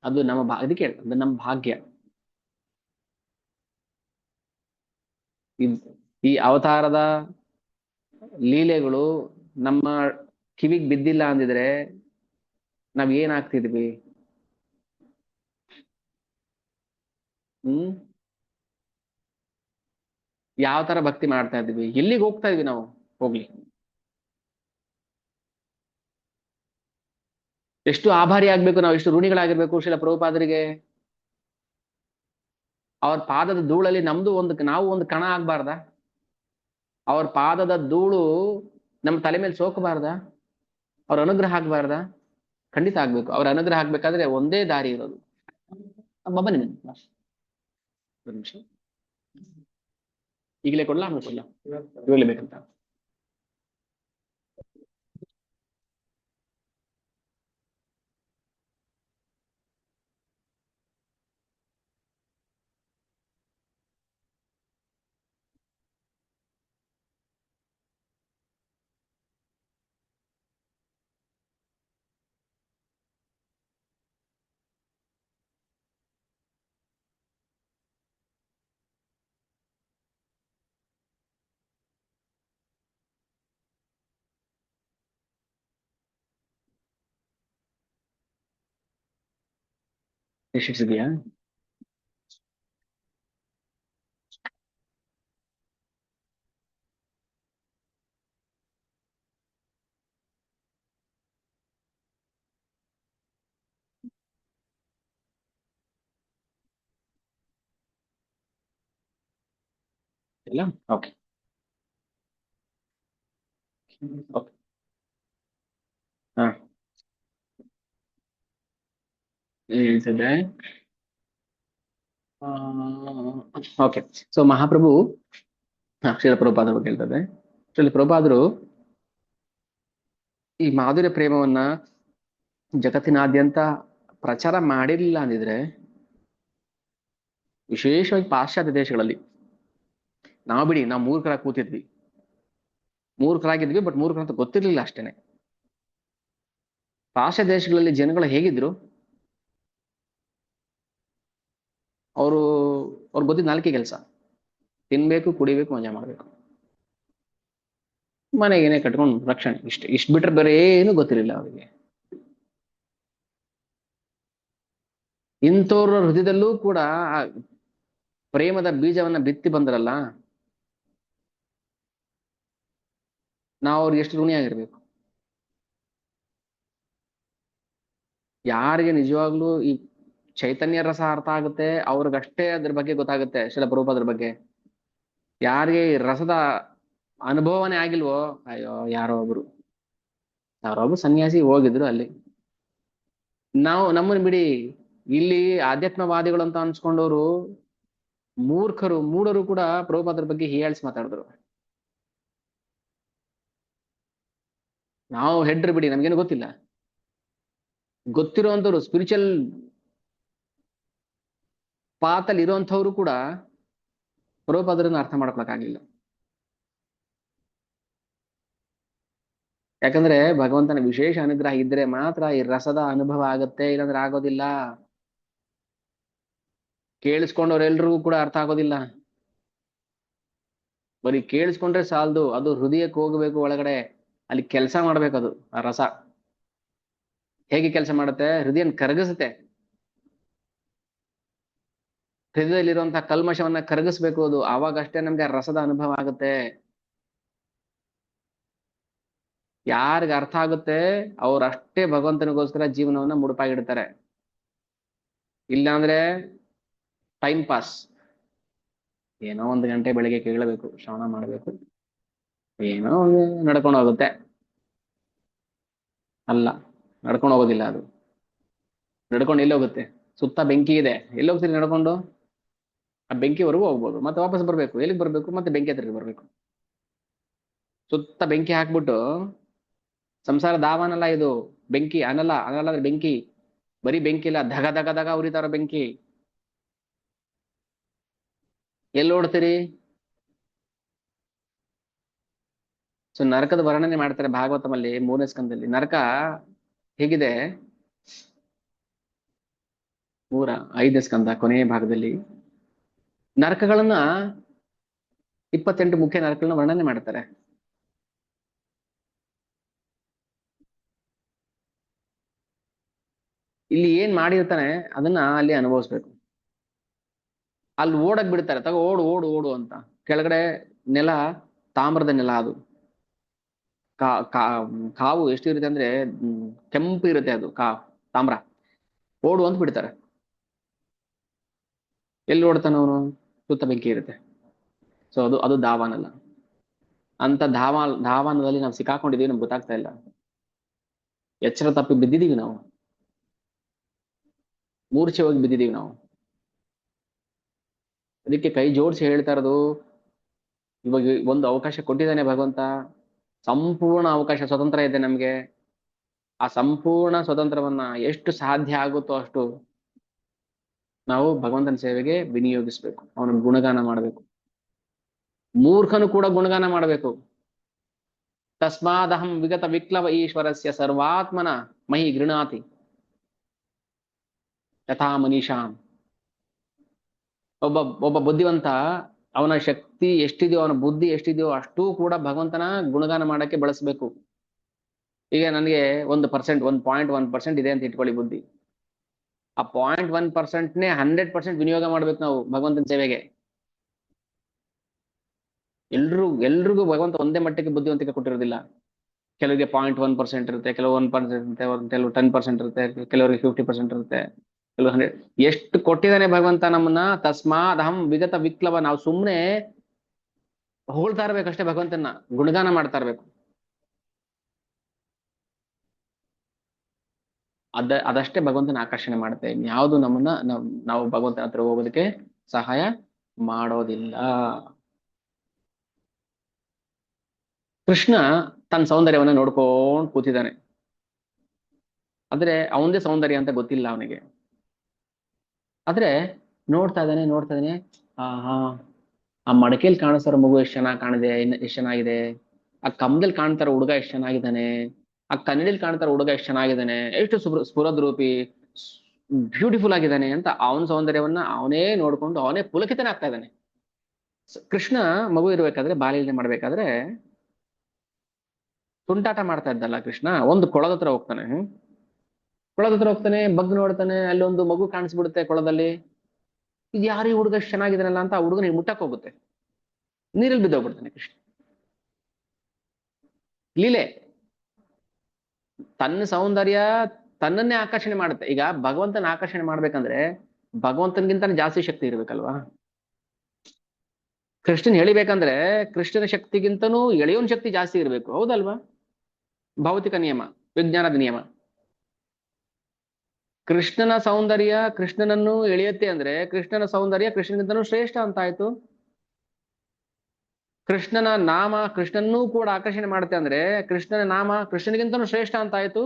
ಅದು ಅದಕ್ಕೆ ಅದು ನಮ್ಮ ಭಾಗ್ಯ. ಈ ಅವತಾರದ ಲೀಲೆಗಳು ನಮ್ಮ ಕಿವಿಗೆ ಬಿದ್ದಿಲ್ಲ ಅಂದಿದ್ರೆ ನಾವ್ ಏನಾಗ್ತಿದ್ವಿ? ಯಾವ ತರ ಭಕ್ತಿ ಮಾಡ್ತಾ ಇದ್ವಿ? ಎಲ್ಲಿಗೆ ಹೋಗ್ತಾ ಇದ್ವಿ ನಾವು? ಹೋಗ್ಲಿ, ಎಷ್ಟು ಆಭಾರಿ ಆಗ್ಬೇಕು ನಾವು, ಎಷ್ಟು ಋಣಿಗಳಾಗಿರ್ಬೇಕು ಶ್ರೀಲ ಪ್ರಭುಪಾದರಿಗೆ. ಅವ್ರ ಪಾದದ ಧೂಳಲ್ಲಿ ನಾವು ಒಂದು ಕಣ ಆಗ್ಬಾರ್ದ? ಅವ್ರ ಪಾದದ ಧೂಳು ನಮ್ಮ ತಲೆ ಮೇಲೆ ಸೋಕಬಾರ್ದ? ಅವ್ರ ಅನುಗ್ರಹ ಆಗ್ಬಾರ್ದ? ಖಂಡಿತ ಆಗ್ಬೇಕು. ಅವ್ರ ಅನುಗ್ರಹ ಆಗ್ಬೇಕಾದ್ರೆ ಒಂದೇ ದಾರಿ ಇರೋದು. ಬನ್ನಿ ಒಂದು ನಿಮಿಷ, ಈಗಲೇ ಕೊಡ್ಲಾ ಆಮೇಲೆ ಕೊಡ್ಲಾ? ಇವಾಗಲೇ ಬೇಕಂತ. ಎಷ್ಟಿದೆಯಾ? ಇಲ್ಲ, ಓಕೆ ಓಕೆ. ಹಾ, ಹೇಳ್ತಿದ್ದೆ. ಓಕೆ. ಸೊ ಮಹಾಪ್ರಭು ಶ್ರೀಲ ಪ್ರಭುಪಾದ ಬಗ್ಗೆ ಹೇಳ್ತದೆ. ಶ್ರೀಲ ಪ್ರಭುಪಾದರು ಈ ಮಾಧುರ್ಯ ಪ್ರೇಮವನ್ನ ಜಗತ್ತಿನಾದ್ಯಂತ ಪ್ರಚಾರ ಮಾಡಿರ್ಲಿಲ್ಲ ಅಂದಿದ್ರೆ, ವಿಶೇಷವಾಗಿ ಪಾಶ್ಚಾತ್ಯ ದೇಶಗಳಲ್ಲಿ, ನಾವು ಬಿಡಿ, ನಾವು ಮೂರ್ಖರಾಗಿ ಕೂತಿದ್ವಿ, ಮೂರ್ಖರಾಗಿದ್ವಿ, ಬಟ್ ಮೂರ್ಖರಂತ ಗೊತ್ತಿರ್ಲಿಲ್ಲ ಅಷ್ಟೇನೆ. ಪಾಶ್ಚಾತ್ಯ ದೇಶಗಳಲ್ಲಿ ಜನಗಳು ಹೇಗಿದ್ರು? ಅವ್ರು ಗೊತ್ತಿದ್ ನಾಲ್ಕೇ ಕೆಲಸ: ತಿನ್ಬೇಕು, ಕುಡಿಬೇಕು, ಮಜಾ ಮಾಡ್ಬೇಕು, ಮನೆಗೇನೆ ಕಟ್ಕೊಂಡು ರಕ್ಷಣೆ, ಇಷ್ಟ ಬಿಟ್ರೆ ಬೇರೆ ಏನು ಗೊತ್ತಿರಲಿಲ್ಲ ಅವರಿಗೆ. ಇಂಥವ್ರ ಹೃದಯದಲ್ಲೂ ಕೂಡ ಆ ಪ್ರೇಮದ ಬೀಜವನ್ನ ಬಿತ್ತಿ ಬಂದ್ರಲ್ಲ, ನಾವು ಅವ್ರಿಗೆ ಎಷ್ಟು ಋಣಿಯಾಗಿರ್ಬೇಕು. ಯಾರಿಗೆ ನಿಜವಾಗ್ಲೂ ಈ ಚೈತನ್ಯ ರಸ ಅರ್ಥ ಆಗುತ್ತೆ ಅವ್ರಿಗಷ್ಟೇ ಅದ್ರ ಬಗ್ಗೆ ಗೊತ್ತಾಗುತ್ತೆ, ಶ್ರೀಲ ಪ್ರಭುಪಾದರ ಬಗ್ಗೆ. ಯಾರಿಗೆ ಈ ರಸದ ಅನುಭವನೇ ಆಗಿಲ್ವೋ, ಅಯ್ಯೋ ಯಾರೋ ಒಬ್ರು ಸನ್ಯಾಸಿ ಹೋಗಿದ್ರು ಅಲ್ಲಿ. ನಮ್ಮನ್ನ ಬಿಡಿ, ಇಲ್ಲಿ ಆಧ್ಯಾತ್ಮವಾದಿಗಳು ಅಂತ ಅನ್ಸ್ಕೊಂಡವ್ರು ಮೂಢರು ಕೂಡ ಪ್ರಭುಪಾದರ ಬಗ್ಗೆ ಹೀಯಾಳಿಸಿ ಮಾತಾಡಿದ್ರು. ನಾವು ಹೆಡ್ರು ಬಿಡಿ, ನಮ್ಗೇನು ಗೊತ್ತಿಲ್ಲ. ಗೊತ್ತಿರುವಂತವ್ರು, ಸ್ಪಿರಿಚುವಲ್ ಪಾತಲ್ಲಿ ಇರುವಂತವ್ರು ಕೂಡ ಪ್ರಭುಪಾದರನ್ನ ಅರ್ಥ ಮಾಡ್ಕೊಳಕ್ಕಾಗಿಲ್ಲ. ಯಾಕಂದ್ರೆ ಭಗವಂತನ ವಿಶೇಷ ಅನುಗ್ರಹ ಇದ್ರೆ ಮಾತ್ರ ಈ ರಸದ ಅನುಭವ ಆಗತ್ತೆ, ಇಲ್ಲಾಂದ್ರೆ ಆಗೋದಿಲ್ಲ. ಕೇಳಿಸ್ಕೊಂಡವ್ರೆಲ್ರಿಗೂ ಕೂಡ ಅರ್ಥ ಆಗೋದಿಲ್ಲ. ಬರೀ ಕೇಳಿಸ್ಕೊಂಡ್ರೆ ಸಾಲದು, ಅದು ಹೃದಯಕ್ಕೆ ಹೋಗ್ಬೇಕು, ಒಳಗಡೆ ಅಲ್ಲಿ ಕೆಲಸ ಮಾಡ್ಬೇಕದು. ಆ ರಸ ಹೇಗೆ ಕೆಲಸ ಮಾಡುತ್ತೆ? ಹೃದಯನ ಕರಗಿಸುತ್ತೆ. ಹೃದಯದಲ್ಲಿರುವಂತಹ ಕಲ್ಮಶವನ್ನ ಕರಗಿಸ್ಬೇಕು ಅದು. ಆವಾಗ ಅಷ್ಟೇ ನಮ್ಗೆ ಆ ರಸದ ಅನುಭವ ಆಗುತ್ತೆ. ಯಾರಿಗ ಅರ್ಥ ಆಗುತ್ತೆ ಅವ್ರಷ್ಟೇ ಭಗವಂತನಿಗೋಸ್ಕರ ಜೀವನವನ್ನ ಮುಡುಪಾಗಿಡ್ತಾರೆ. ಇಲ್ಲಾಂದ್ರೆ ಟೈಮ್ ಪಾಸ್. ಏನೋ 1 ಗಂಟೆ ಬೆಳಿಗ್ಗೆ ಕೇಳಬೇಕು, ಶ್ರವಣ ಮಾಡ್ಬೇಕು, ಏನೋ ಒಂದು ನಡ್ಕೊಂಡು ಹೋಗುತ್ತೆ. ಅಲ್ಲ, ನಡ್ಕೊಂಡು ಹೋಗೋದಿಲ್ಲ ಅದು. ನಡ್ಕೊಂಡು ಎಲ್ಲಿ ಹೋಗುತ್ತೆ? ಸುತ್ತ ಬೆಂಕಿ ಇದೆ, ಎಲ್ಲಿ ಹೋಗ್ತೀರಿ ನಡ್ಕೊಂಡು? ಆ ಬೆಂಕಿವರೆಗೂ ಹೋಗ್ಬೋದು, ಮತ್ತೆ ವಾಪಸ್ ಬರ್ಬೇಕು. ಎಲ್ಲಿಗೆ ಬರ್ಬೇಕು? ಮತ್ತೆ ಬೆಂಕಿ ಹತ್ರಕ್ಕೆ ಬರ್ಬೇಕು. ಸುತ್ತ ಬೆಂಕಿ ಹಾಕ್ಬಿಟ್ಟು, ಸಂಸಾರ ದಾವಾನಲ್ಲ ಇದು, ಬೆಂಕಿ. ಅನಲ್ಲ, ಅನಲ್ಲ ಅಂದ್ರೆ ಬೆಂಕಿ. ಬರೀ ಬೆಂಕಿ ಇಲ್ಲ, ಧಗ ಧಗ ಧಗ ಉರಿತಾರ ಬೆಂಕಿ. ಎಲ್ಲಿ ಓಡ್ತೀರಿ? ಸೊ ನರಕದ ವರ್ಣನೆ ಮಾಡ್ತಾರೆ ಭಾಗವತಮಲ್ಲಿ 3ನೇ ಸ್ಕಂದದಲ್ಲಿ. ನರಕ ಹೇಗಿದೆ? 5ನೇ ಸ್ಕಂದ ಕೊನೆಯ ಭಾಗದಲ್ಲಿ ನರಕಗಳನ್ನ 28 ಮುಖ್ಯ ನರಕಗಳನ್ನ ವರ್ಣನೆ ಮಾಡ್ತಾರೆ. ಇಲ್ಲಿ ಏನ್ ಮಾಡಿರ್ತಾನೆ ಅದನ್ನ ಅಲ್ಲಿ ಅನುಭವಿಸ್ಬೇಕು. ಅಲ್ಲಿ ಓಡಕ್ ಬಿಡ್ತಾರೆ, ತಗೋ ಓಡು ಓಡು ಓಡು ಅಂತ. ಕೆಳಗಡೆ ನೆಲ ತಾಮ್ರದ ನೆಲ ಅದು. ಕಾವು ಎಷ್ಟಿರುತ್ತೆ ಅಂದ್ರೆ ಕೆಂಪು ಇರುತ್ತೆ ಅದು, ತಾಮ್ರ. ಓಡು ಅಂತ ಬಿಡ್ತಾರೆ. ಎಲ್ಲಿ ಓಡ್ತಾನ ಅವನು? ಸುತ್ತ ಬೆಂಕಿ ಇರುತ್ತೆ. ಸೊ ಅದು ಅದು ಧಾವಾನಲ್ಲ. ಅಂತ ಧಾವಾನದಲ್ಲಿ ನಾವು ಸಿಕ್ಕಾಕೊಂಡಿದೀವಿ, ನಮ್ಗೆ ಗೊತ್ತಾಗ್ತಾ ಇಲ್ಲ. ಎಚ್ಚರ ತಪ್ಪಿ ಬಿದ್ದಿದೀವಿ ನಾವು, ಮೂರ್ಛೆ ಹೋಗಿ ಬಿದ್ದಿದೀವಿ ನಾವು. ಅದಕ್ಕೆ ಕೈ ಜೋಡಿಸಿ ಹೇಳ್ತಾ ಇರೋದು, ಇವಾಗ ಒಂದು ಅವಕಾಶ ಕೊಟ್ಟಿದ್ದಾನೆ ಭಗವಂತ. ಸಂಪೂರ್ಣ ಅವಕಾಶ, ಸ್ವತಂತ್ರ ಇದೆ ನಮ್ಗೆ. ಆ ಸಂಪೂರ್ಣ ಸ್ವತಂತ್ರವನ್ನ ಎಷ್ಟು ಸಾಧ್ಯ ಆಗುತ್ತೋ ಅಷ್ಟು ನಾವು ಭಗವಂತನ ಸೇವೆಗೆ ವಿನಿಯೋಗಿಸ್ಬೇಕು. ಅವನ ಗುಣಗಾನ ಮಾಡಬೇಕು. ಮೂರ್ಖನು ಕೂಡ ಗುಣಗಾನ ಮಾಡಬೇಕು. ತಸ್ಮಾದಹಂ ವಿಗತ ವಿಕ್ಲವ ಈಶ್ವರಸ್ಯ ಸರ್ವಾತ್ಮನ ಮಹಿ ಗೃಣಾತಿ ಯಥಾ ಮನೀಷಾಂ. ಒಬ್ಬ ಒಬ್ಬ ಬುದ್ಧಿವಂತ, ಅವನ ಶಕ್ತಿ ಎಷ್ಟಿದೆಯೋ, ಅವನ ಬುದ್ಧಿ ಎಷ್ಟಿದೆಯೋ ಅಷ್ಟೂ ಕೂಡ ಭಗವಂತನ ಗುಣಗಾನ ಮಾಡಕ್ಕೆ ಬಳಸಬೇಕು. ಈಗ ನನಗೆ 1%, 1.1% ಇದೆ ಅಂತ ಇಟ್ಕೊಳ್ಳಿ ಬುದ್ಧಿ. ಆ 0.1%ನೇ 100% ವಿನಿಯೋಗ ಮಾಡ್ಬೇಕು ನಾವು ಭಗವಂತನ ಸೇವೆಗೆ. ಎಲ್ರಿಗೂ ಭಗವಂತ ಒಂದೇ ಮಟ್ಟಕ್ಕೆ ಬುದ್ಧಿವಂತಿಕೆ ಕೊಟ್ಟಿರೋದಿಲ್ಲ. ಕೆಲವರಿಗೆ 0.1% ಇರುತ್ತೆ, ಕೆಲವು 1% ಇರುತ್ತೆ, ಕೆಲವು 10% ಇರುತ್ತೆ, ಕೆಲವರಿಗೆ 50% ಇರುತ್ತೆ, ಕೆಲವು 100. ಎಷ್ಟು ಕೊಟ್ಟಿದ್ದಾನೆ ಭಗವಂತ ನಮ್ಮನ್ನ. ತಸ್ಮಾದ್ ಅಹಂ ವಿಗತ ವಿಕ್ಲವ. ನಾವು ಸುಮ್ಮನೆ ಹೊಗಳ್ತಾ ಇರ್ಬೇಕಷ್ಟೇ, ಭಗವಂತನ ಗುಣಗಾನ ಮಾಡ್ತಾ ಇರ್ಬೇಕು. ಅದಷ್ಟೇ ಭಗವಂತನ ಆಕರ್ಷಣೆ ಮಾಡುತ್ತೆ. ಯಾವುದು ನಮ್ಮನ್ನ ನಾವು ಭಗವಂತನ ಹತ್ರ ಹೋಗೋದಕ್ಕೆ ಸಹಾಯ ಮಾಡೋದಿಲ್ಲ. ಕೃಷ್ಣ ತನ್ನ ಸೌಂದರ್ಯವನ್ನ ನೋಡ್ಕೊಂಡು ಕೂತಿದ್ದಾನೆ. ಆದ್ರೆ ಅವನದೇ ಸೌಂದರ್ಯ ಅಂತ ಗೊತ್ತಿಲ್ಲ ಅವನಿಗೆ. ಆದ್ರೆ ನೋಡ್ತಾ ಇದ್ದಾನೆ. ಹಾ, ಆ ಮಡಕೆಯಲ್ಲಿ ಕಾಣಿಸ್ತಾರ ಮಗು ಎಷ್ಟು ಚೆನ್ನಾಗಿ ಕಾಣಿದೆ, ಎಷ್ಟು ಚೆನ್ನಾಗಿದೆ. ಆ ಕಮ್ಮದಲ್ಲಿ ಕಾಣ್ತಾರ ಹುಡುಗ ಎಷ್ಟು ಚೆನ್ನಾಗಿದ್ದಾನೆ. ಆ ಕನ್ನಡಿಲಿ ಕಾಣ್ತಾರ ಹುಡುಗ ಎಷ್ಟು ಚೆನ್ನಾಗಿದ್ದಾನೆ, ಎಷ್ಟು ಸ್ಫುರದ್ರೂಪಿ, ಬ್ಯೂಟಿಫುಲ್ ಆಗಿದ್ದಾನೆ ಅಂತ ಅವನ ಸೌಂದರ್ಯವನ್ನ ಅವನೇ ನೋಡ್ಕೊಂಡು ಅವನೇ ಪುಲಕಿತನಾಗ್ತಾ ಇದ್ದಾನೆ. ಕೃಷ್ಣ ಮಗು ಇರ್ಬೇಕಾದ್ರೆ, ಬಾಲ್ಯದಲ್ಲಿ ಮಾಡ್ಬೇಕಾದ್ರೆ ತುಂಟಾಟ ಮಾಡ್ತಾ ಇದ್ದಲ್ಲ ಕೃಷ್ಣ. ಒಂದು ಕೊಳದ ಹತ್ರ ಹೋಗ್ತಾನೆ. ಬಗ್ ನೋಡ್ತಾನೆ, ಅಲ್ಲಿ ಒಂದು ಮಗು ಕಾಣಿಸ್ಬಿಡುತ್ತೆ ಕೊಳದಲ್ಲಿ. ಇದು ಯಾರು ಈ ಹುಡುಗ ಚೆನ್ನಾಗಿದ್ದಾನಲ್ಲ ಅಂತ ಆ ಹುಡುಗನಿಗೆ ಮುಟ್ಟಕ್ ಹೋಗುತ್ತೆ. ನೀರಲ್ಲಿ ಬಿದ್ದೋಗ್ಬಿಡ್ತಾನೆ ಕೃಷ್ಣ. ಲೀಲೆ. ತನ್ನ ಸೌಂದರ್ಯ ತನ್ನನ್ನೇ ಆಕರ್ಷಣೆ ಮಾಡುತ್ತೆ. ಈಗ ಭಗವಂತನ ಆಕರ್ಷಣೆ ಮಾಡ್ಬೇಕಂದ್ರೆ ಭಗವಂತನಿಗಿಂತ ಜಾಸ್ತಿ ಶಕ್ತಿ ಇರ್ಬೇಕಲ್ವಾ? ಕೃಷ್ಣನ್ ಎಳಿಬೇಕಂದ್ರೆ ಕೃಷ್ಣನ ಶಕ್ತಿಗಿಂತನೂ ಎಳೆಯೋನ್ ಶಕ್ತಿ ಜಾಸ್ತಿ ಇರ್ಬೇಕು, ಹೌದಲ್ವಾ? ಭೌತಿಕ ನಿಯಮ, ವಿಜ್ಞಾನದ ನಿಯಮ. ಕೃಷ್ಣನ ಸೌಂದರ್ಯ ಕೃಷ್ಣನನ್ನು ಎಳೆಯುತ್ತೆ ಅಂದ್ರೆ ಕೃಷ್ಣನ ಸೌಂದರ್ಯ ಕೃಷ್ಣನಿಗಿಂತನೂ ಶ್ರೇಷ್ಠ ಅಂತ ಆಯ್ತು. ಕೃಷ್ಣನ ನಾಮ ಕೃಷ್ಣನ್ನೂ ಕೂಡ ಆಕರ್ಷಣೆ ಮಾಡುತ್ತೆ ಅಂದ್ರೆ ಕೃಷ್ಣನ ನಾಮ ಕೃಷ್ಣನಿಗಿಂತನೂ ಶ್ರೇಷ್ಠ ಅಂತ ಆಯ್ತು.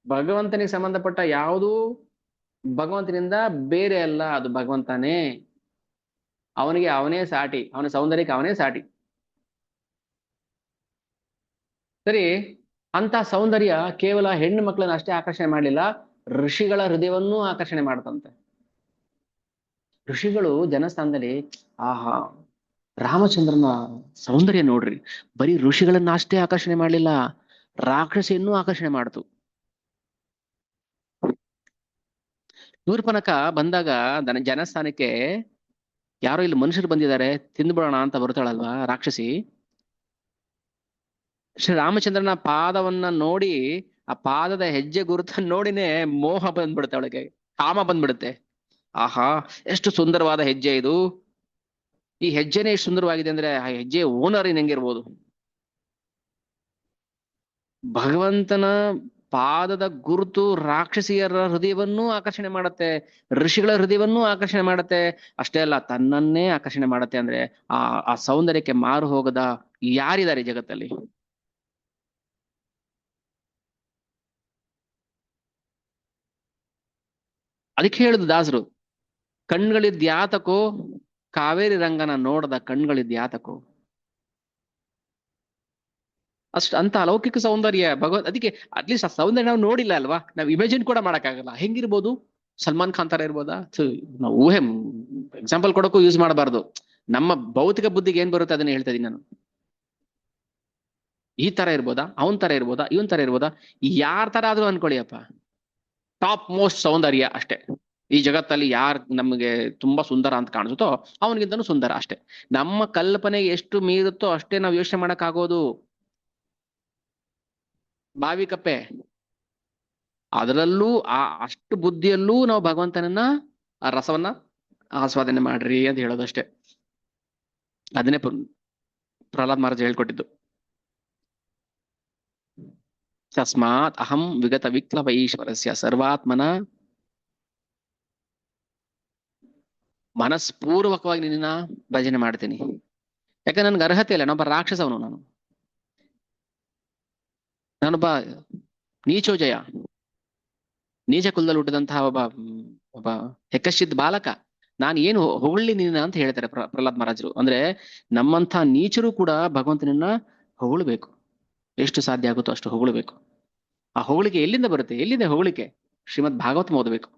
ಭಗವಂತನಿಗೆ ಸಂಬಂಧಪಟ್ಟ ಯಾವುದೂ ಭಗವಂತನಿಂದ ಬೇರೆ ಅಲ್ಲ, ಅದು ಭಗವಂತನೇ. ಅವನಿಗೆ ಅವನೇ ಸಾಟಿ, ಅವನ ಸೌಂದರ್ಯಕ್ಕೆ ಅವನೇ ಸಾಟಿ. ಸರಿ, ಅಂತ ಸೌಂದರ್ಯ ಕೇವಲ ಹೆಣ್ಣು ಮಕ್ಕಳನ್ನ ಅಷ್ಟೇ ಆಕರ್ಷಣೆ ಮಾಡಲಿಲ್ಲ, ಋಷಿಗಳ ಹೃದಯವನ್ನೂ ಆಕರ್ಷಣೆ ಮಾಡ್ತಂತೆ. ಋಷಿಗಳು ಜನಸ್ಥಾನದಲ್ಲಿ, ಆಹಾ, ರಾಮಚಂದ್ರನ ಸೌಂದರ್ಯ ನೋಡ್ರಿ, ಬರೀ ಋಷಿಗಳನ್ನ ಅಷ್ಟೇ ಆಕರ್ಷಣೆ ಮಾಡಲಿಲ್ಲ, ರಾಕ್ಷಸಿಯನ್ನೂ ಆಕರ್ಷಣೆ ಮಾಡ್ತು. ಶೂರ್ಪನಖ ಬಂದಾಗ ಜನಸ್ಥಾನಕ್ಕೆ ಯಾರೋ ಇಲ್ಲಿ ಮನುಷ್ಯರು ಬಂದಿದ್ದಾರೆ, ತಿಂದ್ಬಿಡೋಣ ಅಂತ ಬರ್ತಾಳಲ್ವಾ ರಾಕ್ಷಸಿ, ಶ್ರೀ ರಾಮಚಂದ್ರನ ಪಾದವನ್ನ ನೋಡಿ, ಆ ಪಾದದ ಹೆಜ್ಜೆ ಗುರುತನ್ನ ನೋಡಿನೇ ಮೋಹ ಬಂದ್ಬಿಡುತ್ತೆ ಅವಳಿಗೆ, ಕಾಮ ಬಂದ್ಬಿಡುತ್ತೆ. ಆಹಾ, ಎಷ್ಟು ಸುಂದರವಾದ ಹೆಜ್ಜೆ ಇದು, ಈ ಹೆಜ್ಜೆನೇ ಎಷ್ಟು ಸುಂದರವಾಗಿದೆ ಅಂದ್ರೆ ಆ ಹೆಜ್ಜೆ ಓನರ್ ಹೆಂಗಿರ್ಬೋದು. ಭಗವಂತನ ಪಾದದ ಗುರುತು ರಾಕ್ಷಸಿಯರ ಹೃದಯವನ್ನೂ ಆಕರ್ಷಣೆ ಮಾಡುತ್ತೆ, ಋಷಿಗಳ ಹೃದಯವನ್ನೂ ಆಕರ್ಷಣೆ ಮಾಡುತ್ತೆ. ಅಷ್ಟೇ ಅಲ್ಲ, ತನ್ನನ್ನೇ ಆಕರ್ಷಣೆ ಮಾಡುತ್ತೆ. ಅಂದ್ರೆ ಆ ಆ ಸೌಂದರ್ಯಕ್ಕೆ ಮಾರು ಹೋಗದ ಯಾರಿದ್ದಾರೆ ಜಗತ್ತಲ್ಲಿ? ಅದಕ್ಕೆ ಹೇಳುದು ದಾಸರು, ಕಣ್ಗಳಿದ್ಯಾತಕೋ ಕಾವೇರಿ ರಂಗನ ನೋಡದ ಕಣ್ಗಳಿದ್ಯಾತಕೋ. ಅಷ್ಟು ಅಂತ ಅಲೌಕಿಕ ಸೌಂದರ್ಯ ಭಗವತ್. ಅದಕ್ಕೆ ಅಟ್ಲೀಸ್ಟ್ ಆ ಸೌಂದರ್ಯ ನಾವು ನೋಡಿಲ್ಲ ಅಲ್ವಾ, ನಾವು ಇಮ್ಯಾಜಿನ್ ಕೂಡ ಮಾಡಕ್ಕಾಗಲ್ಲ. ಹೆಂಗಿರ್ಬೋದು? ಸಲ್ಮಾನ್ ಖಾನ್ ತರ ಇರ್ಬೋದಾ? ನಾವು ಊಹೆ ಎಕ್ಸಾಂಪಲ್ ಕೊಡಕ್ಕೂ ಯೂಸ್ ಮಾಡಬಾರ್ದು. ನಮ್ಮ ಭೌತಿಕ ಬುದ್ಧಿಗೆ ಏನ್ ಬರುತ್ತೆ ಅದನ್ನ ಹೇಳ್ತಾ ಇದೀನಿ ನಾನು. ಈ ತರ ಇರ್ಬೋದಾ, ಅವನ್ ತರ ಇರ್ಬೋದಾ, ಇವನ್ ತರ ಇರ್ಬೋದಾ? ಯಾರ ತರ ಆದ್ರೂ ಅನ್ಕೊಳ್ಳಿಯಪ್ಪ, ಟಾಪ್ ಮೋಸ್ಟ್ ಸೌಂದರ್ಯ ಅಷ್ಟೇ. ಈ ಜಗತ್ತಲ್ಲಿ ಯಾರ್ ನಮಗೆ ತುಂಬಾ ಸುಂದರ ಅಂತ ಕಾಣಿಸುತ್ತೋ ಅವನಿಗಿಂತನೂ ಸುಂದರ ಅಷ್ಟೇ. ನಮ್ಮ ಕಲ್ಪನೆಗೆ ಎಷ್ಟು ಮೀರುತ್ತೋ ಅಷ್ಟೇ ನಾವು ಯೋಚನೆ ಮಾಡಕ್ ಆಗೋದು. ಬಾವಿ ಕಪ್ಪೆ, ಅದರಲ್ಲೂ ಅಷ್ಟು ಬುದ್ಧಿಯಲ್ಲೂ ನಾವು ಭಗವಂತನನ್ನ, ಆ ರಸವನ್ನ ಆಸ್ವಾದನೆ ಮಾಡ್ರಿ ಅಂತ ಹೇಳೋದಷ್ಟೇ. ಅದನ್ನೇ ಪ್ರಹ್ಲಾದ್ ಮಹಾರಾಜ್ ಹೇಳ್ಕೊಟ್ಟಿದ್ದು. ತಸ್ಮಾತ್ ಅಹಂ ವಿಗತ ವಿಕ್ಲವ ಈಶ್ವರಸ್ಯ ಸರ್ವಾತ್ಮನ, ಮನಸ್ಪೂರ್ವಕವಾಗಿ ನಿನ್ನ ಭಜನೆ ಮಾಡ್ತೀನಿ. ಯಾಕಂದ್ರೆ ನನ್ಗೆ ಅರ್ಹತೆ ಇಲ್ಲ, ನಾನೊಬ್ಬ ರಾಕ್ಷಸವನು, ನಾನೊಬ್ಬ ನೀಚೋಜಯ, ನೀಚ ಕುಲದಲ್ಲಿ ಹುಟ್ಟಿದಂತಹ ಒಬ್ಬ ಹೆಕ್ಕಶ್ಚಿತ್ ಬಾಲಕ. ನಾನು ಏನು ಹೊಗಳಿ ನಿನ್ನ ಅಂತ ಹೇಳ್ತಾರೆ ಪ್ರಹ್ಲಾದ್ ಮಹಾರಾಜರು. ಅಂದ್ರೆ ನಮ್ಮಂಥ ನೀಚರು ಕೂಡ ಭಗವಂತನನ್ನ ಹೊಗಳಬೇಕು, ಎಷ್ಟು ಸಾಧ್ಯ ಆಗುತ್ತೋ ಅಷ್ಟು ಹೊಗಳಬೇಕು. ಆ ಹೊಗಳಿಕೆ ಎಲ್ಲಿಂದ ಬರುತ್ತೆ? ಎಲ್ಲಿದೆ ಹೊಗಳಿಕೆ? ಶ್ರೀಮದ್ ಭಾಗವತ ಓದಬೇಕು.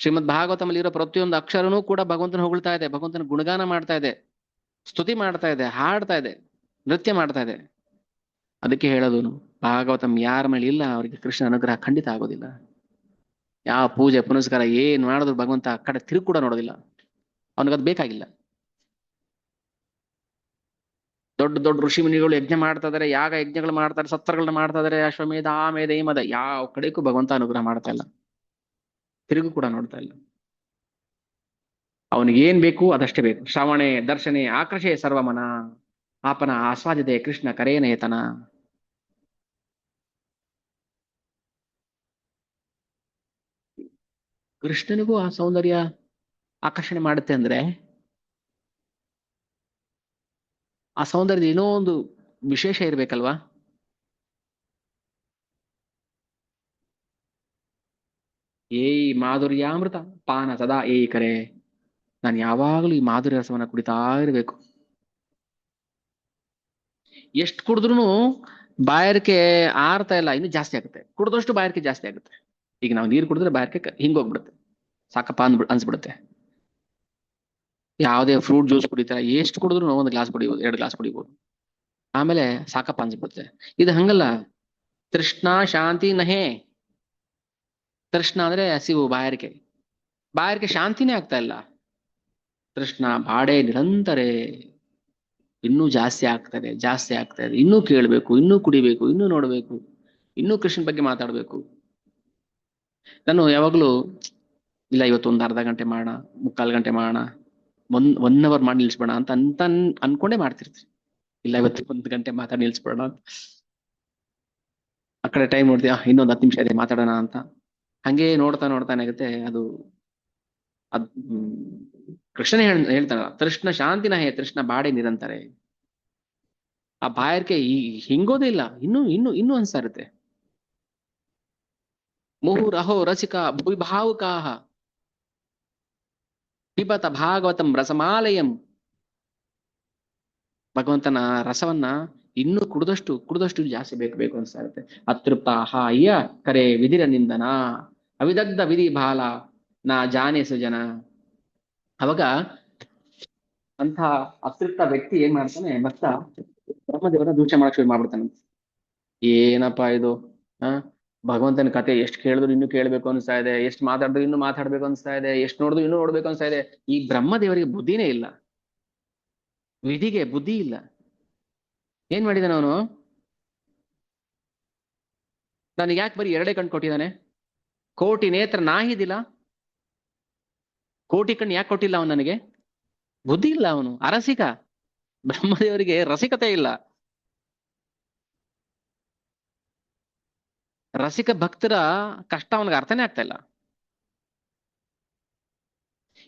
ಶ್ರೀಮದ್ ಭಾಗವತಮಲ್ಲಿ ಇರೋ ಪ್ರತಿಯೊಂದು ಅಕ್ಷರನೂ ಕೂಡ ಭಗವಂತನ ಹೊಗಳ್ತಾ ಇದೆ, ಭಗವಂತನ ಗುಣಗಾನ ಮಾಡ್ತಾ ಇದೆ, ಸ್ತುತಿ ಮಾಡ್ತಾ ಇದೆ, ಹಾಡ್ತಾ ಇದೆ, ನೃತ್ಯ ಮಾಡ್ತಾ ಇದೆ. ಅದಕ್ಕೆ ಹೇಳೋದು, ಭಾಗವತಂ ಯಾರ ಮೇಲೆ ಇಲ್ಲ ಅವರಿಗೆ ಕೃಷ್ಣ ಅನುಗ್ರಹ ಖಂಡಿತ ಆಗೋದಿಲ್ಲ. ಯಾವ ಪೂಜೆ ಪುನಸ್ಕಾರ ಏನ್ ಮಾಡಿದ್ರು ಭಗವಂತ ಆ ಕಡೆ ತಿರುಗಿ ಕೂಡ ನೋಡೋದಿಲ್ಲ, ಅವನಿಗದು ಬೇಕಾಗಿಲ್ಲ. ದೊಡ್ಡ ದೊಡ್ಡ ಋಷಿ ಮುನಿಗಳು ಯಜ್ಞ ಮಾಡ್ತಾ ಇದಾರೆ, ಯಾಗ ಯಜ್ಞಗಳು ಮಾಡ್ತಾರೆ, ಸತ್ರಗಳನ್ನ ಮಾಡ್ತಾ ಇದಾರೆ, ಅಶ್ವಮೇಧ ಆಮೇಧ ಹಿಮದ ಯಾವ ಕಡೆಗೂ ಭಗವಂತ ಅನುಗ್ರಹ ಮಾಡ್ತಾ ಇಲ್ಲ, ತಿರುಗು ಕೂಡ ನೋಡ್ತಾ ಇಲ್ಲ. ಅವನಿಗೆ ಏನ್ ಬೇಕು ಅದಷ್ಟೇ ಬೇಕು. ಶ್ರವಣೆ ದರ್ಶನೆ ಆಕರ್ಷೆ ಸರ್ವಮನ, ಆಪನ ಆಸ್ವಾದಿದೆ ಕೃಷ್ಣ ಕರೇನೇತನ. ಕೃಷ್ಣನಿಗೂ ಆ ಸೌಂದರ್ಯ ಆಕರ್ಷಣೆ ಮಾಡುತ್ತೆ ಅಂದ್ರೆ ಆ ಸೌಂದರ್ಯದ ಏನೋ ಒಂದು ವಿಶೇಷ ಇರ್ಬೇಕಲ್ವಾ? ಏಯ್ ಮಾಧುರ್ಯಾಮೃತ ಪಾನ ಸದಾ ಏಯ್ ಕರೆ, ನಾನು ಯಾವಾಗಲೂ ಈ ಮಾಧುರ್ಯ ರಸವನ್ನ ಕುಡಿತಾ ಇರ್ಬೇಕು. ಎಷ್ಟು ಕುಡಿದ್ರು ಬಾಯಾರಿಕೆ ಆರ್ತಾ ಇಲ್ಲ, ಇನ್ನೂ ಜಾಸ್ತಿ ಆಗುತ್ತೆ. ಕುಡಿದಷ್ಟು ಬಾಯಾರಿಕೆ ಜಾಸ್ತಿ ಆಗುತ್ತೆ. ಈಗ ನಾವು ನೀರು ಕುಡಿದ್ರೆ ಬಾಯಾರಿಕೆ ಹಿಂಗೋಗ್ಬಿಡುತ್ತೆ, ಸಾಕಪ್ಪ ಅನ್ಸ್ಬಿಡುತ್ತೆ. ಯಾವುದೇ ಫ್ರೂಟ್ ಜ್ಯೂಸ್ ಕುಡಿತಾರೆ, ಎಷ್ಟು ಕುಡಿದ್ರು ಒಂದು ಗ್ಲಾಸ್ ಕುಡಿಬೋದು, 2 ಗ್ಲಾಸ್ ಕುಡಿಬೋದು, ಆಮೇಲೆ ಸಾಕಪ್ಪ ಅನ್ಸ್ಬಿಡುತ್ತೆ. ಇದು ಹಂಗಲ್ಲ. ತೃಷ್ಣ ಶಾಂತಿ ನಹೇ. ತೃಷ್ಣ ಅಂದ್ರೆ ಹಸಿವು, ಬಾಯಾರಿಕೆ. ಬಾಯಾರಿಕೆ ಶಾಂತಿನೇ ಆಗ್ತಾ ಇಲ್ಲ, ತೃಷ್ಣ ಬಾಡೆ ನಿರಂತರೇ ಇನ್ನೂ ಜಾಸ್ತಿ ಆಗ್ತದೆ, ಜಾಸ್ತಿ ಆಗ್ತಾ ಇದೆ. ಇನ್ನೂ ಕೇಳಬೇಕು, ಇನ್ನೂ ಕುಡಿಬೇಕು, ಇನ್ನೂ ನೋಡ್ಬೇಕು, ಇನ್ನೂ ಕೃಷ್ಣನ್ ಬಗ್ಗೆ ಮಾತಾಡ್ಬೇಕು. ನಾನು ಯಾವಾಗ್ಲೂ ಇಲ್ಲ, ಇವತ್ತು ಒಂದು ಅರ್ಧ ಗಂಟೆ ಮಾಡೋಣ, 3/4 ಗಂಟೆ ಮಾಡೋಣ, 1 ಅವರ್ ಮಾಡಿ ನಿಲ್ಸ್ಬೇಡ ಅಂತ ಅನ್ಕೊಂಡೇ ಮಾಡ್ತಿರ್ತೀನಿ. ಇಲ್ಲ, ಇವತ್ತು 1 ಗಂಟೆ ಮಾತಾಡಿ ನಿಲ್ಸ್ಬೇಡ. ಆ ಕಡೆ ಟೈಮ್ ನೋಡ್ತೀಯ, ಇನ್ನೊಂದು 10 ನಿಮಿಷ ಇದೆ ಮಾತಾಡೋಣ ಅಂತ. ಹಂಗೆ ನೋಡ್ತಾ ನೋಡ್ತಾ ಏನಾಗುತ್ತೆ, ಅದ್ ಕೃಷ್ಣನೇ ಹೇಳ್ತಾನ, ತೃಷ್ಣ ಶಾಂತಿನ ಹೇ ತೃಷ್ಣ ಬಾಡೆ ನಿರಂತರೇ. ಆ ಬಾಯಾರಿಕೆ ಹಿಂಗೋದೇ ಇಲ್ಲ, ಇನ್ನೂ ಇನ್ನೂ ಇನ್ನೂ ಅನ್ಸ್ತಾ ಇರುತ್ತೆ. ಮುಹುರಹೋ ರಸಿಕ ಭುವಿ ಭಾವುಕಾಹ ಪಿಬತ ಭಾಗವತಂ ರಸಮಾಲಯಂ. ಭಗವಂತನ ರಸವನ್ನ ಇನ್ನು ಕುಡ್ದಷ್ಟು ಕುಡ್ದಷ್ಟು ಜಾಸ್ತಿ ಬೇಕು ಬೇಕು ಅನ್ಸ್ತಾ ಇರುತ್ತೆ. ಅತೃಪ್ತ ಅಯ್ಯ ಕರೆ ವಿಧಿರ ನಿಂದನ ಅವಿದಗ್ಧ ವಿಧಿ ಬಾಲ ನಾ ಜಾನೆ ಸುಜನ. ಅವಾಗ ಅಂತ ಅತೃಪ್ತ ವ್ಯಕ್ತಿ ಏನ್ ಮಾಡ್ತಾನೆ, ಭಕ್ತ ಬ್ರಹ್ಮದೇವರನ್ನ ದೂಷಣೆ ಮಾಡಕ್ ಶುರು ಮಾಡ್ಬಿಡ್ತಾನೆ. ಏನಪ್ಪಾ ಇದು, ಆ ಭಗವಂತನ ಕತೆ ಎಷ್ಟು ಕೇಳಿದ್ರು ಇನ್ನು ಕೇಳ್ಬೇಕು ಅನ್ಸ್ತಾ ಇದೆ, ಎಷ್ಟು ಮಾತಾಡಿದ್ರು ಇನ್ನು ಮಾತಾಡ್ಬೇಕು ಅನ್ಸ್ತಾ ಇದೆ, ಎಷ್ಟು ನೋಡಿದ್ರು ಇನ್ನು ನೋಡ್ಬೇಕು ಅನ್ಸ್ತಾ ಇದೆ. ಈ ಬ್ರಹ್ಮದೇವರಿಗೆ ಬುದ್ಧಿನೇ ಇಲ್ಲ, ವಿಧಿಗೆ ಬುದ್ಧಿ ಇಲ್ಲ. ಏನ್ ಮಾಡಿದಾನ ಅವನು? ನನಗೆ ಯಾಕೆ ಬರೀ ಎರಡೇ ಕಣ್ಣು ಕೊಟ್ಟಿದ್ದಾನೆ? ಕೋಟಿ ನೇತ್ರ ನಾಹಿದಿಲ್ಲ, ಕೋಟಿ ಕಣ್ಣು ಯಾಕೆ ಕೊಟ್ಟಿಲ್ಲ ಅವನು ನನಗೆ? ಬುದ್ಧಿ ಇಲ್ಲ, ಅವನು ಅರಸಿಕ. ಬ್ರಹ್ಮದೇವರಿಗೆ ರಸಿಕತೆ ಇಲ್ಲ. ರಸಿಕ ಭಕ್ತರ ಕಷ್ಟ ಅವನಿಗೆ ಅರ್ಥನೇ ಆಗ್ತಾ ಇಲ್ಲ.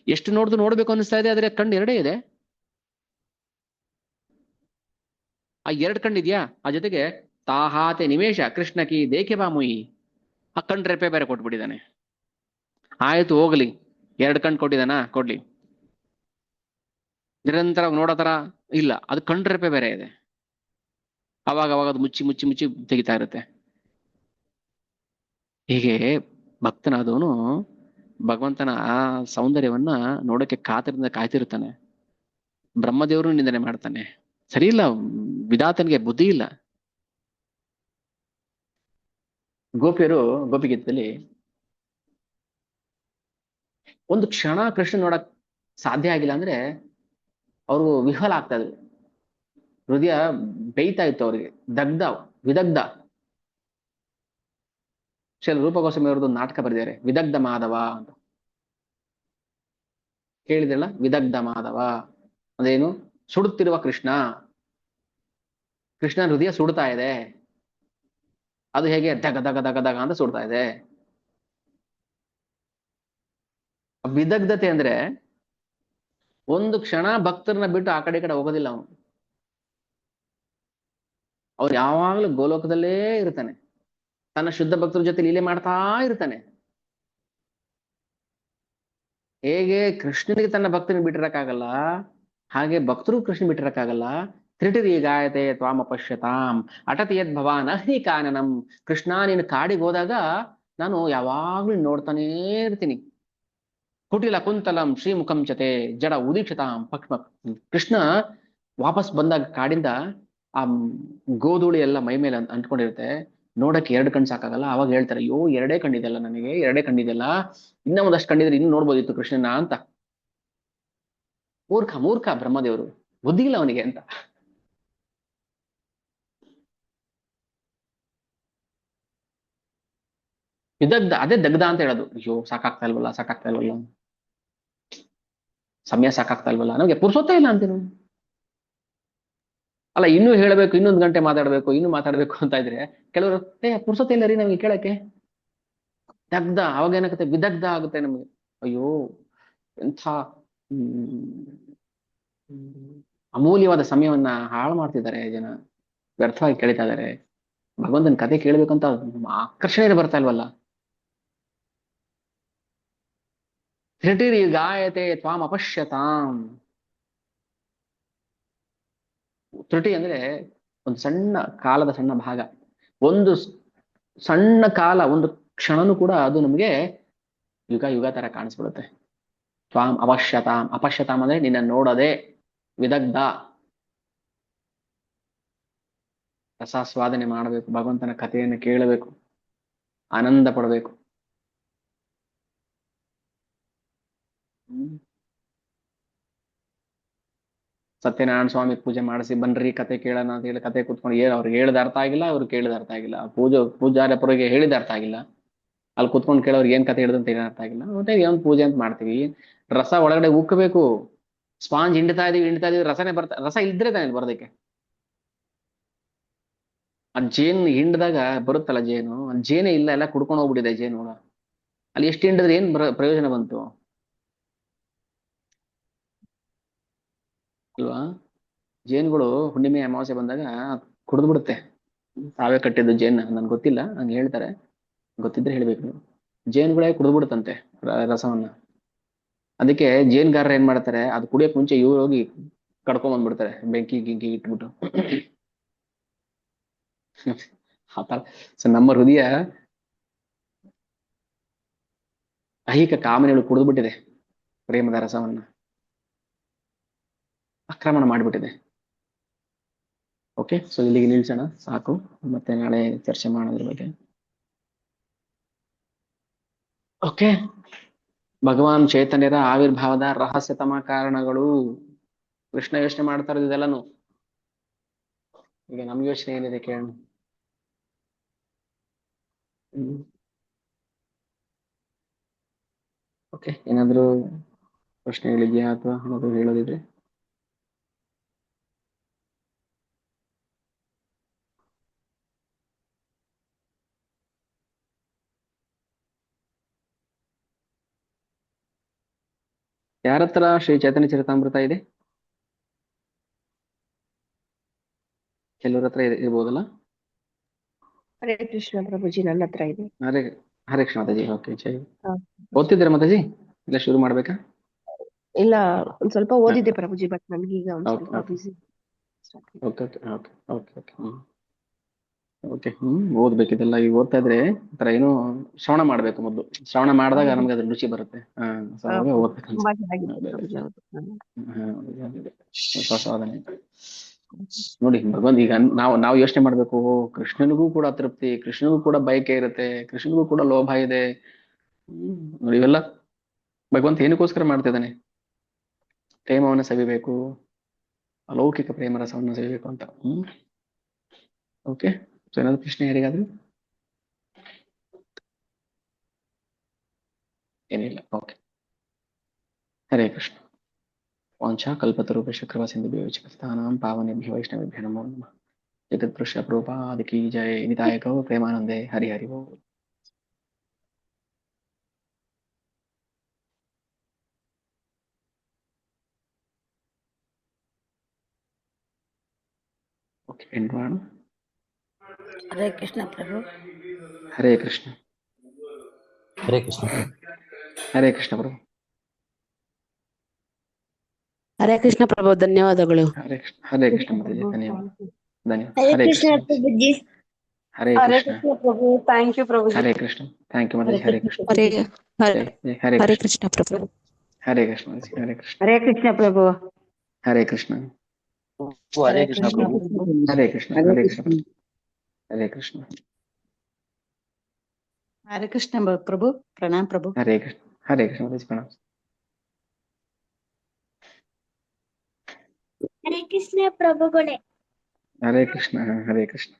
ಎಷ್ಟು ನೋಡಿದ್ರು ನೋಡ್ಬೇಕು ಅನಿಸ್ತಾ ಇದೆ, ಆದ್ರೆ ಕಣ್ಣು ಎರಡೇ ಇದೆ. ಆ ಎರಡು ಕಣ್ಣಿದ್ಯಾ, ಆ ಜೊತೆಗೆ ತಾಹಾತೆ ನಿಮೇಶ ಕೃಷ್ಣಕಿ ದೇಕೆ ಬಾಮುಯಿ, ಆ ಕಣ್ಣು ರೆಪೆ ಬೇರೆ ಕೊಟ್ಬಿಟ್ಟಿದ್ದಾನೆ. ಆಯ್ತು ಹೋಗ್ಲಿ, ಎರಡು ಕಣ್ಣು ಕೊಟ್ಟಿದಾನ, ಕೊಡ್ಲಿ. ನಿರಂತರ ನೋಡೋ ತರ ಇಲ್ಲ, ಅದು ಕಣ್ಣು ರೆಪೆ ಬೇರೆ ಇದೆ. ಅವಾಗ ಅವಾಗ ಅದು ಮುಚ್ಚಿ ಮುಚ್ಚಿ ಮುಚ್ಚಿ ತೆಗಿತಾ ಇರುತ್ತೆ. ಹೀಗೆ ಭಕ್ತನಾದವನು ಭಗವಂತನ ಆ ಸೌಂದರ್ಯವನ್ನ ನೋಡಕ್ಕೆ ಕಾತರದಿಂದ ಕಾಯ್ತಿರ್ತಾನೆ. ಬ್ರಹ್ಮದೇವರು ನಿಂದನೆ ಮಾಡ್ತಾನೆ. ಸರಿ ಇಲ್ಲ, ವಿಧಾತನಿಗೆ ಬುದ್ಧಿ ಇಲ್ಲ. ಗೋಪಿಯರು ಗೋಪಿಗೀತದಲ್ಲಿ ಒಂದು ಕ್ಷಣ ಕೃಷ್ಣ ನೋಡಕ್ ಸಾಧ್ಯ ಆಗಿಲ್ಲ ಅಂದ್ರೆ ಅವರು ವಿಹ್ವಲ ಆಗ್ತಾ ಇದ್ರು, ಹೃದಯ ಬೇಯ್ತಾ ಇತ್ತು ಅವರಿಗೆ, ದಗ್ಧ ವಿದಗ್ಧ. ರೂಪ ಗೋಸ್ವಾಮಿ ಅವರದ್ದು ನಾಟಕ ಬರೆದಿದ್ದಾರೆ, ವಿದಗ್ಧ ಮಾಧವ ಅಂತ. ಕೇಳಿದ್ರಲ್ಲ, ವಿದಗ್ಧ ಮಾಧವ ಅದೇನು? ಸುಡುತ್ತಿರುವ ಕೃಷ್ಣ, ಕೃಷ್ಣ ಹೃದಯ ಸುಡ್ತಾ ಇದೆ. ಅದು ಹೇಗೆ? ದಗ ದಗ ದಗ ದಗ ಅಂತ ಸುಡ್ತಾ ಇದೆ. ವಿದಗ್ಧತೆ ಅಂದ್ರೆ ಒಂದು ಕ್ಷಣ ಭಕ್ತರನ್ನ ಬಿಟ್ಟು ಆ ಕಡೆ ಈ ಕಡೆ ಹೋಗೋದಿಲ್ಲ ಅವನು. ಅವ್ರು ಯಾವಾಗ್ಲೂ ಗೋಲೋಕದಲ್ಲೇ ಇರ್ತಾನೆ, ತನ್ನ ಶುದ್ಧ ಭಕ್ತರ ಜೊತೆ ಲೀಲೆ ಮಾಡ್ತಾ ಇರ್ತಾನೆ. ಹೇಗೆ ಕೃಷ್ಣನಿಗೆ ತನ್ನ ಭಕ್ತನಿಗೆ ಬಿಟ್ಟಿರಕ್ಕಾಗಲ್ಲ, ಹಾಗೆ ಭಕ್ತರು ಕೃಷ್ಣ ಬಿಟ್ಟಿರಕ್ಕಾಗಲ್ಲ. ತ್ರಿಟಿರಿ ಗಾಯತೆ ತ್ವಾಮ ಪಶ್ಯತಾಂ ಅಟತಿ ಯದ್ ಭವಾನ್ ಅಹ್ನಿ ಕಾನನಂ. ಕೃಷ್ಣ ನೀನು ಕಾಡಿಗೆ ಹೋದಾಗ ನಾನು ಯಾವಾಗ್ಲೂ ನೋಡ್ತಾನೇ ಇರ್ತೀನಿ. ಕುಟಿಲ ಕುಂತಲಂ ಶ್ರೀಮುಖಂ ಚತೆ ಜಡ ಉದೀಕ್ಷತಾಂ ಪಕ್ಷ್ಮ. ಕೃಷ್ಣ ವಾಪಸ್ ಬಂದಾಗ ಕಾಡಿಂದ ಆ ಗೋಧೂಳಿ ಎಲ್ಲ ಮೈ ಮೇಲೆ ಅಂಟ್ಕೊಂಡಿರುತ್ತೆ, ನೋಡಕ್ಕೆ ಎರಡು ಕಣ್ಣು ಸಾಕಾಗಲ್ಲ. ಅವಾಗ ಹೇಳ್ತಾರೆ, ಅಯ್ಯೋ ಎರಡೇ ಕಣ್ಣಿದೆಯಲ್ಲ ನನಗೆ, ಎರಡೇ ಕಣ್ಣಿದೆಯಲ್ಲ, ಇನ್ನ ಒಂದಷ್ಟು ಕಣ್ಣಿದ್ರೆ ಇನ್ನು ನೋಡ್ಬೋದಿತ್ತು ಕೃಷ್ಣನ ಅಂತ. ಮೂರ್ಖ ಮೂರ್ಖ ಬ್ರಹ್ಮದೇವರು, ಬುದ್ಧಿ ಇಲ್ಲ ಅವನಿಗೆ ಅಂತ. ವಿದಗ್ಧ, ಅದೇ ದಗ್ಧ ಅಂತ ಹೇಳೋದು. ಅಯ್ಯೋ ಸಾಕಾಗ್ತಾ ಇಲ್ವಲ್ಲ, ಸಾಕಾಗ್ತಾ ಇಲ್ವಲ್ಲ, ಸಮಯ ಸಾಕಾಗ್ತಾ ಇಲ್ವಲ್ಲ, ನಮಗೆ ಪುರ್ಸೊತ್ತೇ ಇಲ್ಲ ಅಂತೀವಿ. ಅಲ್ಲ, ಇನ್ನೂ ಹೇಳ್ಬೇಕು, ಇನ್ನೊಂದು ಗಂಟೆ ಮಾತಾಡ್ಬೇಕು, ಇನ್ನೂ ಮಾತಾಡ್ಬೇಕು ಅಂತ ಇದ್ರೆ ಕೆಲವರು ಪುರ್ಸೊತ್ತೆ ಇಲ್ಲ ರೀ ನಮಗೆ ಕೇಳಕ್ಕೆ. ದಗ್ಧ, ಅವಾಗ ಏನಾಗುತ್ತೆ, ವಿದಗ್ಧ ಆಗುತ್ತೆ ನಮಗೆ. ಅಯ್ಯೋ ಎಂಥ ಅಮೂಲ್ಯವಾದ ಸಮಯವನ್ನ ಹಾಳು ಮಾಡ್ತಿದ್ದಾರೆ ಜನ, ವ್ಯರ್ಥವಾಗಿ ಕೇಳ್ತಾ ಇದ್ದಾರೆ. ಭಗವಂತನ ಕತೆ ಕೇಳ್ಬೇಕಂತ ಆಕರ್ಷಣೆ ಬರ್ತಾ ಇಲ್ವಲ್ಲ. ತ್ರಿಟಿರಿ ಗಾಯತೆ ತ್ವಾಂ ಅಪಶ್ಯತಾಂ. ತ್ರುಟಿ ಅಂದ್ರೆ ಒಂದು ಸಣ್ಣ ಕಾಲದ ಸಣ್ಣ ಭಾಗ, ಒಂದು ಸಣ್ಣ ಕಾಲ, ಒಂದು ಕ್ಷಣನೂ ಕೂಡ ಅದು ನಮಗೆ ಯುಗ ಯುಗ ತರ ಕಾಣಿಸ್ಬಿಡುತ್ತೆ. ತ್ವಾಂ ಅವಶ್ಯತಾಂ, ಅಪಶ್ಯತಾಂ ಅಂದ್ರೆ ನಿನ್ನ ನೋಡದೆ. ವಿದಗ್ಧ, ರಸಾಸ್ವಾದನೆ ಮಾಡಬೇಕು, ಭಗವಂತನ ಕಥೆಯನ್ನು ಕೇಳಬೇಕು, ಆನಂದ ಪಡಬೇಕು. ಸತ್ಯನಾರಾಯಣ ಸ್ವಾಮಿ ಪೂಜೆ ಮಾಡಿಸಿ ಬನ್ರಿ ಕತೆ ಕೇಳೋಣ ಅಂತ ಹೇಳಿ ಕತೆ ಕೂತ್ಕೊಂಡು ಅವ್ರಿಗೆ ಹೇಳಿದ ಅರ್ಥ ಆಗಿಲ್ಲ, ಅವ್ರು ಕೇಳಿದ ಅರ್ಥ ಆಗಿಲ್ಲ. ಪೂಜಾರಪುರಿಗೆ ಹೇಳಿದ ಅರ್ಥ ಆಗಿಲ್ಲ, ಅಲ್ಲಿ ಕುತ್ಕೊಂಡು ಕೇಳೋರ್ಗೆ ಏನ್ ಕತೆ ಹೇಳಿದಂತ ಏನು ಅರ್ಥ ಆಗಿಲ್ಲ. ಮತ್ತೆ ಏನ್ ಪೂಜೆ ಅಂತ ಮಾಡ್ತೀವಿ, ರಸ ಒಳಗಡೆ ಉಕ್ಕಬೇಕು. ಸ್ಪಾಂಜ್ ಹಿಂಡ್ತಾ ಇದೀವಿ, ರಸನೇ ರಸ ಇಲ್ದ್ರೆ ತಾನೆ ಬರೋದಕ್ಕೆ. ಆ ಜೇನು ಹಿಂಡ್ದಾಗ ಬರುತ್ತಲ್ಲ ಜೇನು, ಜೇನೇ ಇಲ್ಲ, ಎಲ್ಲ ಕುಡ್ಕೊಂಡು ಹೋಗ್ಬಿಟ್ಟಿದೆ ಜೇನು. ಅಲ್ಲಿ ಎಷ್ಟು ಹಿಂಡಿದ್ರೆ ಏನ್ ಪ್ರಯೋಜನ ಬಂತು ಅಲ್ವಾ? ಜೇನುಗಳು ಹುಣ್ಣಿಮೆ ಅಮಾವಾಸ್ಯೆ ಬಂದಾಗ ಕುಡಿದು ಬಿಡುತ್ತೆ. ತಾವೇ ಕಟ್ಟಿದ್ದು ಜೇನ್ ನನ್ಗೆ ಗೊತ್ತಿಲ್ಲ, ಹಂಗೆ ಹೇಳ್ತಾರೆ, ಗೊತ್ತಿದ್ರೆ ಹೇಳ್ಬೇಕು ನೀವು. ಜೇನುಗಳೇ ಕುಡಿದು ಬಿಡುತ್ತಂತೆ ರಸವನ್ನ. ಅದಕ್ಕೆ ಜೇನ್ಗಾರರು ಏನ್ ಮಾಡ್ತಾರೆ, ಅದು ಕುಡಿಯೋಕ್ ಮುಂಚೆ ಇವ್ರು ಹೋಗಿ ಕಡ್ಕೊಂಡ್ ಬಂದ್ಬಿಡ್ತಾರೆ, ಬೆಂಕಿ ಗಿಂಕಿ ಇಟ್ಬಿಟ್ಟು. ಆತರ ಸೊ ನಮ್ಮ ಹೃದಯ ಐಹಿಕ ಕಾಮನೆಗಳು ಕುಡಿದು ಬಿಟ್ಟಿದೆ, ಪ್ರೇಮದ ರಸವನ್ನ ಆಕ್ರಮಣ ಮಾಡಿಬಿಟ್ಟಿದೆ. ಓಕೆ, ಸೊ ಇಲ್ಲಿಗೆ ನಿಲ್ಸೋಣ, ಸಾಕು. ಮತ್ತೆ ನಾಳೆ ಚರ್ಚೆ ಮಾಡೋದ್ರ ಬಗ್ಗೆ. ಓಕೆ, ಭಗವಾನ್ ಚೈತನ್ಯರ ಆವಿರ್ಭಾವದ ರಹಸ್ಯತಮ ಕಾರಣಗಳು. ಕೃಷ್ಣ ಯೋಚನೆ ಮಾಡ್ತಾ ಇರೋದು ಇದೆಲ್ಲನು. ಈಗ ನಮ್ಗೆ ಯೋಚನೆ ಏನಿದೆ ಕೇಳೋಣ. ಓಕೆ, ಏನಾದ್ರು ಪ್ರಶ್ನೆಗಳಿದೆಯಾ ಅಥವಾ ಏನಾದ್ರು ಹೇಳೋದಿದ್ರೆ? ಯಾರತ್ರ ಶ್ರೀ ಚೈತನ್ಯ ಚರಿತಾಮೃತ ಇದೆ? ಕೆಲವ್ರ ಹತ್ರ ಇರ್ಬೋದಲ್ಲ. ಹರೇ ಕೃಷ್ಣ ಪ್ರಭುಜಿ, ನನ್ನ ಹತ್ರ ಇದೆ. ಹರೇ ಹರೇ ಕೃಷ್ಣ ಮಾತಾಜಿ. ಓಕೆ, ಜೈ. ಹಾ. ಓದ್ತಿದ್ದೀರಾ ಮಾತಾಜಿ? ಇಲ್ಲ ಶುರು ಮಾಡ್ಬೇಕಾ? ಇಲ್ಲ, ಒಂದ್ ಸ್ವಲ್ಪ ಓದಿದ್ದೆ ಪ್ರಭುಜಿ, ಬಟ್ ನನ್ಗೀಗ ಒಂದ್ ಓಕೆ ಸ್ವಲ್ಪ okay busy. Okay okay okay okay okay okay. ಓದ್ಬೇಕಿದೆಲ್ಲ. ಈಗ ಓದ್ತಾ ಇದ್ರೆ ಒಂಥರ ಏನೋ ಶ್ರವಣ ಮಾಡ್ಬೇಕು. ಮೊದಲು ಶ್ರವಣ ಮಾಡಿದಾಗ ನಮ್ಗೆ ಅದ್ರ ರುಚಿ ಬರುತ್ತೆ. ಸೊ ಅವಾಗ ಓದ್ಬೇಕಂತ. ತುಂಬಾ ಚೆನ್ನಾಗಿದೆ ಪ್ರಭುಜಿ, ಹೌದು. ಹೊಸ ಸಾಧನೆ ನೋಡಿ ಭಗವಂತ. ಈಗ ನಾವು ಯೋಚನೆ ಮಾಡ್ಬೇಕು, ಕೃಷ್ಣನಿಗೂ ಕೂಡ ತೃಪ್ತಿ, ಕೃಷ್ಣನಿಗೂ ಕೂಡ ಬಯಕೆ ಇರುತ್ತೆ, ಕೃಷ್ಣನಿಗೂ ಕೂಡ ಲೋಭ ಇದೆ. ನೋಡಿ ಇವೆಲ್ಲ ಭಗವಂತ ಏನಕ್ಕೋಸ್ಕರ ಮಾಡ್ತಿದ್ದಾನೆ? ಪ್ರೇಮವನ್ನು ಸವಿಬೇಕು, ಅಲೌಕಿಕ ಪ್ರೇಮ ರಸವನ್ನು ಸವಿಬೇಕು ಅಂತ. ಓಕೆ, ಸೊ ಏನಾದ್ರು ಪ್ರಶ್ನೆ ಯಾರಿಗಾದ್ರು? ಏನಿಲ್ಲ. ಓಕೆ, ಹರೇ ಕೃಷ್ಣ. ವಾಂಛಾ ಕಲ್ಪತರುಭ್ಯಶ್ಚ ಕೃಪಾ ಸಿಂಧುಭ್ಯೋ ಚ ಪತಿತಾನಾಂ ಪಾವನೇಭ್ಯೋ ವೈಷ್ಣವೇಭ್ಯೋ ನಮೋ ನಮಃ. ಜಗತ್ಪ್ರಭು ಪ್ರಭುಪಾದ ಕೀ ಜಯ. ನಿತಾಯ ಗೌರ ಪ್ರೇಮಾನಂದೇ. ಹರಿ ಹರಿ ಓಂ. ಓಕೆ, ಎಂಡ್ ಮಾಡೋಣ. ಹರೇ ಕೃಷ್ಣ ಪ್ರಭು. ಹರೇ ಕೃಷ್ಣ. ಹರೇ ಕೃಷ್ಣ. ಹರೇ ಕೃಷ್ಣ ಪ್ರಭು. ಹರೇ ಕೃಷ್ಣ ಪ್ರಭು, ಧನ್ಯವಾದಗಳು. ಹರೇ ಕೃಷ್ಣ. ಹರೇ ಕೃಷ್ಣ ಮಾತಾಜಿ, ಧನ್ಯವಾದ ಧನ್ಯವಾದ. ಹರೇ ಹರೇ ಕೃಷ್ಣ ಕೃಷ್ಣ. ಪ್ರಭುಜಿ. ಹರೇ ಹರೇ ಕೃಷ್ಣ. ಕೃಷ್ಣ ಪ್ರಭು, ಥ್ಯಾಂಕ್ ಯು ಪ್ರಭುಜಿ. ಹರೇ ಕೃಷ್ಣ. ಥ್ಯಾಂಕ್ ಯು ಮಾತಾಜಿ. ಹರೇ ಕೃಷ್ಣ. ಹರೇ ಜೈ ಜೈ. ಹರೇ ಹರೇ ಕೃಷ್ಣ. ಕೃಷ್ಣ ಪ್ರಭು. ಹರೇ ಕೃಷ್ಣ ಮಾತಾಜಿ. ಹರೇ ಕೃಷ್ಣ. ಹರೇ ಕೃಷ್ಣ ಪ್ರಭು. ಹರೇ ಕೃಷ್ಣ. ಹರೇ ಕೃಷ್ಣ ಪ್ರಭು. ಹರೇ ಕೃಷ್ಣ. ಹರೇ ಕೃಷ್ಣ. ಹರೇ ಕೃಷ್ಣ. ಹರೇ ಕೃಷ್ಣ ಪ್ರಭು, ಪ್ರಣಾಮ್ ಪ್ರಭು. ಹರೇ ಕೃಷ್ಣ. ಹರೇ ಕೃಷ್ಣ ಮಾತಾಜಿ, ಪ್ರಣಾಮ. ಹರೇ ಕೃಷ್ಣ ಪ್ರಭುಗಳೇ. ಹರೇ ಕೃಷ್ಣ. ಹರೇ ಕೃಷ್ಣ.